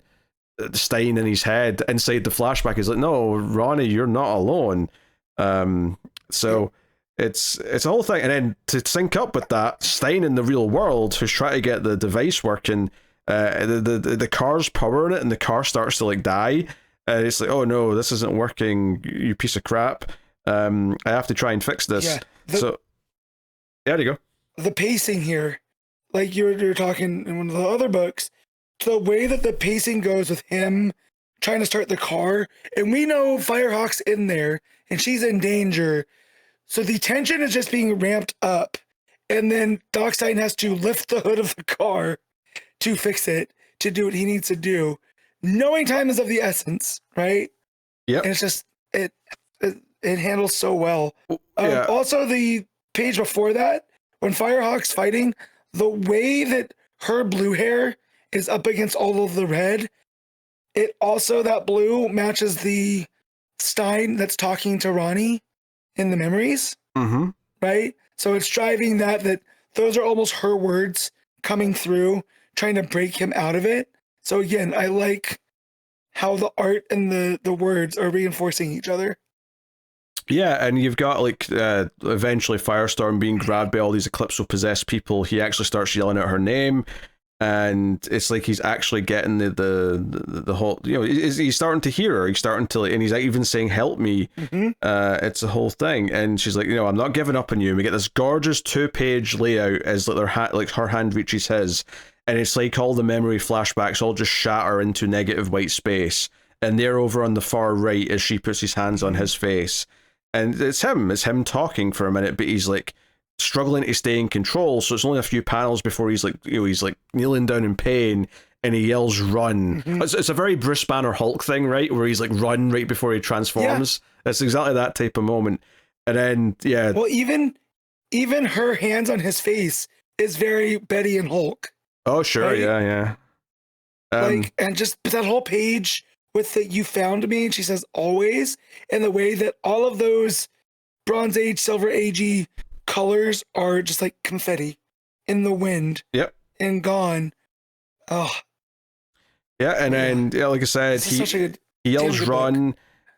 A: Stein in his head inside the flashback is like, "No, Ronnie, you're not alone." So it's a whole thing. And then to sync up with that, Stein in the real world, who's trying to get the device working, the car's powering it, and the car starts to like die. And it's like, oh no, this isn't working, you piece of crap. I have to try and fix this.
B: Yeah,
A: So there you go.
B: The pacing here, like you're talking in one of the other books, the way that the pacing goes with him trying to start the car, and we know Firehawk's in there and she's in danger, so the tension is just being ramped up, and then Doc Stein has to lift the hood of the car to fix it, to do what he needs to do, knowing time is of the essence, right?
A: Yep.
B: And it's just it handles so well.
A: Yeah.
B: Also, the page before that, when Firehawk's fighting, the way that her blue hair is up against all of the red, it also, that blue matches the Stein that's talking to Ronnie in the memories, right? So it's driving that those are almost her words coming through, trying to break him out of it. So again, I like how the art and the words are reinforcing each other.
A: Yeah, and you've got like eventually Firestorm being grabbed by all these Eclipso-possessed people. He actually starts yelling out her name, and it's like he's actually getting the whole, you know, he's starting to hear her. He's starting to, and he's even saying, "Help me." It's a whole thing, and she's like, you know, I'm not giving up on you. And we get this gorgeous 2-page layout as like like her hand reaches his, and it's like all the memory flashbacks all just shatter into negative white space, and they're over on the far right as she puts his hands on his face. And it's him talking for a minute, but he's like struggling to stay in control. So it's only a few panels before he's like, you know, he's like kneeling down in pain, and he yells, "Run!" It's a very Bruce Banner Hulk thing, right? Where he's like, "Run!" right before he transforms. Yeah. It's exactly that type of moment. And then, yeah.
B: Well, even her hands on his face is very Betty and Hulk.
A: Oh, sure, right? Yeah.
B: Like, and just that whole page with the "you found me," and she says "always," and the way that all of those Bronze Age, Silver Agey colors are just like confetti in the wind.
A: Yep.
B: And gone. Oh.
A: Yeah, and then, yeah, like I said, he yells "run,"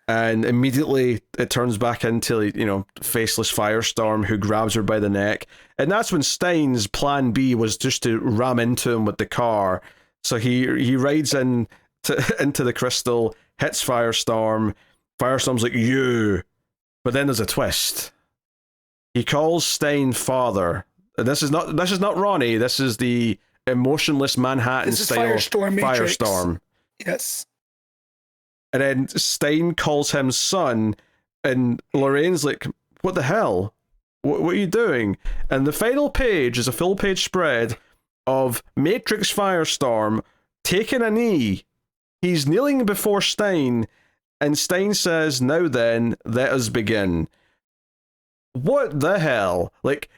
A: and immediately it turns back into, you know, faceless Firestorm, who grabs her by the neck. And that's when Stein's plan B was just to ram into him with the car. So he rides into the crystal, hits Firestorm. Firestorm's like, "You." But then there's a twist. He calls Stein father. And this is not Ronnie. This is the emotionless Manhattan style Firestorm.
B: Yes.
A: And then Stein calls him son, and Lorraine's like, "What the hell? What are you doing?" And the final page is a full page spread of Matrix Firestorm taking a knee. He's kneeling before Stein, and Stein says, "Now then, let us begin." What the hell? Like,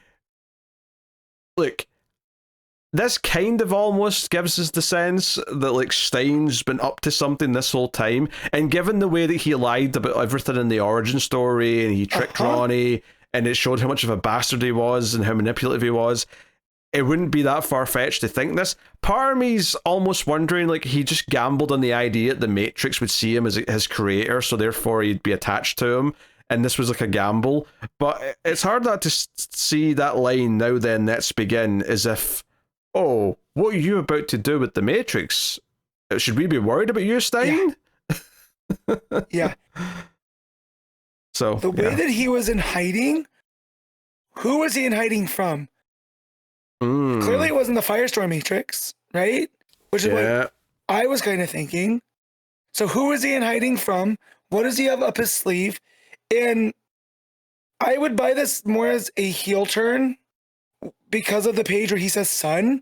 A: this kind of almost gives us the sense that, like, Stein's been up to something this whole time, and given the way that he lied about everything in the origin story, and he tricked Ronnie, and it showed how much of a bastard he was and how manipulative he was, it wouldn't be that far-fetched to think this. Part of me's almost wondering, like, he just gambled on the idea that the Matrix would see him as his creator, so therefore he'd be attached to him, and this was like a gamble. But it's hard not to see that line, "Now then, let's begin," as if, oh, what are you about to do with the Matrix? Should we be worried about you, Stein?
B: Yeah.
A: So
B: the way that he was in hiding, who was he in hiding from? Clearly it wasn't the Firestorm Matrix, right? Which is what I was kind of thinking. So who is he in hiding from? What does he have up his sleeve? And I would buy this more as a heel turn because of the page where he says "son,"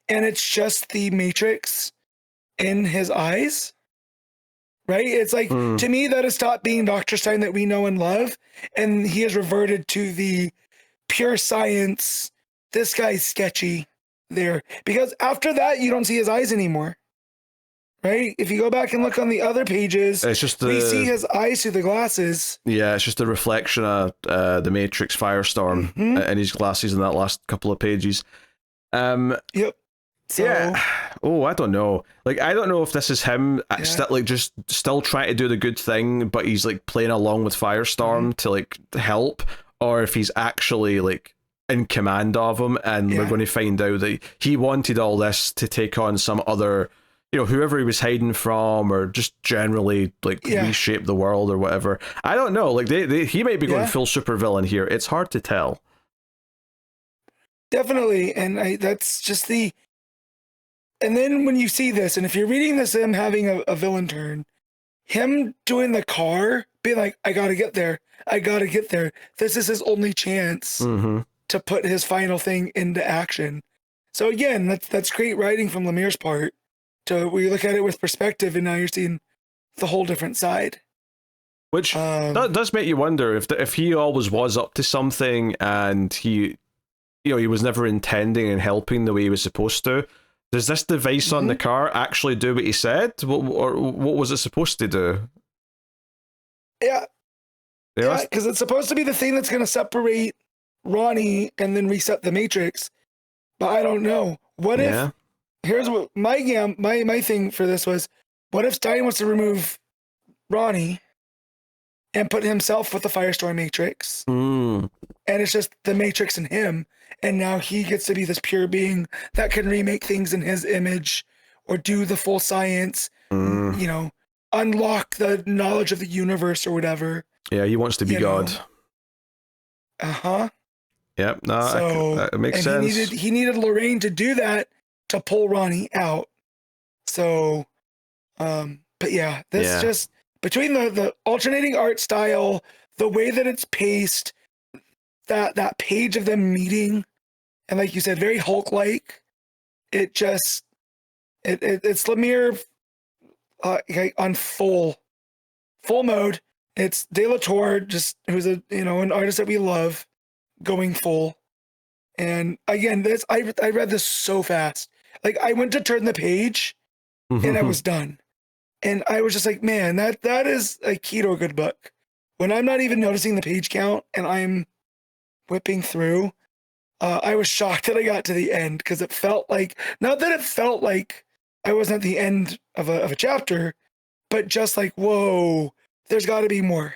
B: and it's just the Matrix in his eyes, right? It's like, to me, that has stopped being Dr. Stein that we know and love, and he has reverted to the pure science, this guy's sketchy there. Because after that, you don't see his eyes anymore, right? If you go back and look on the other pages,
A: it's just
B: we see his eyes through the glasses.
A: Yeah, it's just a reflection of the Matrix Firestorm in his glasses in that last couple of pages.
B: Yep. So,
A: yeah. Oh, I don't know. Like, I don't know if this is him still trying to do the good thing, but he's like playing along with Firestorm to like help, or if he's actually like in command of him, and we're going to find out that he wanted all this to take on some other, whoever he was hiding from, or just generally like reshape the world or whatever. I don't know. Like he might be going full supervillain here. It's hard to tell.
B: Definitely, and that's just the. And then when you see this, and if you're reading this, him having a villain turn, him doing the car, being like, I gotta get there. This is his only chance to put his final thing into action. So again, that's great writing from Lemire's part. We look at it with perspective, and now you're seeing the whole different side.
A: Which that does make you wonder if he always was up to something, and he was never intending and helping the way he was supposed to. Does this device on the car actually do what he said? Or what was it supposed to do?
B: Yeah, because it's supposed to be the thing that's going to separate Ronnie and then reset the Matrix. But I don't know. What if... Here's what my thing for this was, what if Stein wants to remove Ronnie and put himself with the Firestorm Matrix? And it's just the Matrix and him. And now he gets to be this pure being that can remake things in his image or do the full science, unlock the knowledge of the universe or whatever.
A: Yeah, he wants to be God. Yep, it makes sense.
B: He needed Lorraine to do that to pull Ronnie out. So, but yeah, this just, between the alternating art style, the way that it's paced, that page of them meeting, and like you said, very Hulk-like. It's Lemire on full mode. It's De La Torre, just who's an artist that we love, going full. And again, I read this so fast. Like I went to turn the page, and I was done. And I was just like, man, that is a key to a good book. When I'm not even noticing the page count and I'm whipping through, I was shocked that I got to the end, because it felt like, not that it felt like I wasn't at the end of a chapter, but just like, whoa, there's got to be more.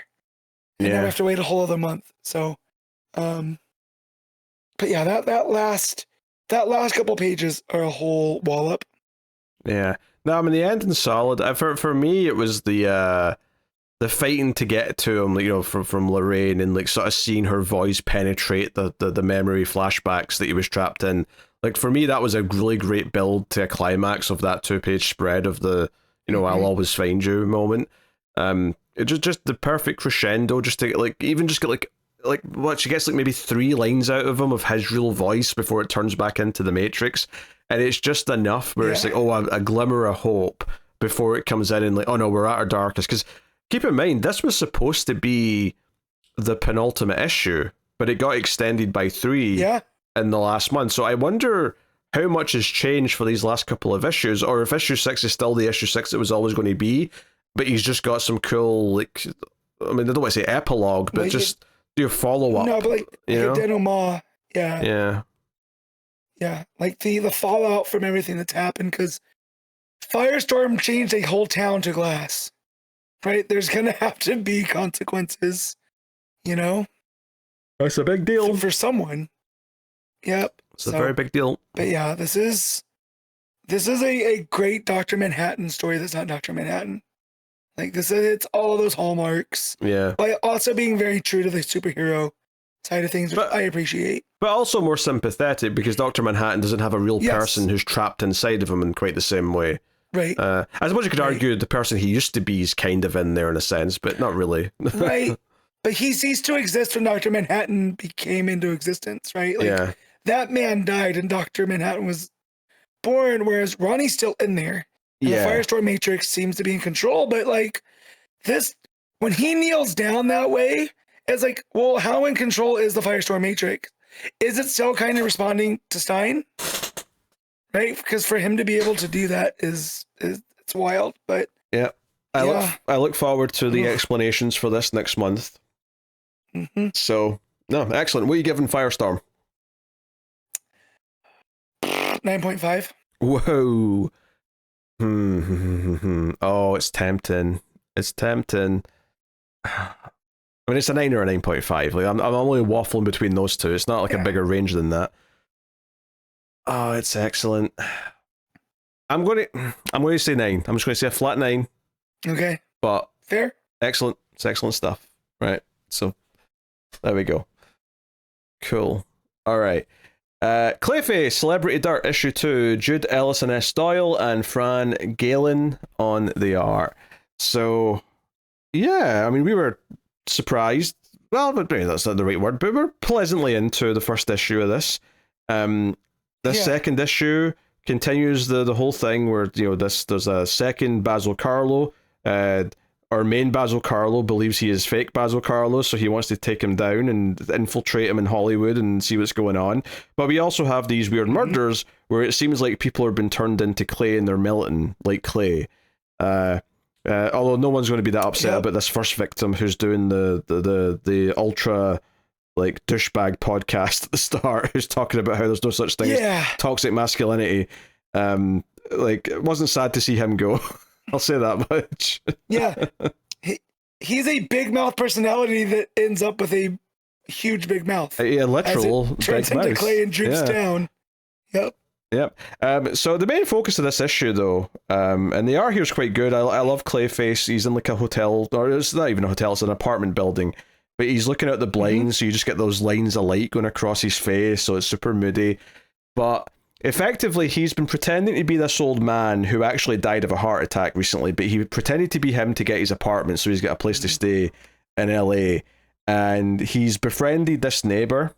B: And I have to wait a whole other month. So, but yeah, that last couple pages are a whole wallop.
A: Yeah. No, I mean, the ending's solid. For me, it was the fighting to get to him, from Lorraine, and like sort of seeing her voice penetrate the memory flashbacks that he was trapped in. Like for me, that was a really great build to a climax of that 2-page spread of the, I'll always find you moment. It just the perfect crescendo, just to get what she gets, like maybe 3 lines out of him of his real voice before it turns back into the Matrix, and it's just enough where it's like, a glimmer of hope before it comes in, and like, oh no, we're at our darkest. Because keep in mind, this was supposed to be the penultimate issue, but it got extended by 3 in the last month. So I wonder how much has changed for these last couple of issues, or if issue 6 is still the issue 6 it was always going to be, but he's just got some cool, like, I mean, I don't want to say epilogue, but like just do a follow-up.
B: No, but like a denouement.
A: Yeah.
B: Yeah, like the fallout from everything that's happened, because Firestorm changed a whole town to glass, right? There's going to have to be consequences,
A: That's a big deal.
B: For someone. Yep.
A: It's a very big deal.
B: But yeah, this is a great Dr. Manhattan story that's not Dr. Manhattan. Like it's all of those hallmarks.
A: Yeah.
B: But also being very true to the superhero side of things, which I appreciate.
A: But also more sympathetic, because Dr. Manhattan doesn't have a real person who's trapped inside of him in quite the same way.
B: Right.
A: I suppose you could argue the person he used to be is kind of in there in a sense, but not really.
B: Right. But he ceased to exist when Dr. Manhattan came into existence, right? Like, that man died and Dr. Manhattan was born, whereas Ronnie's still in there. And the Firestorm Matrix seems to be in control, but like this, when he kneels down that way, it's like, well, how in control is the Firestorm Matrix? Is it still kind of responding to Stein? Right? Because for him to be able to do that is it's wild, but
A: I look forward to the explanations for this next month. So, no, excellent. What are you giving Firestorm?
B: 9.5.
A: Whoa. Oh, it's tempting. It's tempting. I mean, it's a 9 or a 9.5. Like, I'm only waffling between those two. It's not like a bigger range than that. Oh, it's excellent. I'm going to say 9. I'm just going to say a flat 9.
B: Okay.
A: But
B: fair.
A: Excellent. It's excellent stuff. Right. So there we go. Cool. All right. Clayface, Celebrity Dirt, issue 2, Jude, Ellison, S. Doyle, and Fran, Galán on the art. So, yeah, I mean, we were surprised. Well, but maybe that's not the right word, but we're pleasantly into the first issue of this. Second issue continues the whole thing where, there's a second Basil Carlo. Our main Basil Carlo believes he is fake Basil Carlo, so he wants to take him down and infiltrate him in Hollywood and see what's going on. But we also have these weird murders where it seems like people have been turned into clay and they're melting like clay. Although no one's going to be that upset about this first victim who's doing the ultra like douchebag podcast at the start, who's talking about how there's no such thing as toxic masculinity. It wasn't sad to see him go. I'll say that much. Yeah.
B: He's a big mouth personality that ends up with a huge big mouth.
A: Yeah, literal big
B: turns into
A: mouth.
B: clay and droops down. Yep.
A: So the main focus of this issue, though, and the art here is quite good. I love Clayface. He's in like a hotel, or it's not even a hotel, it's an apartment building. But he's looking out the blinds, so you just get those lines of light going across his face, so it's super moody. But effectively, he's been pretending to be this old man who actually died of a heart attack recently, but he pretended to be him to get his apartment, so he's got a place to stay in LA. And he's befriended this neighbor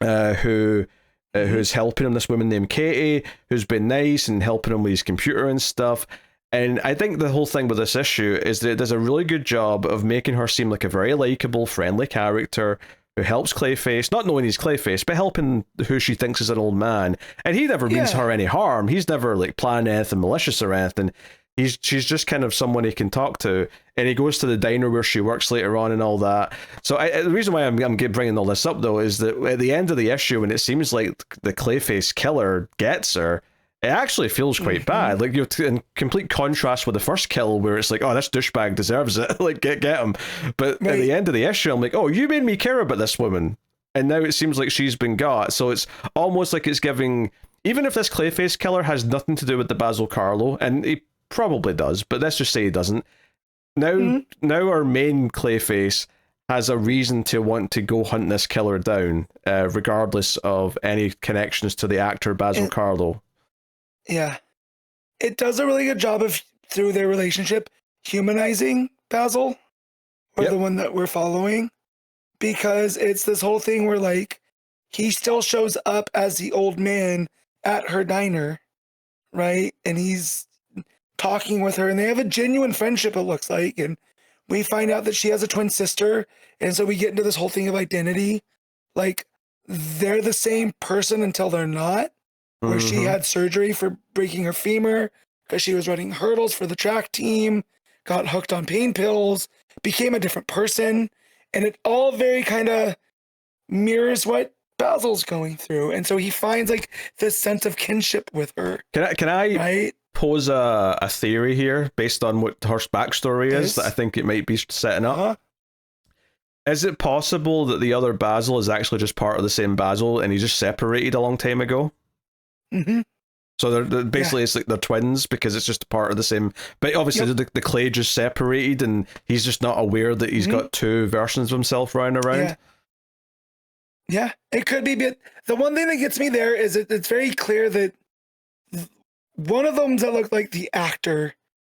A: who's helping him, this woman named Katie, who's been nice and helping him with his computer and stuff. And I think the whole thing with this issue is that it does a really good job of making her seem like a very likable, friendly character who helps Clayface, not knowing he's Clayface, but helping who she thinks is an old man. And he never means her any harm. He's never like planning anything malicious or anything. She's just kind of someone he can talk to. And he goes to the diner where she works later on and all that. So the reason why I'm bringing all this up, though, is that at the end of the issue, when it seems like the Clayface killer gets her, it actually feels quite bad. Like, you're in complete contrast with the first kill, where it's like, oh, this douchebag deserves it. Like, get him. But at the end of the issue, I'm like, oh, you made me care about this woman. And now it seems like she's been got. So it's almost like it's giving, even if this Clayface killer has nothing to do with the Basil Carlo, and he probably does, but let's just say he doesn't. Now our main Clayface has a reason to want to go hunt this killer down, regardless of any connections to the actor Basil Carlo.
B: Yeah. It does a really good job of, through their relationship, humanizing Basil, or the one that we're following, because it's this whole thing where, like, he still shows up as the old man at her diner, right? And he's talking with her, and they have a genuine friendship, it looks like, and we find out that she has a twin sister, and so we get into this whole thing of identity. Like, they're the same person until they're not. Where she had surgery for breaking her femur because she was running hurdles for the track team, got hooked on pain pills, became a different person, and it all very kind of mirrors what Basil's going through. And so he finds like this sense of kinship with her.
A: Can I pose a theory here based on what her backstory is that I think it might be setting up? Is it possible that the other Basil is actually just part of the same Basil and he just separated a long time ago? So they're basically it's like they're twins because it's just a part of the same. But obviously the clay just separated and he's just not aware that he's got two versions of himself running around.
B: Yeah, it could be. But the one thing that gets me there is it's very clear that one of them that looked like the actor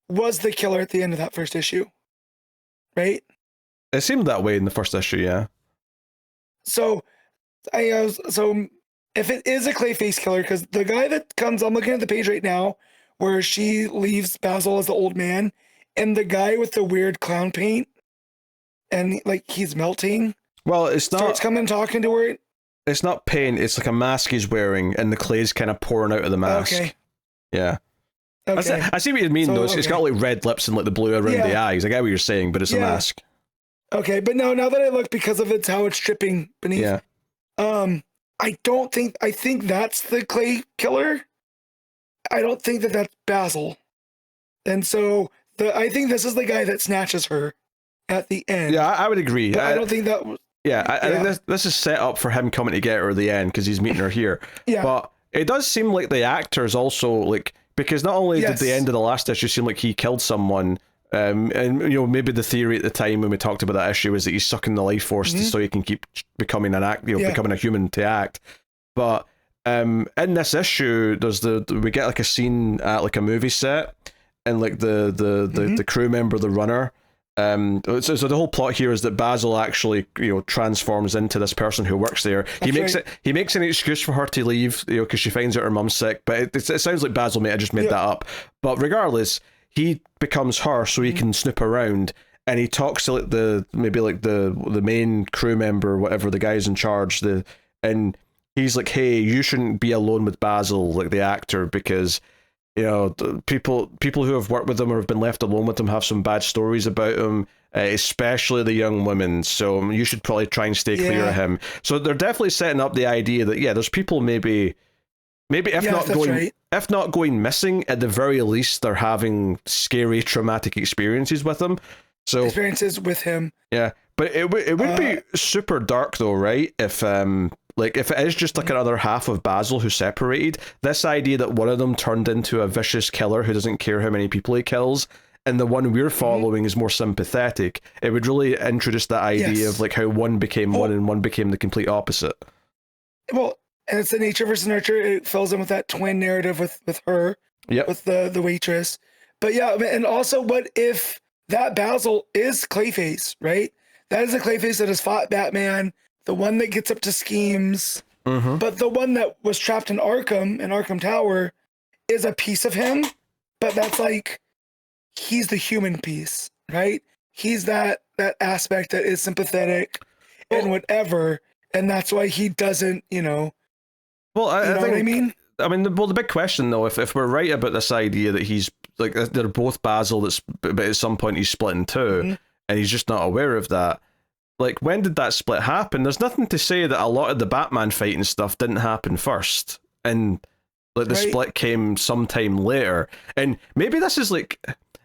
B: was the killer at the end of that first issue, right?
A: It seemed that way in the first issue, yeah.
B: So if it is a Clayface killer, because the guy that comes, I'm looking at the page right now, where she leaves Basil as the old man, and the guy with the weird clown paint, and like he's melting.
A: Well, it's not.
B: Starts coming talking to her.
A: It's not paint. It's like a mask he's wearing, and the clay's kind of pouring out of the mask.
B: Okay.
A: Yeah.
B: Okay.
A: I see what you mean, though. It's got like red lips and like the blue around the eyes. I get what you're saying, but it's a mask.
B: Okay, but no, now that I look, because of how it's dripping beneath. I think that's the clay killer. I don't think that that's Basil. And so I think this is the guy that snatches her at the end.
A: Yeah, I would agree.
B: But I don't think that was.
A: Yeah, I think this is set up for him coming to get her at the end because he's meeting her here.
B: Yeah.
A: But it does seem like the actors also, like, because not only did the end of the last issue seem like he killed someone, and maybe the theory at the time when we talked about that issue was that he's sucking the life force so he can keep becoming becoming a human to act. But in this issue, we get like a scene at like a movie set, and like the crew member, the runner. So the whole plot here is that Basil actually, transforms into this person who works there. He makes an excuse for her to leave, because she finds out her mum's sick. But it sounds like Basil may have just made that up. But regardless, he becomes her so he can snoop around, and he talks to like the main crew member, whatever the guy's in charge. And he's like, "Hey, you shouldn't be alone with Basil, like the actor, because." People who have worked with him or have been left alone with him have some bad stories about him, especially the young women. So you should probably try and stay clear of him. So they're definitely setting up the idea that there's people maybe if not going missing, at the very least they're having scary, traumatic experiences with him. So
B: experiences with him.
A: Yeah, but it would be super dark though, right? If if it is just like another half of Basil who separated, this idea that one of them turned into a vicious killer who doesn't care how many people he kills, and the one we're following is more sympathetic, it would really introduce that idea of like how one became one and one became the complete opposite.
B: Well, and it's the nature versus nurture. It fills in with that twin narrative with her, with the waitress. But yeah, and also what if that Basil is Clayface, right? That is a Clayface that has fought Batman, the one that gets up to schemes, but the one that was trapped in Arkham Tower, is a piece of him, but that's like, he's the human piece, right? He's that aspect that is sympathetic and whatever, and that's why he doesn't, Well,
A: I think,
B: what I mean?
A: The big question though, if we're right about this idea that he's like they're both Basil, but at some point he's split in two, and he's just not aware of that. Like, when did that split happen? There's nothing to say that a lot of the Batman fighting stuff didn't happen first, and like the split came sometime later. And maybe this is like,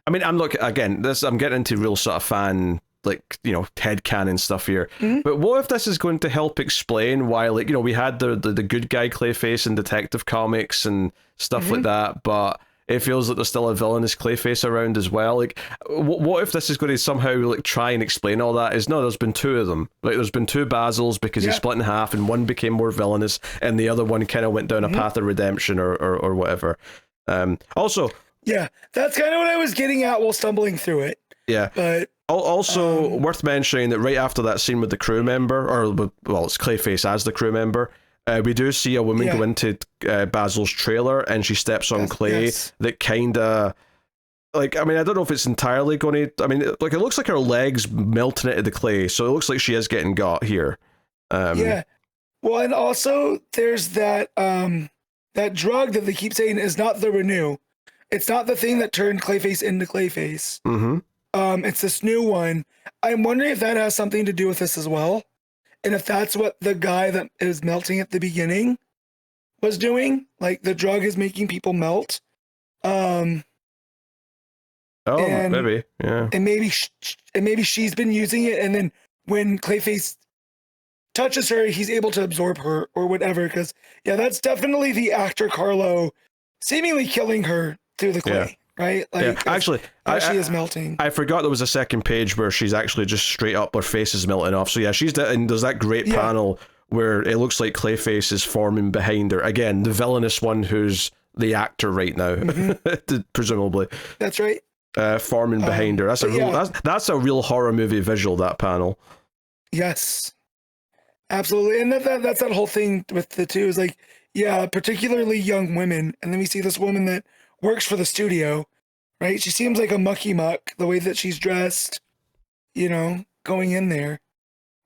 A: I'm getting into real sort of fan, like, headcanon stuff here. But what if this is going to help explain why, like, we had the good guy Clayface in Detective Comics and stuff like that, but it feels like there's still a villainous Clayface around as well. Like, what if this is going to somehow like try and explain all that? There's been two of them. Like, there's been two Basils because he split in half, and one became more villainous, and the other one kind of went down a path of redemption or whatever. Also, yeah,
B: that's kind of what I was getting at while stumbling through it.
A: Yeah,
B: but
A: also worth mentioning that right after that scene with the crew member, it's Clayface as the crew member. We do see a woman go into Basil's trailer, and she steps on clay that kind of, like, I don't know if it's entirely going to, it looks like her legs melting into the clay, so it looks like she is getting got here.
B: Well, and also there's that that drug that they keep saying is not the Renew. It's not the thing that turned Clayface into Clayface. It's this new one. I'm wondering if that has something to do with this as well. And if that's what the guy that is melting at the beginning was doing, like the drug is making people melt.
A: Maybe, yeah.
B: And maybe she's been using it, and then when Clayface touches her, he's able to absorb her or whatever. Because that's definitely the actor Carlo seemingly killing her through the clay. Right? Like,
A: actually,
B: she is melting.
A: I forgot there was a second page where she's actually just straight up, her face is melting off. So and there's that great panel where it looks like Clayface is forming behind her. Again, the villainous one who's the actor right now, presumably.
B: That's right.
A: Forming behind her. That's a real horror movie visual, that panel.
B: Yes. Absolutely. And that's that whole thing with the two is like, particularly young women. And then we see this woman that works for the studio, right? She seems like a mucky muck, the way that she's dressed, going in there.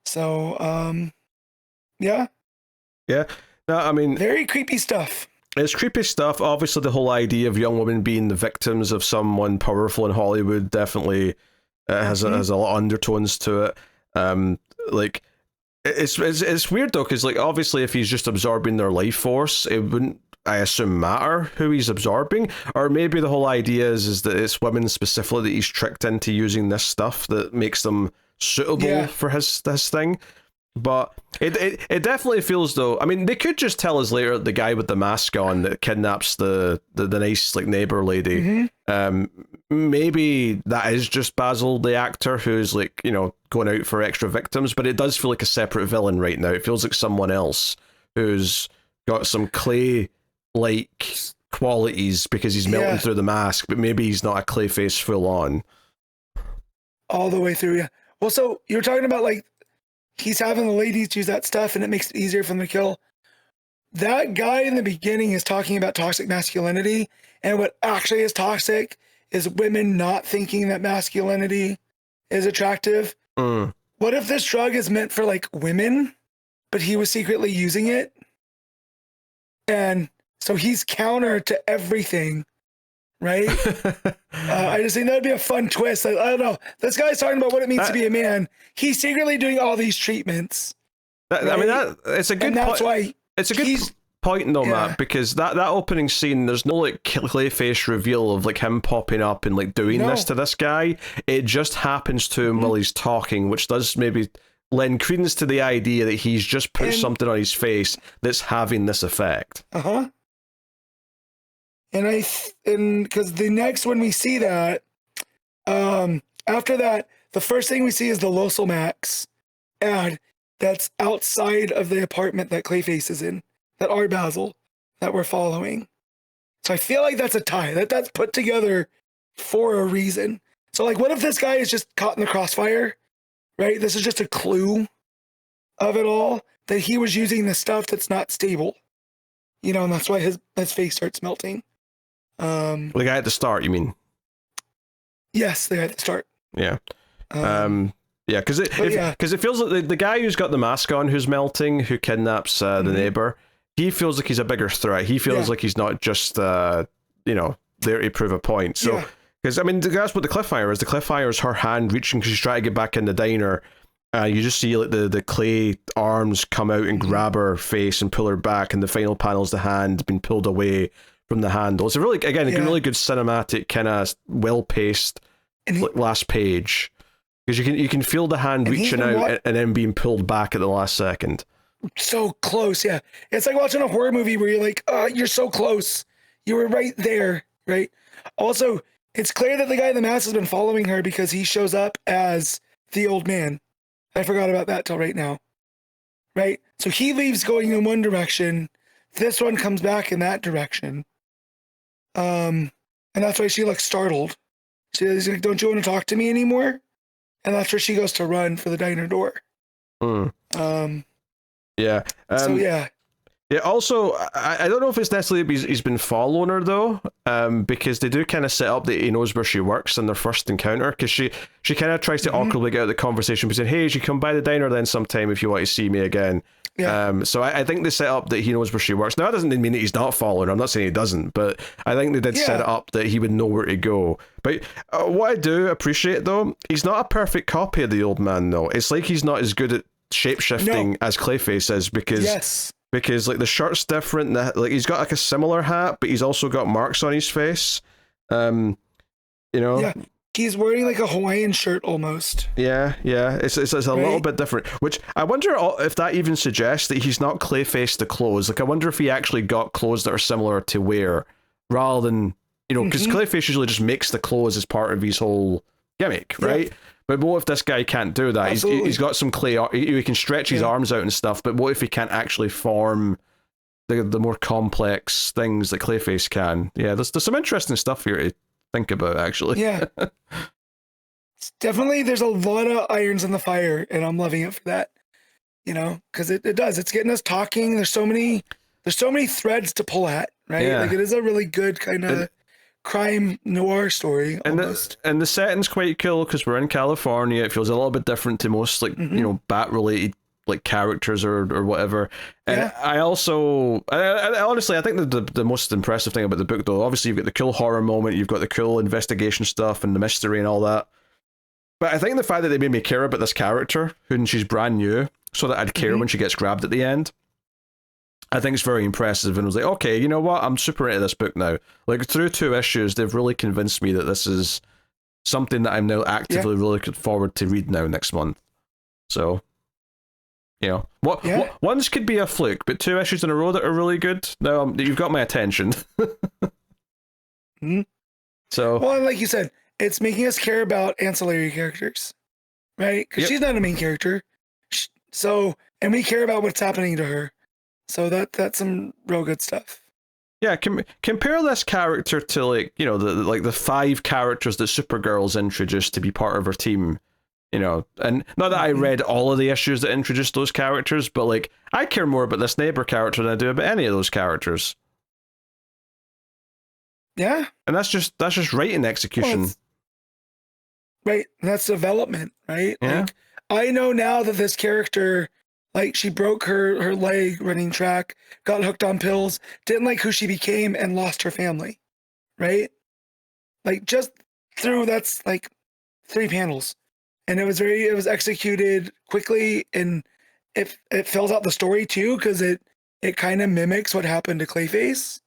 B: So, yeah. No, very creepy stuff.
A: It's creepy stuff. Obviously, the whole idea of young women being the victims of someone powerful in Hollywood definitely has a lot of undertones to it. It's weird though, because like obviously, if he's just absorbing their life force, it wouldn't. I assume, matter who he's absorbing, or maybe the whole idea is that it's women specifically that he's tricked into using this stuff that makes them suitable for his thing. But it definitely feels though. I mean, they could just tell us later the guy with the mask on that kidnaps the nice like neighbor lady. Maybe that is just Basil, the actor, who's like, you know, going out for extra victims. But it does feel like a separate villain right now. It feels like someone else who's got some clay-like qualities because he's melting through the mask. But maybe he's not a Clayface full on.
B: All the way through, yeah. Well, so you were talking about like he's having the ladies use that stuff and it makes it easier for them to kill. That guy in the beginning is talking about toxic masculinity, and what actually is toxic is women not thinking that masculinity is attractive. What if this drug is meant for like women, but he was secretly using it? And so he's counter to everything, right? I just think that'd be a fun twist. Like, I don't know. This guy's talking about what it means to be a man. He's secretly doing all these treatments.
A: Right? I mean, it's a good.
B: And that's why
A: it's a good point, though, Matt, because that opening scene, there's no like Clayface reveal of like him popping up and like doing this to this guy. It just happens to him while he's talking, which does maybe lend credence to the idea that he's just put something on his face that's having this effect.
B: And because the next when we see that, after that, the first thing we see is the Losel Max ad that's outside of the apartment that Clayface is in, that our Basil that we're following. So I feel like that's a tie, that's put together for a reason. So like, what if this guy is just caught in the crossfire, right? This is just a clue of it all, that he was using the stuff that's not stable, you know, and that's why his face starts melting.
A: The guy at the start, you mean?
B: Yes, the guy at the start.
A: Yeah. Yeah, because it feels like the guy who's got the mask on, who's melting, who kidnaps the neighbor, he feels like he's a bigger threat. He feels like he's not just, you know, there to prove a point. So, because, I mean, that's what the cliffhanger is. The cliffhanger is her hand reaching because she's trying to get back in the diner. You just see like the clay arms come out and grab her face and pull her back, and the final panel's the hand being pulled away from the handle. It's a really, again, a really good cinematic, kind of well-paced last page. Because you can feel the hand reaching out and then being pulled back at the last second.
B: So close, yeah. It's like watching a horror movie where you're like, you're so close. You were right there, right? Also, it's clear that the guy in the mask has been following her because he shows up as the old man. I forgot about that till right now. Right? So he leaves going in one direction. This one comes back in that direction. And that's why she looks startled. She's like, don't you want to talk to me anymore? And that's where she goes to run for the diner door.
A: Yeah.
B: So yeah.
A: Yeah, also, I don't know if it's necessarily he's been following her, though, because they do kind of set up that he knows where she works in their first encounter, because she kind of tries to awkwardly get out of the conversation by saying, hey, you come by the diner then sometime if you want to see me again. Yeah. So I think they set up that he knows where she works. Now, that doesn't mean that he's not following her. I'm not saying he doesn't, but I think they did set it up that he would know where to go. But what I do appreciate, though, he's not a perfect copy of the old man, though. It's like he's not as good at shape-shifting as Clayface is, because like the shirt's different, like he's got like a similar hat, but he's also got marks on his face. You know? Yeah.
B: He's wearing like a Hawaiian shirt almost.
A: Yeah. It's a little bit different, which I wonder if that even suggests that he's not Clayface the clothes. Like I wonder if he actually got clothes that are similar to wear, rather than, you know, because Clayface usually just makes the clothes as part of his whole gimmick, right? But what if this guy can't do that? He's got some clay, he can stretch his arms out and stuff, but what if he can't actually form the more complex things that Clayface can? Yeah, there's some interesting stuff here to think about, actually. Yeah.
B: It's definitely, there's a lot of irons in the fire, and I'm loving it for that. You know, because it does. It's getting us talking. There's so many threads to pull at, right? Like it is a really good kind of crime noir story almost.
A: And the setting's quite cool because we're in California. It feels a little bit different to most like you know, bat related like characters or whatever. And I also honestly I think the most impressive thing about the book, though, obviously you've got the cool horror moment, you've got the cool investigation stuff and the mystery and all that, but I think the fact that they made me care about this character when she's brand new, so that I'd care when she gets grabbed at the end, I think it's very impressive, and was like, okay, you know what? I'm super into this book now. Like through 2 issues, they've really convinced me that this is something that I'm now actively really looking forward to read now next month. So, you know, what ones could be a fluke, but 2 issues in a row that are really good. Now you've got my attention.
B: Mm-hmm.
A: So,
B: well, and like you said, it's making us care about ancillary characters, right? Because she's not a main character. So, and we care about what's happening to her. So that's some real good stuff.
A: Yeah, compare this character to like, you know, the 5 characters that Supergirl's introduced to be part of her team, you know, and not that I read all of the issues that introduced those characters, but like I care more about this neighbor character than I do about any of those characters.
B: Yeah,
A: and that's just writing execution.
B: Well, right, that's development, right?
A: Yeah.
B: Like, I know now that this character, like, she broke her leg running track, got hooked on pills, didn't like who she became, and lost her family, right? Like, just through, that's like 3 panels. And it was executed quickly, and it fills out the story too, because it kind of mimics what happened to Clayface,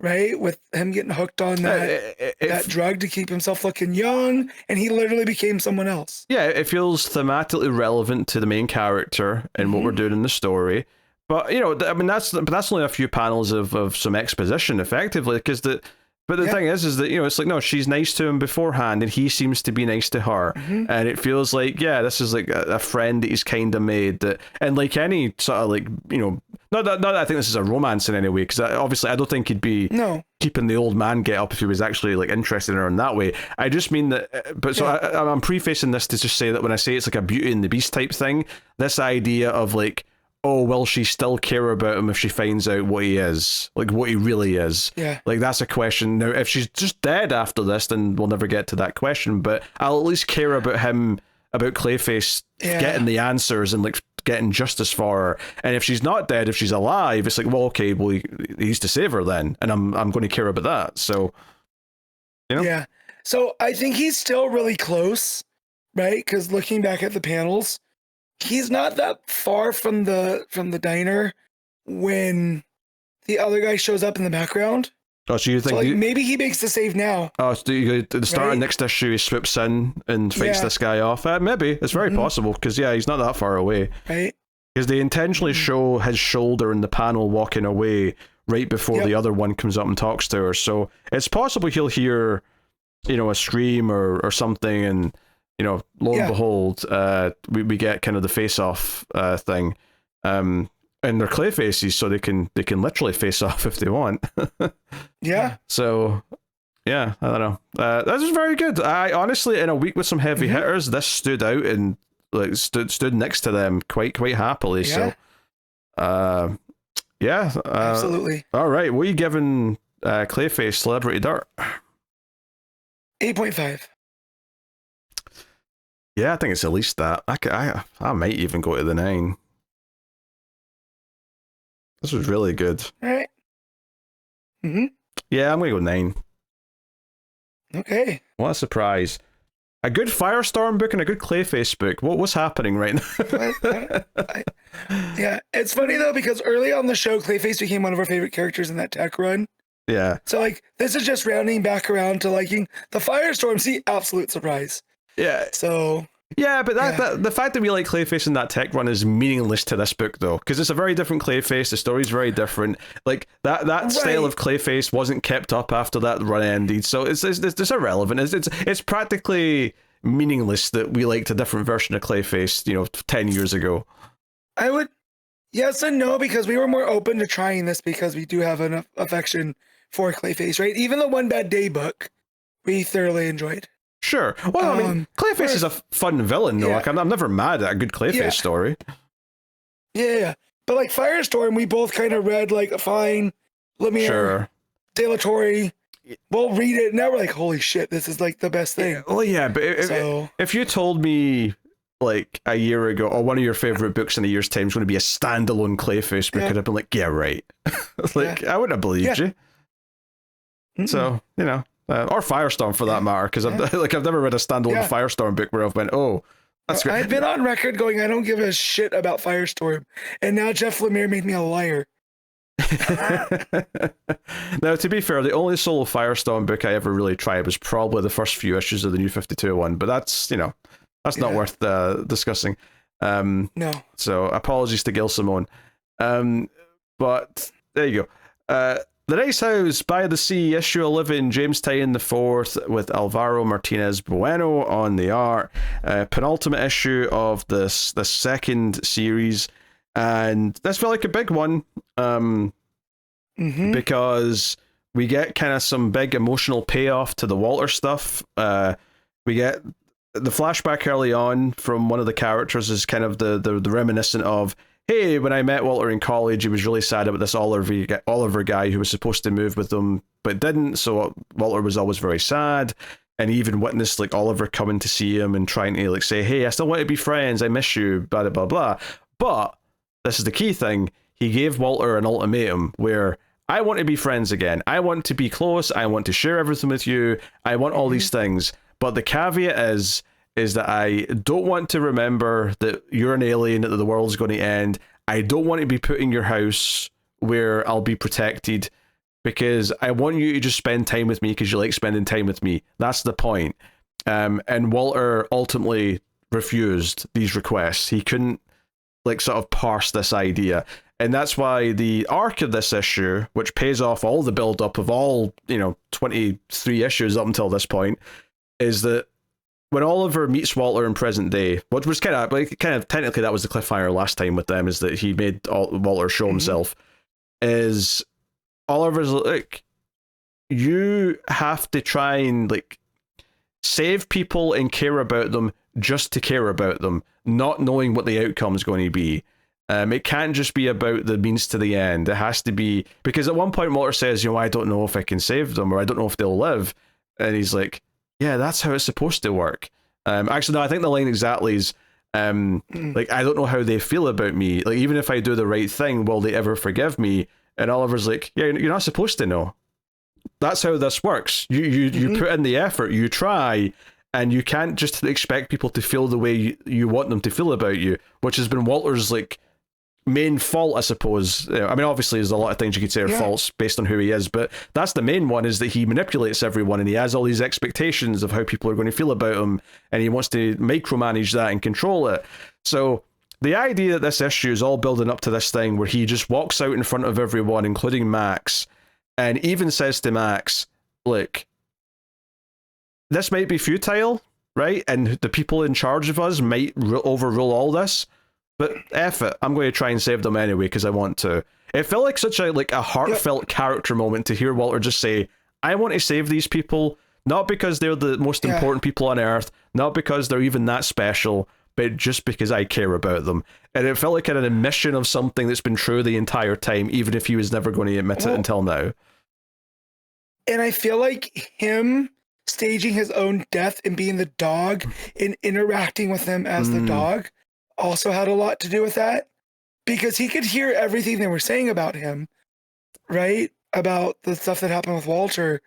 B: right? With him getting hooked on that drug to keep himself looking young, and he literally became someone else.
A: Yeah, it feels thematically relevant to the main character and what we're doing in the story. But, you know, I mean, that's only a few panels of some exposition, effectively, because the thing is that, you know, it's like, no, she's nice to him beforehand, and he seems to be nice to her, and it feels like, yeah, this is like a friend that he's kind of made, that, and like any sort of, like, you know, not that I think this is a romance in any way, because obviously I don't think he'd be keeping the old man get up if he was actually like interested in her in that way. I just mean that, but so I'm prefacing this to just say that when I say it's like a Beauty and the Beast type thing, this idea of like, oh, will she still care about him if she finds out what he is? Like, what he really is?
B: Yeah.
A: Like, that's a question. Now, if she's just dead after this, then we'll never get to that question, but I'll at least care about him, about Clayface getting the answers and, like, getting justice for her. And if she's not dead, if she's alive, it's like, well, okay, well, he's to save her then, and I'm going to care about that, so, you know?
B: Yeah. So I think he's still really close, right? Because looking back at the panels, he's not that far from the diner when the other guy shows up in the background.
A: Oh, so you think
B: like, maybe he makes the save now?
A: Oh, so at the start of next issue, he swoops in and fights this guy off. Maybe it's very possible, because he's not that far away.
B: Right.
A: Because they intentionally show his shoulder in the panel walking away right before the other one comes up and talks to her. So it's possible he'll hear, you know, a scream or something, and, you know, lo and behold, we get kind of the face-off thing. And they're Clayfaces, so they can literally face off if they want.
B: Yeah.
A: So, yeah, I don't know. This is very good. I honestly, in a week with some heavy hitters, this stood out and like stood next to them quite happily.
B: Yeah.
A: So,
B: absolutely.
A: All right, what are you giving Clayface Celebrity Dirt?
B: 8.5.
A: Yeah, I think it's at least that. I might even go to the 9. This was really good.
B: All right.
A: Yeah, I'm going to go 9.
B: Okay.
A: What a surprise. A good Firestorm book and a good Clayface book. What's happening right now?
B: Yeah, it's funny though, because early on the show, Clayface became one of our favorite characters in that tech run.
A: Yeah.
B: So like, this is just rounding back around to liking the Firestorm. See, absolute surprise.
A: Yeah.
B: So...
A: Yeah, but that the fact that we like Clayface in that tech run is meaningless to this book, though, because it's a very different Clayface. The story's very different. Like that style of Clayface wasn't kept up after that run ended, so it's irrelevant. It's practically meaningless that we liked a different version of Clayface, you know, 10 years ago.
B: I would, yes and no, because we were more open to trying this because we do have an affection for Clayface, right? Even the One Bad Day book, we thoroughly enjoyed.
A: Sure. Well, I mean, Clayface is a fun villain, though. Like, I'm never mad at a good Clayface story.
B: Yeah. But, like, Firestorm, we both kind of read, like, fine, Lemire, De La Torre. We'll read it, and now we're like, holy shit, this is, like, the best thing.
A: Yeah, well, yeah, but if you told me, like, a year ago, or one of your favorite books in a year's time is going to be a standalone Clayface book, I'd have been like, yeah, right. Like, I wouldn't have believed you. So, you know. Or Firestorm for that matter, because I've never read a standalone Firestorm book where I've went, oh, that's great.
B: I've been on record going, I don't give a shit about Firestorm, and now Jeff Lemire made me a liar.
A: Now, to be fair, the only solo Firestorm book I ever really tried was probably the first few issues of the New 52 one, but that's, that's not worth discussing.
B: No.
A: So apologies to Gil Simone. But there you go. The Nice House, By the Sea, issue 11, James Tynion IV with Álvaro Martínez Bueno on the art. Penultimate issue of the second series. And this felt like a big one. Because we get kind of some big emotional payoff to the Walter stuff. We get the flashback early on from one of the characters is kind of the reminiscent of, hey, when I met Walter in college, he was really sad about this Oliver guy who was supposed to move with them but didn't, so Walter was always very sad, and he even witnessed like Oliver coming to see him and trying to like say, hey, I still want to be friends, I miss you, blah blah blah. But this is the key thing, he gave Walter an ultimatum where, I want to be friends again, I want to be close, I want to share everything with you, I want all these things, but the caveat is that I don't want to remember that you're an alien, that the world's going to end. I don't want to be put in your house where I'll be protected, because I want you to just spend time with me because you like spending time with me. That's the point. And Walter ultimately refused these requests. He couldn't like sort of parse this idea. And that's why the arc of this issue, which pays off all the build-up of all, 23 issues up until this point, is that when Oliver meets Walter in present day, which was kind of technically that was the cliffhanger last time with them, is that he made Walter show himself, is Oliver's like, you have to try and like save people and care about them just to care about them, not knowing what the outcome is going to be. It can't just be about the means to the end. It has to be, because at one point Walter says, I don't know if I can save them, or I don't know if they'll live. And he's like, yeah, that's how it's supposed to work. Actually, no, I think the line exactly is, like, I don't know how they feel about me. Like, even if I do the right thing, will they ever forgive me? And Oliver's like, yeah, you're not supposed to know. That's how this works. You put in the effort, you try, and you can't just expect people to feel the way you want them to feel about you, which has been Walter's, like, main fault, I suppose. I mean, obviously there's a lot of things you could say are faults based on who he is, but that's the main one, is that he manipulates everyone and he has all these expectations of how people are going to feel about him, and he wants to micromanage that and control it. So the idea that this issue is all building up to this thing where he just walks out in front of everyone, including Max, and even says to Max, look, this might be futile, right? And the people in charge of us might overrule all this, but F it, I'm going to try and save them anyway because I want to. It felt like such a heartfelt character moment to hear Walter just say, I want to save these people, not because they're the most important people on Earth, not because they're even that special, but just because I care about them. And it felt like an admission of something that's been true the entire time, even if he was never going to admit it until now.
B: And I feel like him staging his own death and being the dog and interacting with them as the dog also had a lot to do with that, because he could hear everything they were saying about him, right? About the stuff that happened with Walter.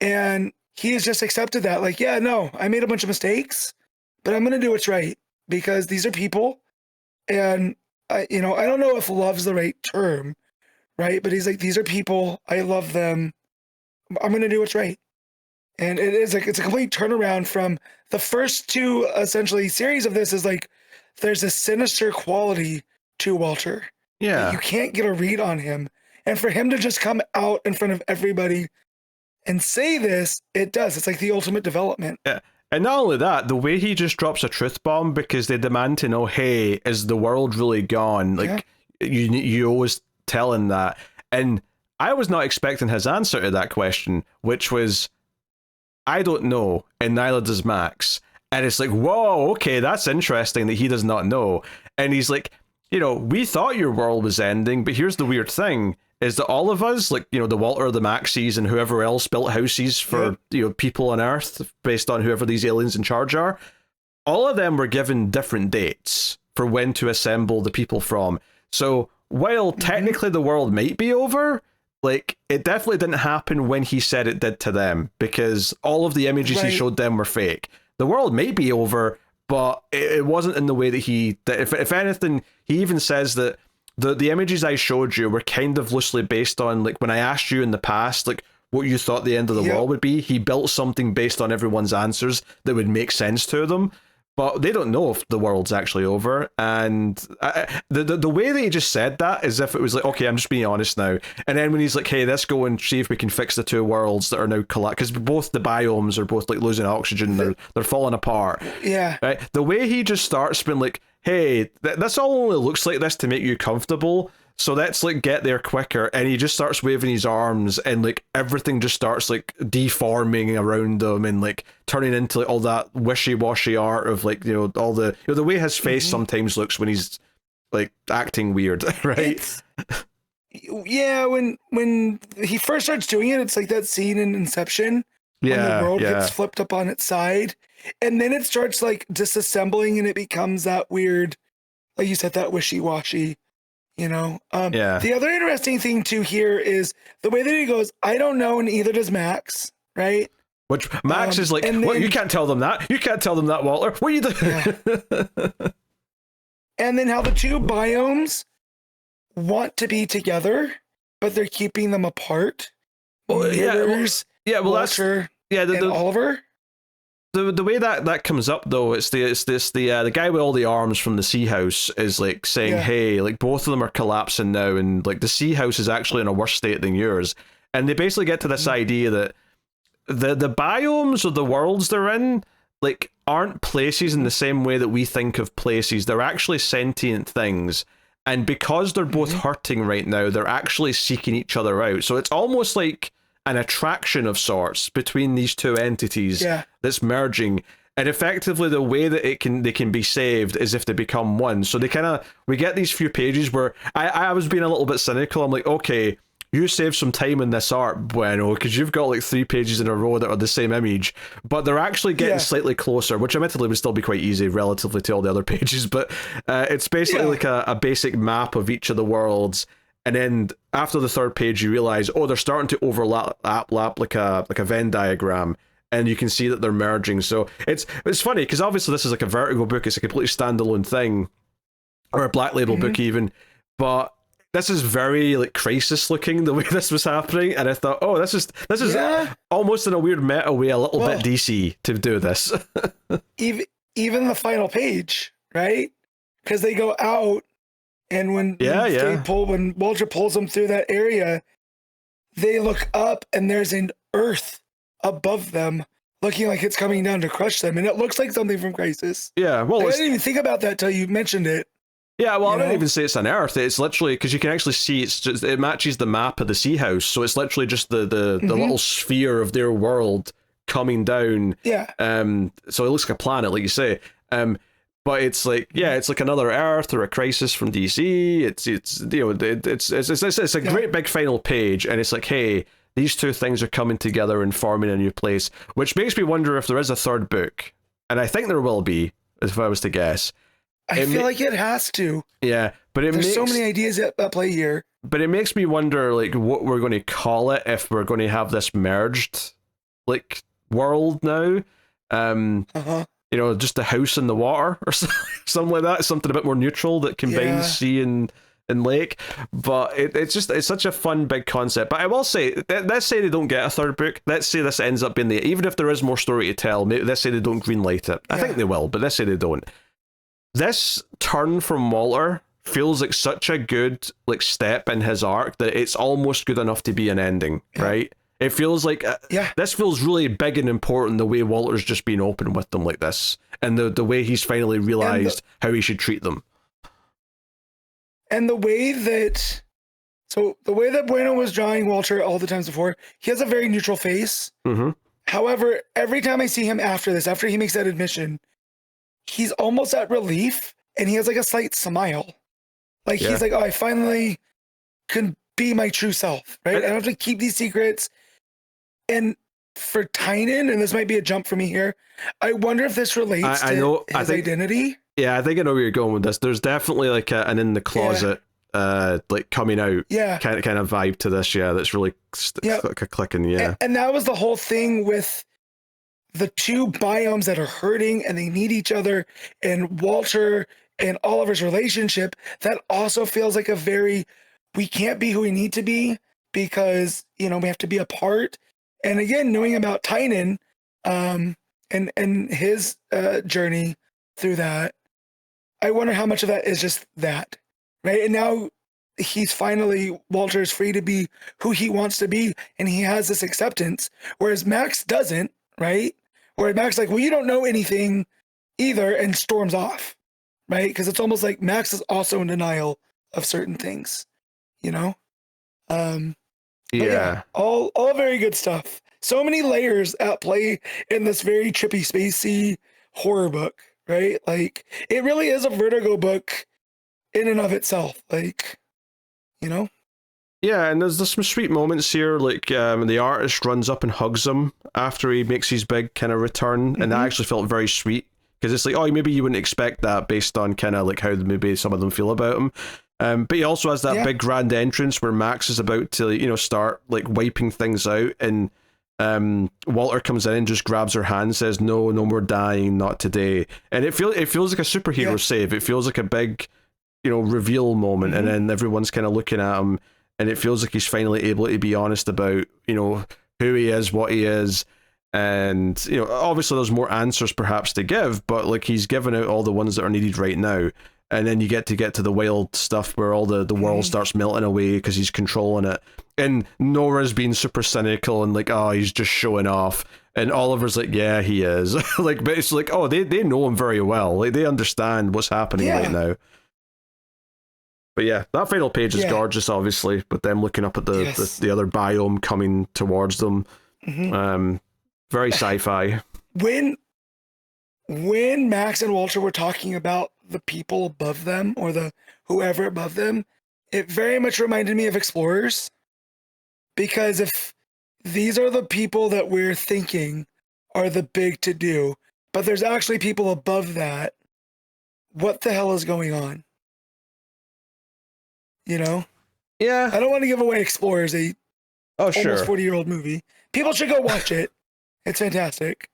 B: And he has just accepted that. Like, yeah, no, I made a bunch of mistakes, but I'm going to do what's right because these are people. And I don't know if love's the right term, right? But he's like, these are people. I love them. I'm going to do what's right. And it's a complete turnaround from the first two essentially series of this. Is like, there's a sinister quality to Walter.
A: Yeah.
B: You can't get a read on him. And for him to just come out in front of everybody and say this, it does. It's like the ultimate development.
A: Yeah. And not only that, the way he just drops a truth bomb because they demand to know, hey, is the world really gone? Like, you always tell him that. And I was not expecting his answer to that question, which was, I don't know, and neither does Max. And it's like, whoa, okay, that's interesting that he does not know. And he's like, we thought your world was ending, but here's the weird thing, is that all of us, like, the Walter, the Maxes, and whoever else built houses for, people on Earth, based on whoever these aliens in charge are, all of them were given different dates for when to assemble the people from. So while technically the world might be over, like, it definitely didn't happen when he said it did to them, because all of the images he showed them were fake. The world may be over, but it wasn't in the way that if anything, he even says that the images I showed you were kind of loosely based on, like, when I asked you in the past, like, what you thought the end of the world would be. He built something based on everyone's answers that would make sense to them. But they don't know if the world's actually over. And the way that he just said that, as if it was like, okay, I'm just being honest now. And then when he's like, hey, let's go and see if we can fix the two worlds that are now collapsed, because both the biomes are both like losing oxygen, they're falling apart.
B: Yeah.
A: Right. The way he just starts being like, hey, this all only looks like this to make you comfortable. So let's like get there quicker, and he just starts waving his arms, and like everything just starts like deforming around him, and like turning into like all that wishy-washy art of like, you know, all the, you know, the way his face sometimes looks when he's like acting weird, right?
B: Yeah, when he first starts doing it, it's like that scene in Inception when the world gets flipped up on its side, and then it starts like disassembling, and it becomes that weird, like you said, that wishy-washy. You know, the other interesting thing too here is the way that he goes, I don't know, and either does Max, right?
A: Which Max is like, what? You can't tell them that. You can't tell them that, Walter. What are you doing?
B: Yeah. And then how the two biomes want to be together, but they're keeping them apart.
A: Well,
B: Walter, and Oliver.
A: The way that comes up though, it's the guy with all the arms from the Sea House is like saying, hey, like both of them are collapsing now, and like the Sea House is actually in a worse state than yours. And they basically get to this idea that the biomes or the worlds they're in like aren't places in the same way that we think of places. They're actually sentient things. And because they're both hurting right now, they're actually seeking each other out. So it's almost like an attraction of sorts between these two entities that's merging, and effectively the way that they can be saved is if they become one. So we get these few pages where I was being a little bit cynical. I'm like, okay, you save some time in this art, Bueno, because you've got like 3 pages in a row that are the same image, but they're actually getting slightly closer, which admittedly would still be quite easy relatively to all the other pages, but it's basically like a basic map of each of the worlds. And then after the 3rd page, you realize, oh, they're starting to overlap like a Venn diagram, and you can see that they're merging. So it's funny because obviously this is like a Vertigo book; it's a completely standalone thing, or a Black Label book even. But this is very like Crisis looking the way this was happening, and I thought, oh, this is almost in a weird meta way, a little bit DC to do this.
B: even the final page, right? Because they go out. And when Walter pulls them through that area, they look up and there's an earth above them, looking like it's coming down to crush them. And it looks like something from Crisis.
A: Yeah, well,
B: I didn't even think about that till you mentioned it.
A: Yeah, well, I don't even say it's an earth. It's literally, because you can actually see it matches the map of the Sea House. So it's literally just the little sphere of their world coming down. Yeah. So it looks like a planet, like you say. But it's like, it's like another Earth or a Crisis from DC. It's you know, it's a great big final page, and it's like, hey, these two things are coming together and forming a new place, which makes me wonder if there is a 3rd book, and I think there will be, if I was to guess.
B: I feel like it has to.
A: Yeah, but
B: there's so many ideas at play here.
A: But it makes me wonder, like, what we're going to call it if we're going to have this merged, like, world now. You know, just a house in the water or something like that. Something a bit more neutral that combines sea and lake. But it's such a fun big concept. But I will say, let's say they don't get a 3rd book. Let's say this ends up being even if there is more story to tell, maybe let's say they don't greenlight it. I think they will, but let's say they don't. This turn from Walter feels like such a good like step in his arc that it's almost good enough to be an ending, right? It feels like this feels really big and important, the way Walter's just been open with them like this, and the way he's finally realized how he should treat them.
B: And the way that Bueno was drawing Walter all the times before, he has a very neutral face. However, every time I see him after he makes that admission, he's almost at relief, and he has like a slight smile. Like he's like, oh, I finally can be my true self, right? I don't have to keep these secrets. And for Tynion, and this might be a jump for me here, I wonder if this relates to his identity. Yeah,
A: I think I know where you're going with this. There's definitely like an in the closet, like coming out, kind of vibe to this. Yeah, that's really clicking. Yeah,
B: and that was the whole thing with the two biomes that are hurting and they need each other, and Walter and Oliver's relationship, that also feels like a very, we can't be who we need to be because, you know, we have to be apart. And again, knowing about Tynion, and his journey through that, I wonder how much of that is just that, right? And now he's finally, Walter is free to be who he wants to be, and he has this acceptance, whereas Max doesn't, right? Where Max like, well, you don't know anything either, and storms off, right? Because it's almost like Max is also in denial of certain things, you know? Yeah, all very good stuff. So many layers at play in this very trippy, spacey horror book, right? Like, it really is a Vertigo book in and of itself, like, you know?
A: Yeah, and there's some sweet moments here, like the artist runs up and hugs him after he makes his big kind of return, and that actually felt very sweet, because it's like, oh, maybe you wouldn't expect that based on kind of like how maybe some of them feel about him. But he also has that big grand entrance where Max is about to, you know, start like wiping things out, and Walter comes in and just grabs her hand and says, no more dying, not today. And it feels like a superhero save. It feels like a big, you know, reveal moment, and then everyone's kind of looking at him, and it feels like he's finally able to be honest about, you know, who he is, what he is. And, you know, obviously there's more answers perhaps to give, but like he's given out all the ones that are needed right now. And then you get to the wild stuff where all the world starts melting away because he's controlling it. And Nora's being super cynical and like, oh, he's just showing off. And Oliver's like, yeah, he is. Like, but it's like, oh, they know him very well. Like, they understand what's happening right now. But yeah, that final page is gorgeous, obviously, with them looking up at the other biome coming towards them. Very sci-fi. When
B: Max and Walter were talking about the people above them, or the whoever above them, it very much reminded me of Explorers. Because if these are the people that we're thinking are the big to do, but there's actually people above that, what the hell is going on? You know?
A: Yeah.
B: I don't want to give away Explorers, almost 40-year-old movie. People should go watch it. It's fantastic.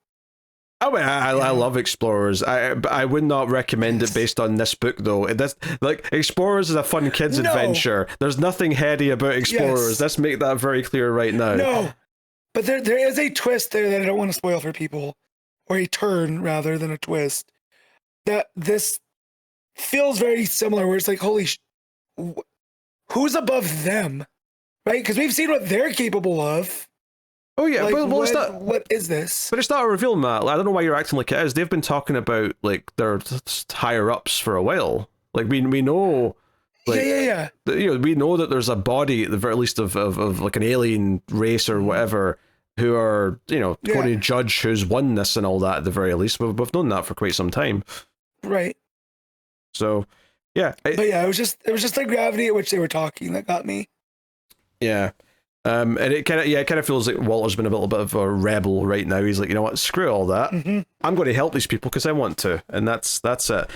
A: I mean, I love Explorers. I would not recommend it based on this book, though. That's like, Explorers is a fun kids adventure. There's nothing heady about Explorers. Let's make that very clear right now.
B: No, but there is a twist there that I don't want to spoil for people, or a turn rather than a twist. That this feels very similar, where it's like, who's above them, right? Because we've seen what they're capable of.
A: Oh yeah,
B: like,
A: but it's not,
B: what is this?
A: But it's not a reveal, Matt. I don't know why you're acting like it is. They've been talking about like their higher ups for a while. Like we know, like,
B: yeah.
A: You know, we know that there's a body at the very least of like an alien race or whatever who are, you know, going to judge who's won this and all that at the very least. We've known that for quite some time,
B: right?
A: So yeah,
B: but yeah, it was just the gravity at which they were talking that got me.
A: Yeah. And it kind of feels like Walter's been a little bit of a rebel right now. He's like, you know what, screw all that. I'm going to help these people because I want to, and that's it.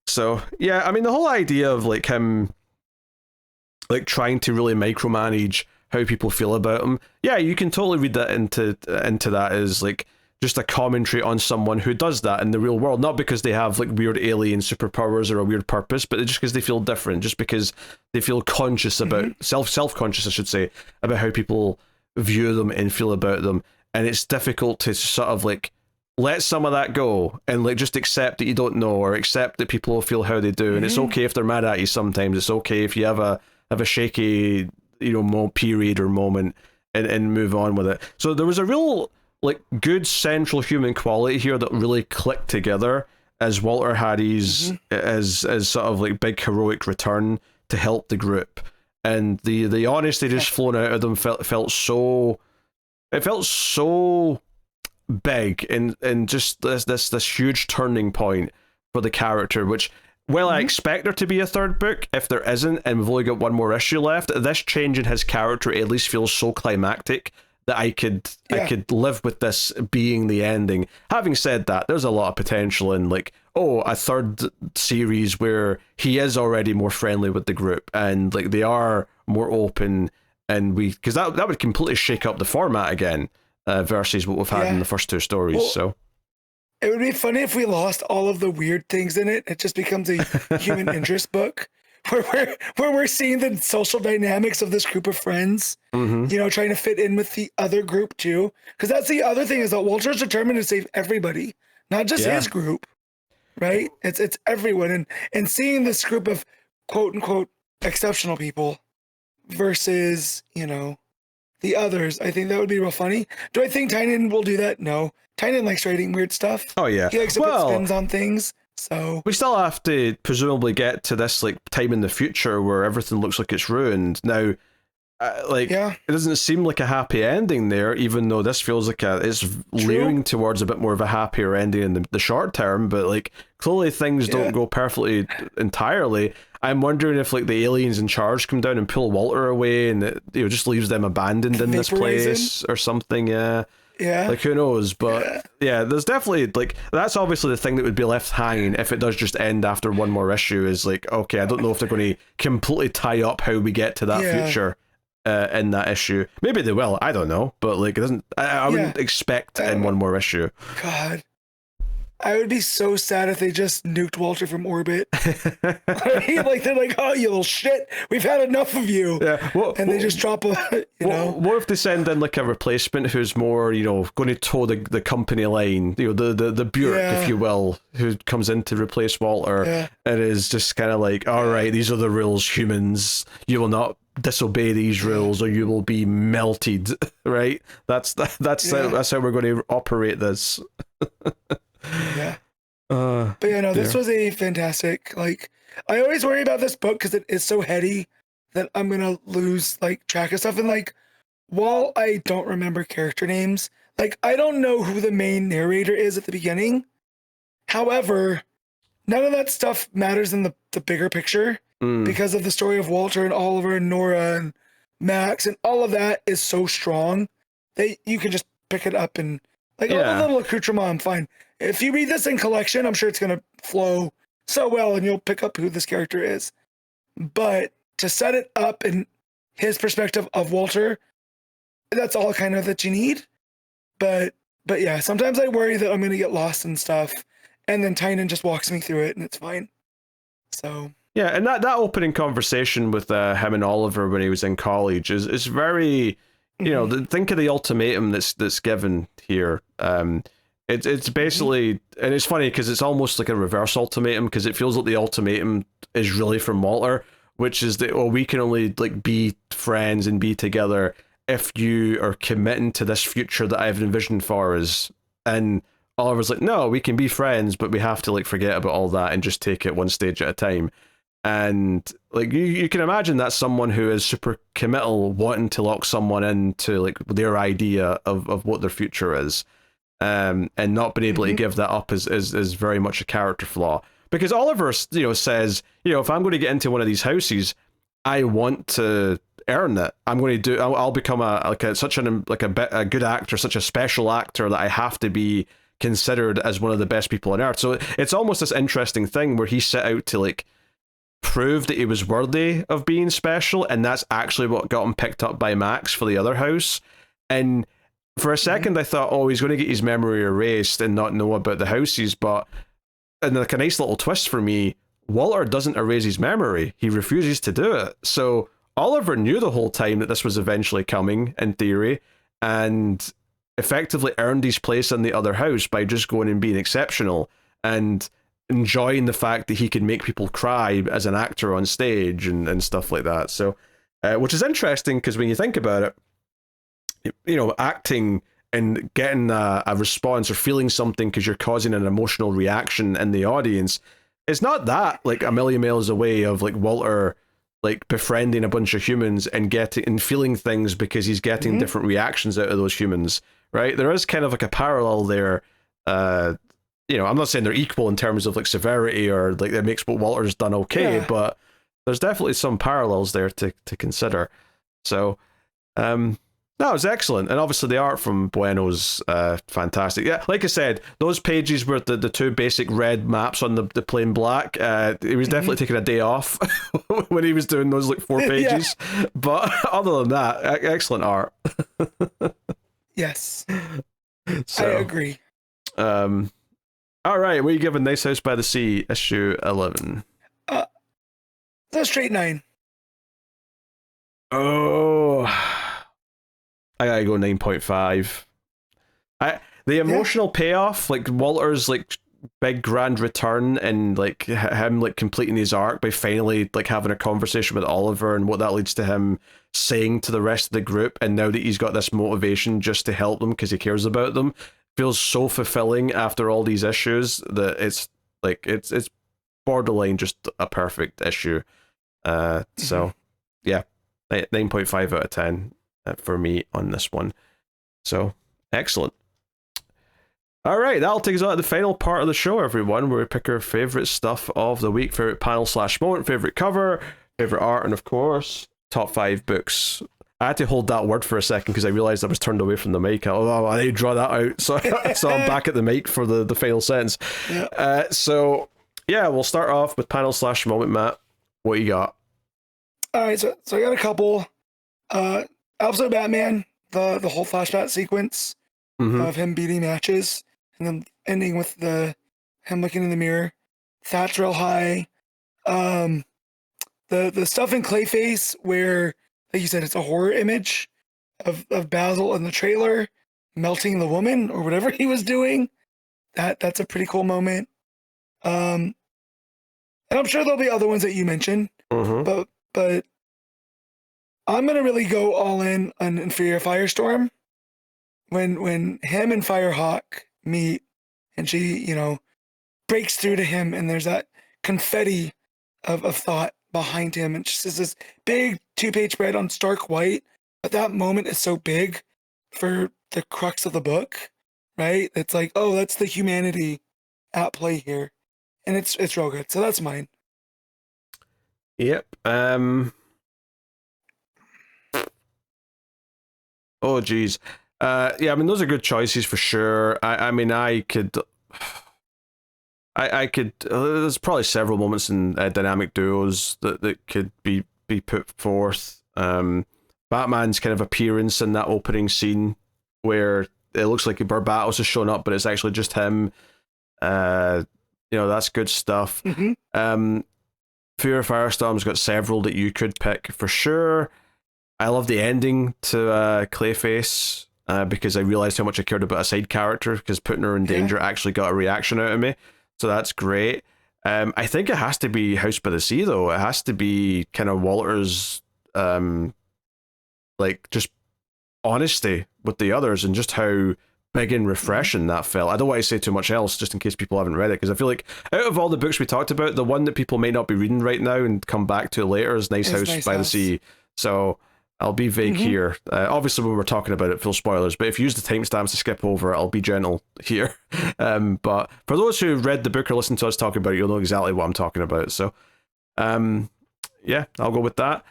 A: So yeah, I mean, the whole idea of like him, like trying to really micromanage how people feel about him. Yeah, you can totally read that into that as like just a commentary on someone who does that in the real world, not because they have like weird alien superpowers or a weird purpose, but just because they feel different, just because they feel conscious about self-conscious, I should say, about how people view them and feel about them. And it's difficult to sort of like let some of that go and like just accept that you don't know, or accept that people will feel how they do. And it's okay if they're mad at you sometimes. It's okay if you have a shaky, you know, period or moment, and move on with it. So there was a real like good central human quality here that really clicked together as Walter had his as sort of like big heroic return to help the group, and the honesty just flowing out of them felt so big, and just this huge turning point for the character, which, well, I expect there to be a third book. If there isn't, and we've only got one more issue left, this change in his character at least feels so climactic that I could live with this being the ending. Having said that, there's a lot of potential in like, a third series where he is already more friendly with the group and like they are more open, and because that would completely shake up the format again, versus what we've had in the first two stories.
B: It would be funny if we lost all of the weird things in it. It just becomes a human interest book where we're seeing the social dynamics of this group of friends, trying to fit in with the other group too. Because that's the other thing, is that Walter's determined to save everybody, not just his group, right? It's everyone. And seeing this group of quote unquote exceptional people versus, the others, I think that would be real funny. Do I think Tynion will do that? No. Tynion likes writing weird stuff.
A: Oh yeah,
B: he likes to put spins on things. So
A: we still have to presumably get to this like time in the future where everything looks like it's ruined. Now, it doesn't seem like a happy ending there, even though this feels like it's leaning towards a bit more of a happier ending in the short term. But like clearly things don't go perfectly entirely. I'm wondering if like the aliens in charge come down and pull Walter away, and it just leaves them abandoned in this place or something. Yeah, like who knows? But yeah, there's definitely like that's obviously the thing that would be left hanging if it does just end after one more issue. Is like, okay, I don't know if they're going to completely tie up how we get to that future in that issue. Maybe they will. I don't know, but like it doesn't. I wouldn't expect in one more issue.
B: God, I would be so sad if they just nuked Walter from orbit. Like they're like, oh, you little shit, we've had enough of you. Yeah, and they just drop a,
A: What if they send in like a replacement who's more, going to toe the company line, the Bjork, if you will, who comes in to replace Walter, and is just kind of like, all right, these are the rules, humans. You will not disobey these rules, or you will be melted. Right? That's how we're going to operate this.
B: But this was a fantastic, like, I always worry about this book because it is so heady that I'm gonna lose like track of stuff. And like, while I don't remember character names, like I don't know who the main narrator is at the beginning. However, none of that stuff matters in the bigger picture because of the story of Walter and Oliver and Nora and Max, and all of that is so strong that you can just pick it up and like all the little accoutrement, I'm fine. If you read this in collection, I'm sure it's going to flow so well and you'll pick up who this character is. But to set it up in his perspective of Walter, that's all kind of that you need. But yeah, sometimes I worry that I'm going to get lost in stuff, and then Tynion just walks me through it and it's fine. So
A: yeah, and that opening conversation with him and Oliver when he was in college is very, think of the ultimatum that's given here. It's basically, and it's funny because it's almost like a reverse ultimatum, because it feels like the ultimatum is really from Walter, which is that, we can only like be friends and be together if you are committing to this future that I've envisioned for us. And Oliver's like, no, we can be friends, but we have to like forget about all that and just take it one stage at a time. And like you can imagine that's someone who is super committal, wanting to lock someone into like their idea of what their future is. And not being able to give that up is very much a character flaw, because Oliver says, if I'm going to get into one of these houses, I want to earn it. I'm going to I'll become a good actor, such a special actor, that I have to be considered as one of the best people on earth. So it's almost this interesting thing where he set out to like prove that he was worthy of being special, and that's actually what got him picked up by Max for the other house. And for a second, I thought, he's going to get his memory erased and not know about the houses. But, and like a nice little twist for me, Walter doesn't erase his memory. He refuses to do it. So Oliver knew the whole time that this was eventually coming, in theory, and effectively earned his place in the other house by just going and being exceptional and enjoying the fact that he could make people cry as an actor on stage and stuff like that. So, which is interesting, because when you think about it, acting and getting a response or feeling something because you're causing an emotional reaction in the audience is not that like a million miles away of like Walter like befriending a bunch of humans and getting and feeling things because he's getting different reactions out of those humans, right? There is kind of like a parallel there. I'm not saying they're equal in terms of like severity or like that makes what Walter's done okay, but there's definitely some parallels there to consider. So, that was excellent, and obviously the art from Bueno's fantastic. Yeah, like I said, those pages were the two basic red maps on the plain black. He was definitely taking a day off when he was doing those like 4 pages. But other than that, excellent art.
B: Yes,
A: So,
B: I agree.
A: All right, what are you giving Nice House by the Sea, issue 11?
B: The straight 9.
A: Oh, I gotta go 9.5. The emotional payoff, like Walter's like big grand return and like him like completing his arc by finally like having a conversation with Oliver and what that leads to him saying to the rest of the group, and now that he's got this motivation just to help them because he cares about them, feels so fulfilling after all these issues that it's like it's borderline just a perfect issue. So yeah, 9.5 out of 10 for me on this one. So excellent. All right, that'll take us out to the final part of the show, everyone, where we pick our favorite stuff of the week, favorite panel / moment, favorite cover, favorite art, and of course, top 5 books. I had to hold that word for a second because I realized I was turned away from the mic. I need to draw that out. So I'm back at the mic for the final sentence. Yep. So yeah, we'll start off with panel / moment, Matt. What you got?
B: All right, so I got a couple. Episode Batman, the whole flashback sequence of him beating matches, and then ending with him looking in the mirror. That's real high. The stuff in Clayface where, like you said, it's a horror image of Basil in the trailer melting the woman or whatever he was doing. That's a pretty cool moment. And I'm sure there'll be other ones that you mentioned, but I'm gonna really go all in on Inferior Firestorm when him and Firehawk meet and she, breaks through to him and there's that confetti of thought behind him and just is this big 2-page spread on stark white. But that moment is so big for the crux of the book, right? It's like, oh, that's the humanity at play here. And it's real good. So that's mine.
A: Yep. Oh geez. Yeah, I mean those are good choices for sure. I could there's probably several moments in dynamic duos that could be put forth. Batman's kind of appearance in that opening scene where it looks like Barbatos has shown up, but it's actually just him. That's good stuff. Fear of Firestorm's got several that you could pick for sure. I love the ending to Clayface because I realized how much I cared about a side character, because putting her in danger actually got a reaction out of me. So that's great. I think it has to be House by the Sea, though. It has to be kind of Walter's just honesty with the others and just how big and refreshing that felt. I don't want to say too much else just in case people haven't read it, because I feel like out of all the books we talked about, the one that people may not be reading right now and come back to later is Nice House by the Sea. So I'll be vague here. Obviously, when we're talking about it, full spoilers, but if you use the timestamps to skip over, I'll be gentle here. But for those who read the book or listened to us talking about it, you'll know exactly what I'm talking about. So, yeah, I'll go with that.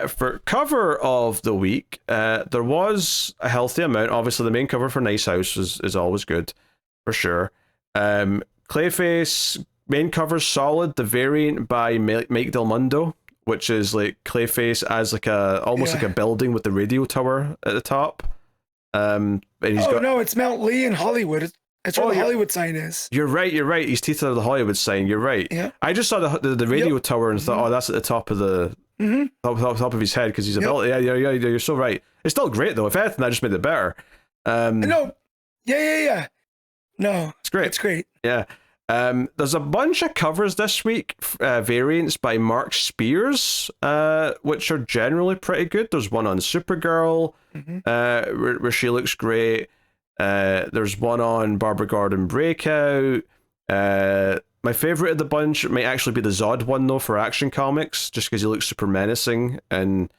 A: For cover of the week, there was a healthy amount. Obviously, the main cover for Nice House is always good, for sure. Clayface, main cover's solid. The variant by Mike Del Mundo, which is like Clayface as like almost like a building with the radio tower at the top. And he's
B: no, it's Mount Lee in Hollywood. It's where the Hollywood sign is.
A: You're right. He's teeth out of the Hollywood sign. You're right. Yeah. I just saw the radio tower and thought, that's at the top of the top of his head because he's a building. Yeah. You're so right. It's still great though. If anything, I just made it better.
B: No. Yeah. No,
A: it's great.
B: It's great.
A: Yeah. There's a bunch of covers this week, variants by Mark Spears, which are generally pretty good. There's one on Supergirl, where she looks great. There's one on Barbara Gordon Breakout. My favorite of the bunch might actually be the Zod one though for Action Comics, just because he looks super menacing and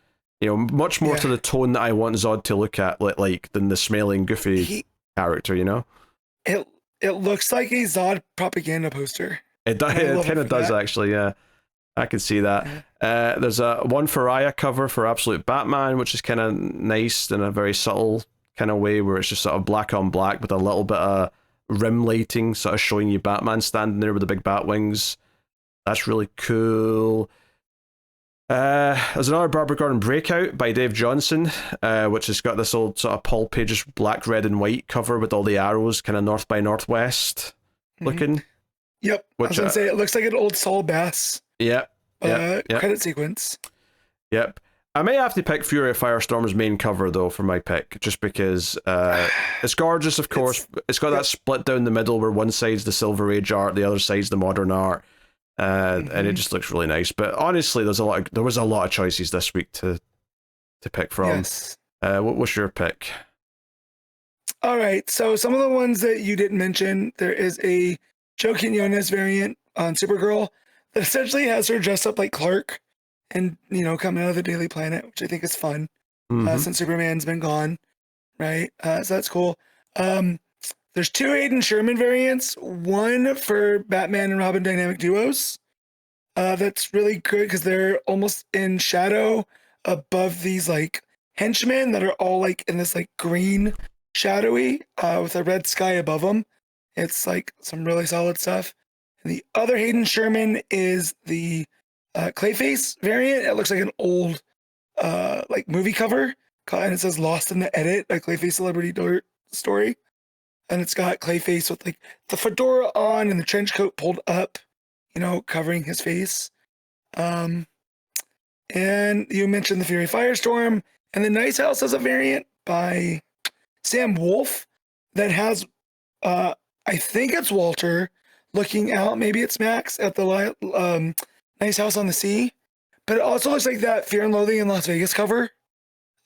A: much more to the tone that I want Zod to look at, like than the smiling goofy character.
B: It looks like a Zod propaganda poster.
A: It kind of does actually, yeah. I can see that. There's a one Faria cover for Absolute Batman, which is kind of nice in a very subtle kind of way, where it's just sort of black on black with a little bit of rim lighting, sort of showing you Batman standing there with the big bat wings. That's really cool. There's another Barbara Gordon Breakout by Dave Johnson, which has got this old sort of Paul Page's black, red, and white cover with all the arrows kind of north by northwest. looking.
B: Yep. I was
A: Which
B: gonna say it looks like an old Saul Bass
A: Yep.
B: credit sequence.
A: Yep. I may have to pick Fury of Firestorm's main cover though for my pick, just because it's gorgeous. Of course, it's got that split down the middle where one side's the Silver Age art, the other side's the modern art, and it just looks really nice. But honestly, there was a lot of choices this week to pick from.
B: Yes.
A: What was your pick?
B: All right. So some of the ones that you didn't mention, there is a Joe Quinones variant on Supergirl that essentially has her dressed up like Clark and, coming out of the Daily Planet, which I think is fun since Superman's been gone, right? So that's cool. There's two Hayden Sherman variants, one for Batman and Robin dynamic duos. That's really good because they're almost in shadow above these like henchmen that are all like in this like green shadowy with a red sky above them. It's like some really solid stuff. And the other Hayden Sherman is the Clayface variant. It looks like an old like movie cover, and it says "Lost in the Edit," a Clayface celebrity story. And it's got Clayface with like the fedora on and the trench coat pulled up, covering his face. And you mentioned the Fury Firestorm, and the Nice House has a variant by Sam Wolf that has, I think it's Walter looking out, maybe it's Max at the Nice House on the Sea, but it also looks like that Fear and Loathing in Las Vegas cover,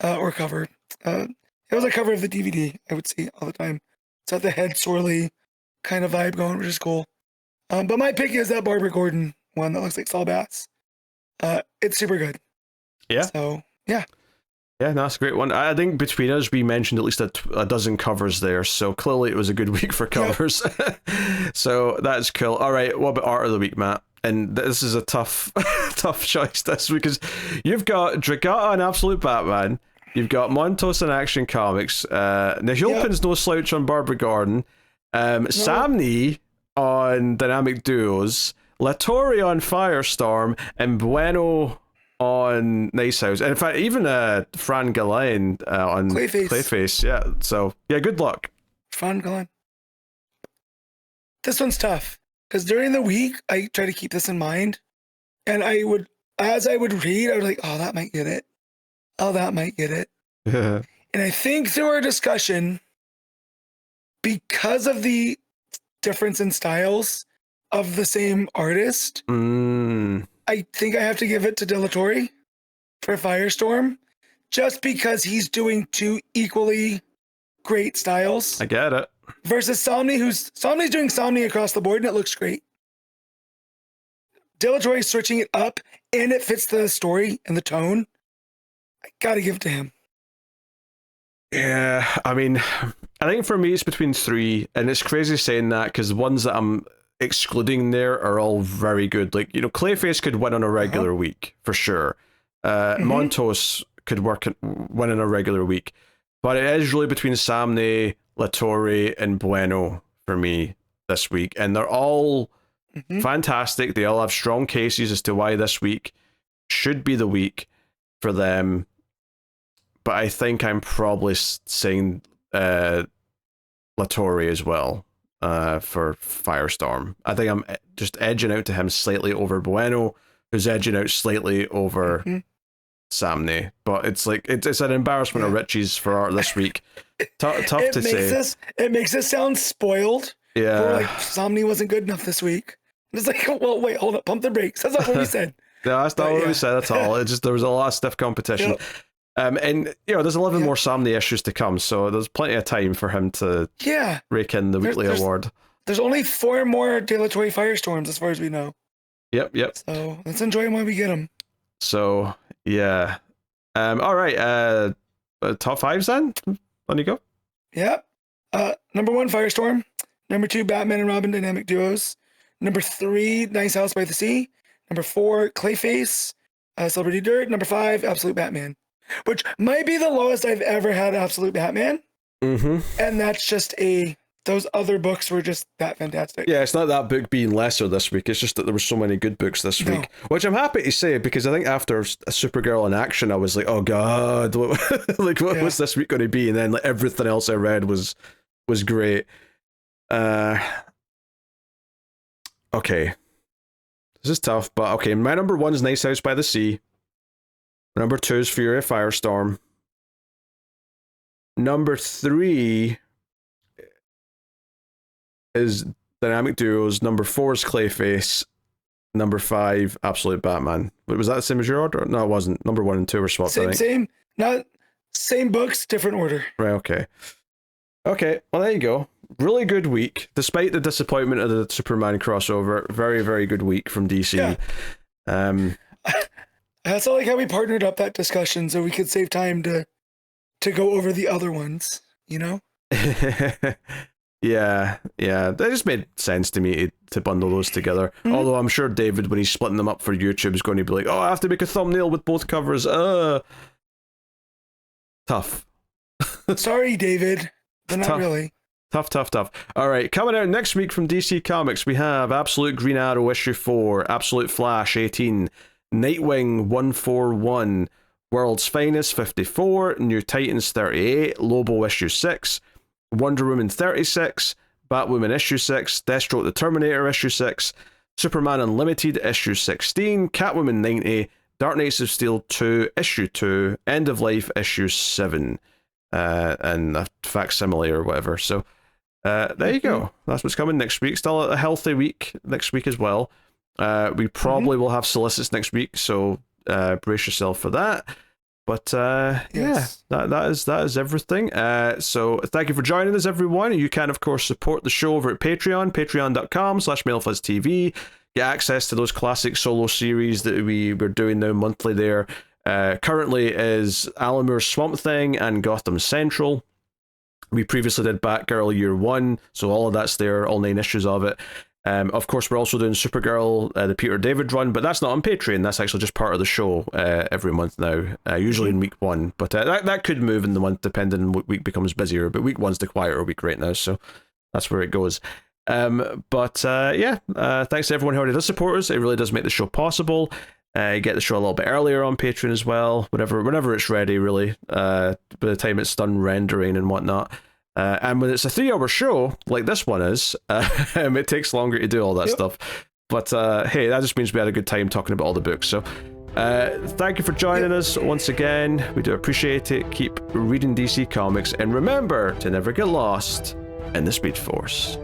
B: it was a cover of the DVD I would see all the time. It's got the head swirly kind of vibe going, which is cool. But my pick is that Barbara Gordon one that looks like Saul Bass. It's super good.
A: Yeah.
B: So, yeah.
A: Yeah, no, that's a great one. I think between us, we mentioned at least a dozen covers there, so clearly it was a good week for covers. Yep. So that's cool. All right, what about art of the week, Matt? And this is a tough choice this week because you've got Dragotta and Absolute Batman, you've got Montos and Action Comics, Nahuelpan's no slouch on Barbara Gordon, Samnee on Dynamic Duos, Latorre on Firestorm, and Bueno on Nice House. And in fact, even Fran Galán on Clayface. Yeah, so, yeah, good luck.
B: Fran Galán. This one's tough, because during the week, I try to keep this in mind, and as I would read, I was like, oh, that might get it. Oh, that might get it. And I think through our discussion, because of the difference in styles of the same artist, I think I have to give it to De La Torre for Firestorm, just because he's doing two equally great styles.
A: I get it.
B: Versus Samnee, Samnee's doing Samnee across the board, and it looks great. De La Torre is switching it up, and it fits the story and the tone. I gotta give it to him.
A: Yeah, I mean, I think for me it's between three, and it's crazy saying that because the ones that I'm excluding there are all very good. Like, Clayface could win on a regular week for sure. Montos could win on a regular week, but it is really between Samnee, Latorre, and Bueno for me this week, and they're all fantastic. They all have strong cases as to why this week should be the week for them. But I think I'm probably saying Latorre as well for Firestorm. I think I'm just edging out to him slightly over Bueno, who's edging out slightly over Samnee. But it's like it's an embarrassment of riches for art this week. Tough to say.
B: It makes us sound spoiled.
A: Yeah.
B: Or like Samnee wasn't good enough this week. It's like, well, wait, hold up, pump the brakes. That's not what we said.
A: No, that's not what we said at all. It's just there was a lot of stiff competition.
B: Yep.
A: And there's 11 more Samnee issues to come, so there's plenty of time for him to rake in the weekly award. There's
B: only 4 more De La Torre Firestorms as far as we know.
A: Yep.
B: So let's enjoy them when we get them.
A: So yeah, all right. Top 5s then. On you go.
B: Yep. Number 1, Firestorm. Number 2, Batman and Robin dynamic duos. Number 3, Nice House by the Sea. Number 4, Clayface, Celebrity Dirt. Number 5, Absolute Batman, which might be the lowest I've ever had Absolute Batman. And that's just those other books were just that fantastic.
A: Yeah, it's not that book being lesser this week. It's just that there were so many good books this week, which I'm happy to say, because I think after Supergirl in Action, I was like, oh God, what was this week going to be? And then everything else I read was great. Okay. This is tough, but okay. My number 1 is Nice House by the Sea. Number 2 is Fury of Firestorm. Number 3 is Dynamic Duos. Number 4 is Clayface. Number 5, Absolute Batman. Wait, was that the same as your order? No, it wasn't. Number 1 and 2 were swapped.
B: Same. Not same books, different order.
A: Right. Okay. Okay. Well, there you go. Really good week, despite the disappointment of the Superman crossover. Very, very good week from DC.
B: Yeah. That's all like how we partnered up that discussion so we could save time to go over the other ones, you know?
A: Yeah, that just made sense to me to bundle those together. Mm-hmm. Although I'm sure David, when he's splitting them up for YouTube, is going to be like, "Oh, I have to make a thumbnail with both covers." Tough.
B: Sorry, David, but not really.
A: Tough. All right, coming out next week from DC Comics, we have Absolute Green Arrow issue 4, Absolute Flash 18, Nightwing 141, World's Finest 54, New Titans 38, Lobo issue 6, Wonder Woman 36, Batwoman issue 6, Deathstroke the Terminator issue 6, Superman Unlimited issue 16, Catwoman 90, Dark Knights of Steel 2 issue 2, End of Life issue 7, and a facsimile or whatever. So there you go. That's what's coming next week. Still a healthy week next week as well. We probably will have solicits next week, so brace yourself for that. But yes. that is everything. So thank you for joining us, everyone. You can, of course, support the show over at Patreon, patreon.com/MailFuzzTV. Get access to those classic solo series that we're doing now monthly there. Currently is Alan Moore's Swamp Thing and Gotham Central. We previously did Batgirl Year 1, so all of that's there, all 9 issues of it. Of course, we're also doing Supergirl, the Peter David run, but that's not on Patreon. That's actually just part of the show every month now, usually in week 1. But that could move in the month depending on what week becomes busier. But week 1's the quieter week right now, so that's where it goes. Thanks to everyone who already does support us. It really does make the show possible. You get the show a little bit earlier on Patreon as well, whenever it's ready, really, by the time it's done rendering and whatnot. And when it's a 3-hour show, like this one is, it takes longer to do all that stuff. But hey, that just means we had a good time talking about all the books. So thank you for joining us once again. We do appreciate it. Keep reading DC Comics, and remember to never get lost in the Speed Force.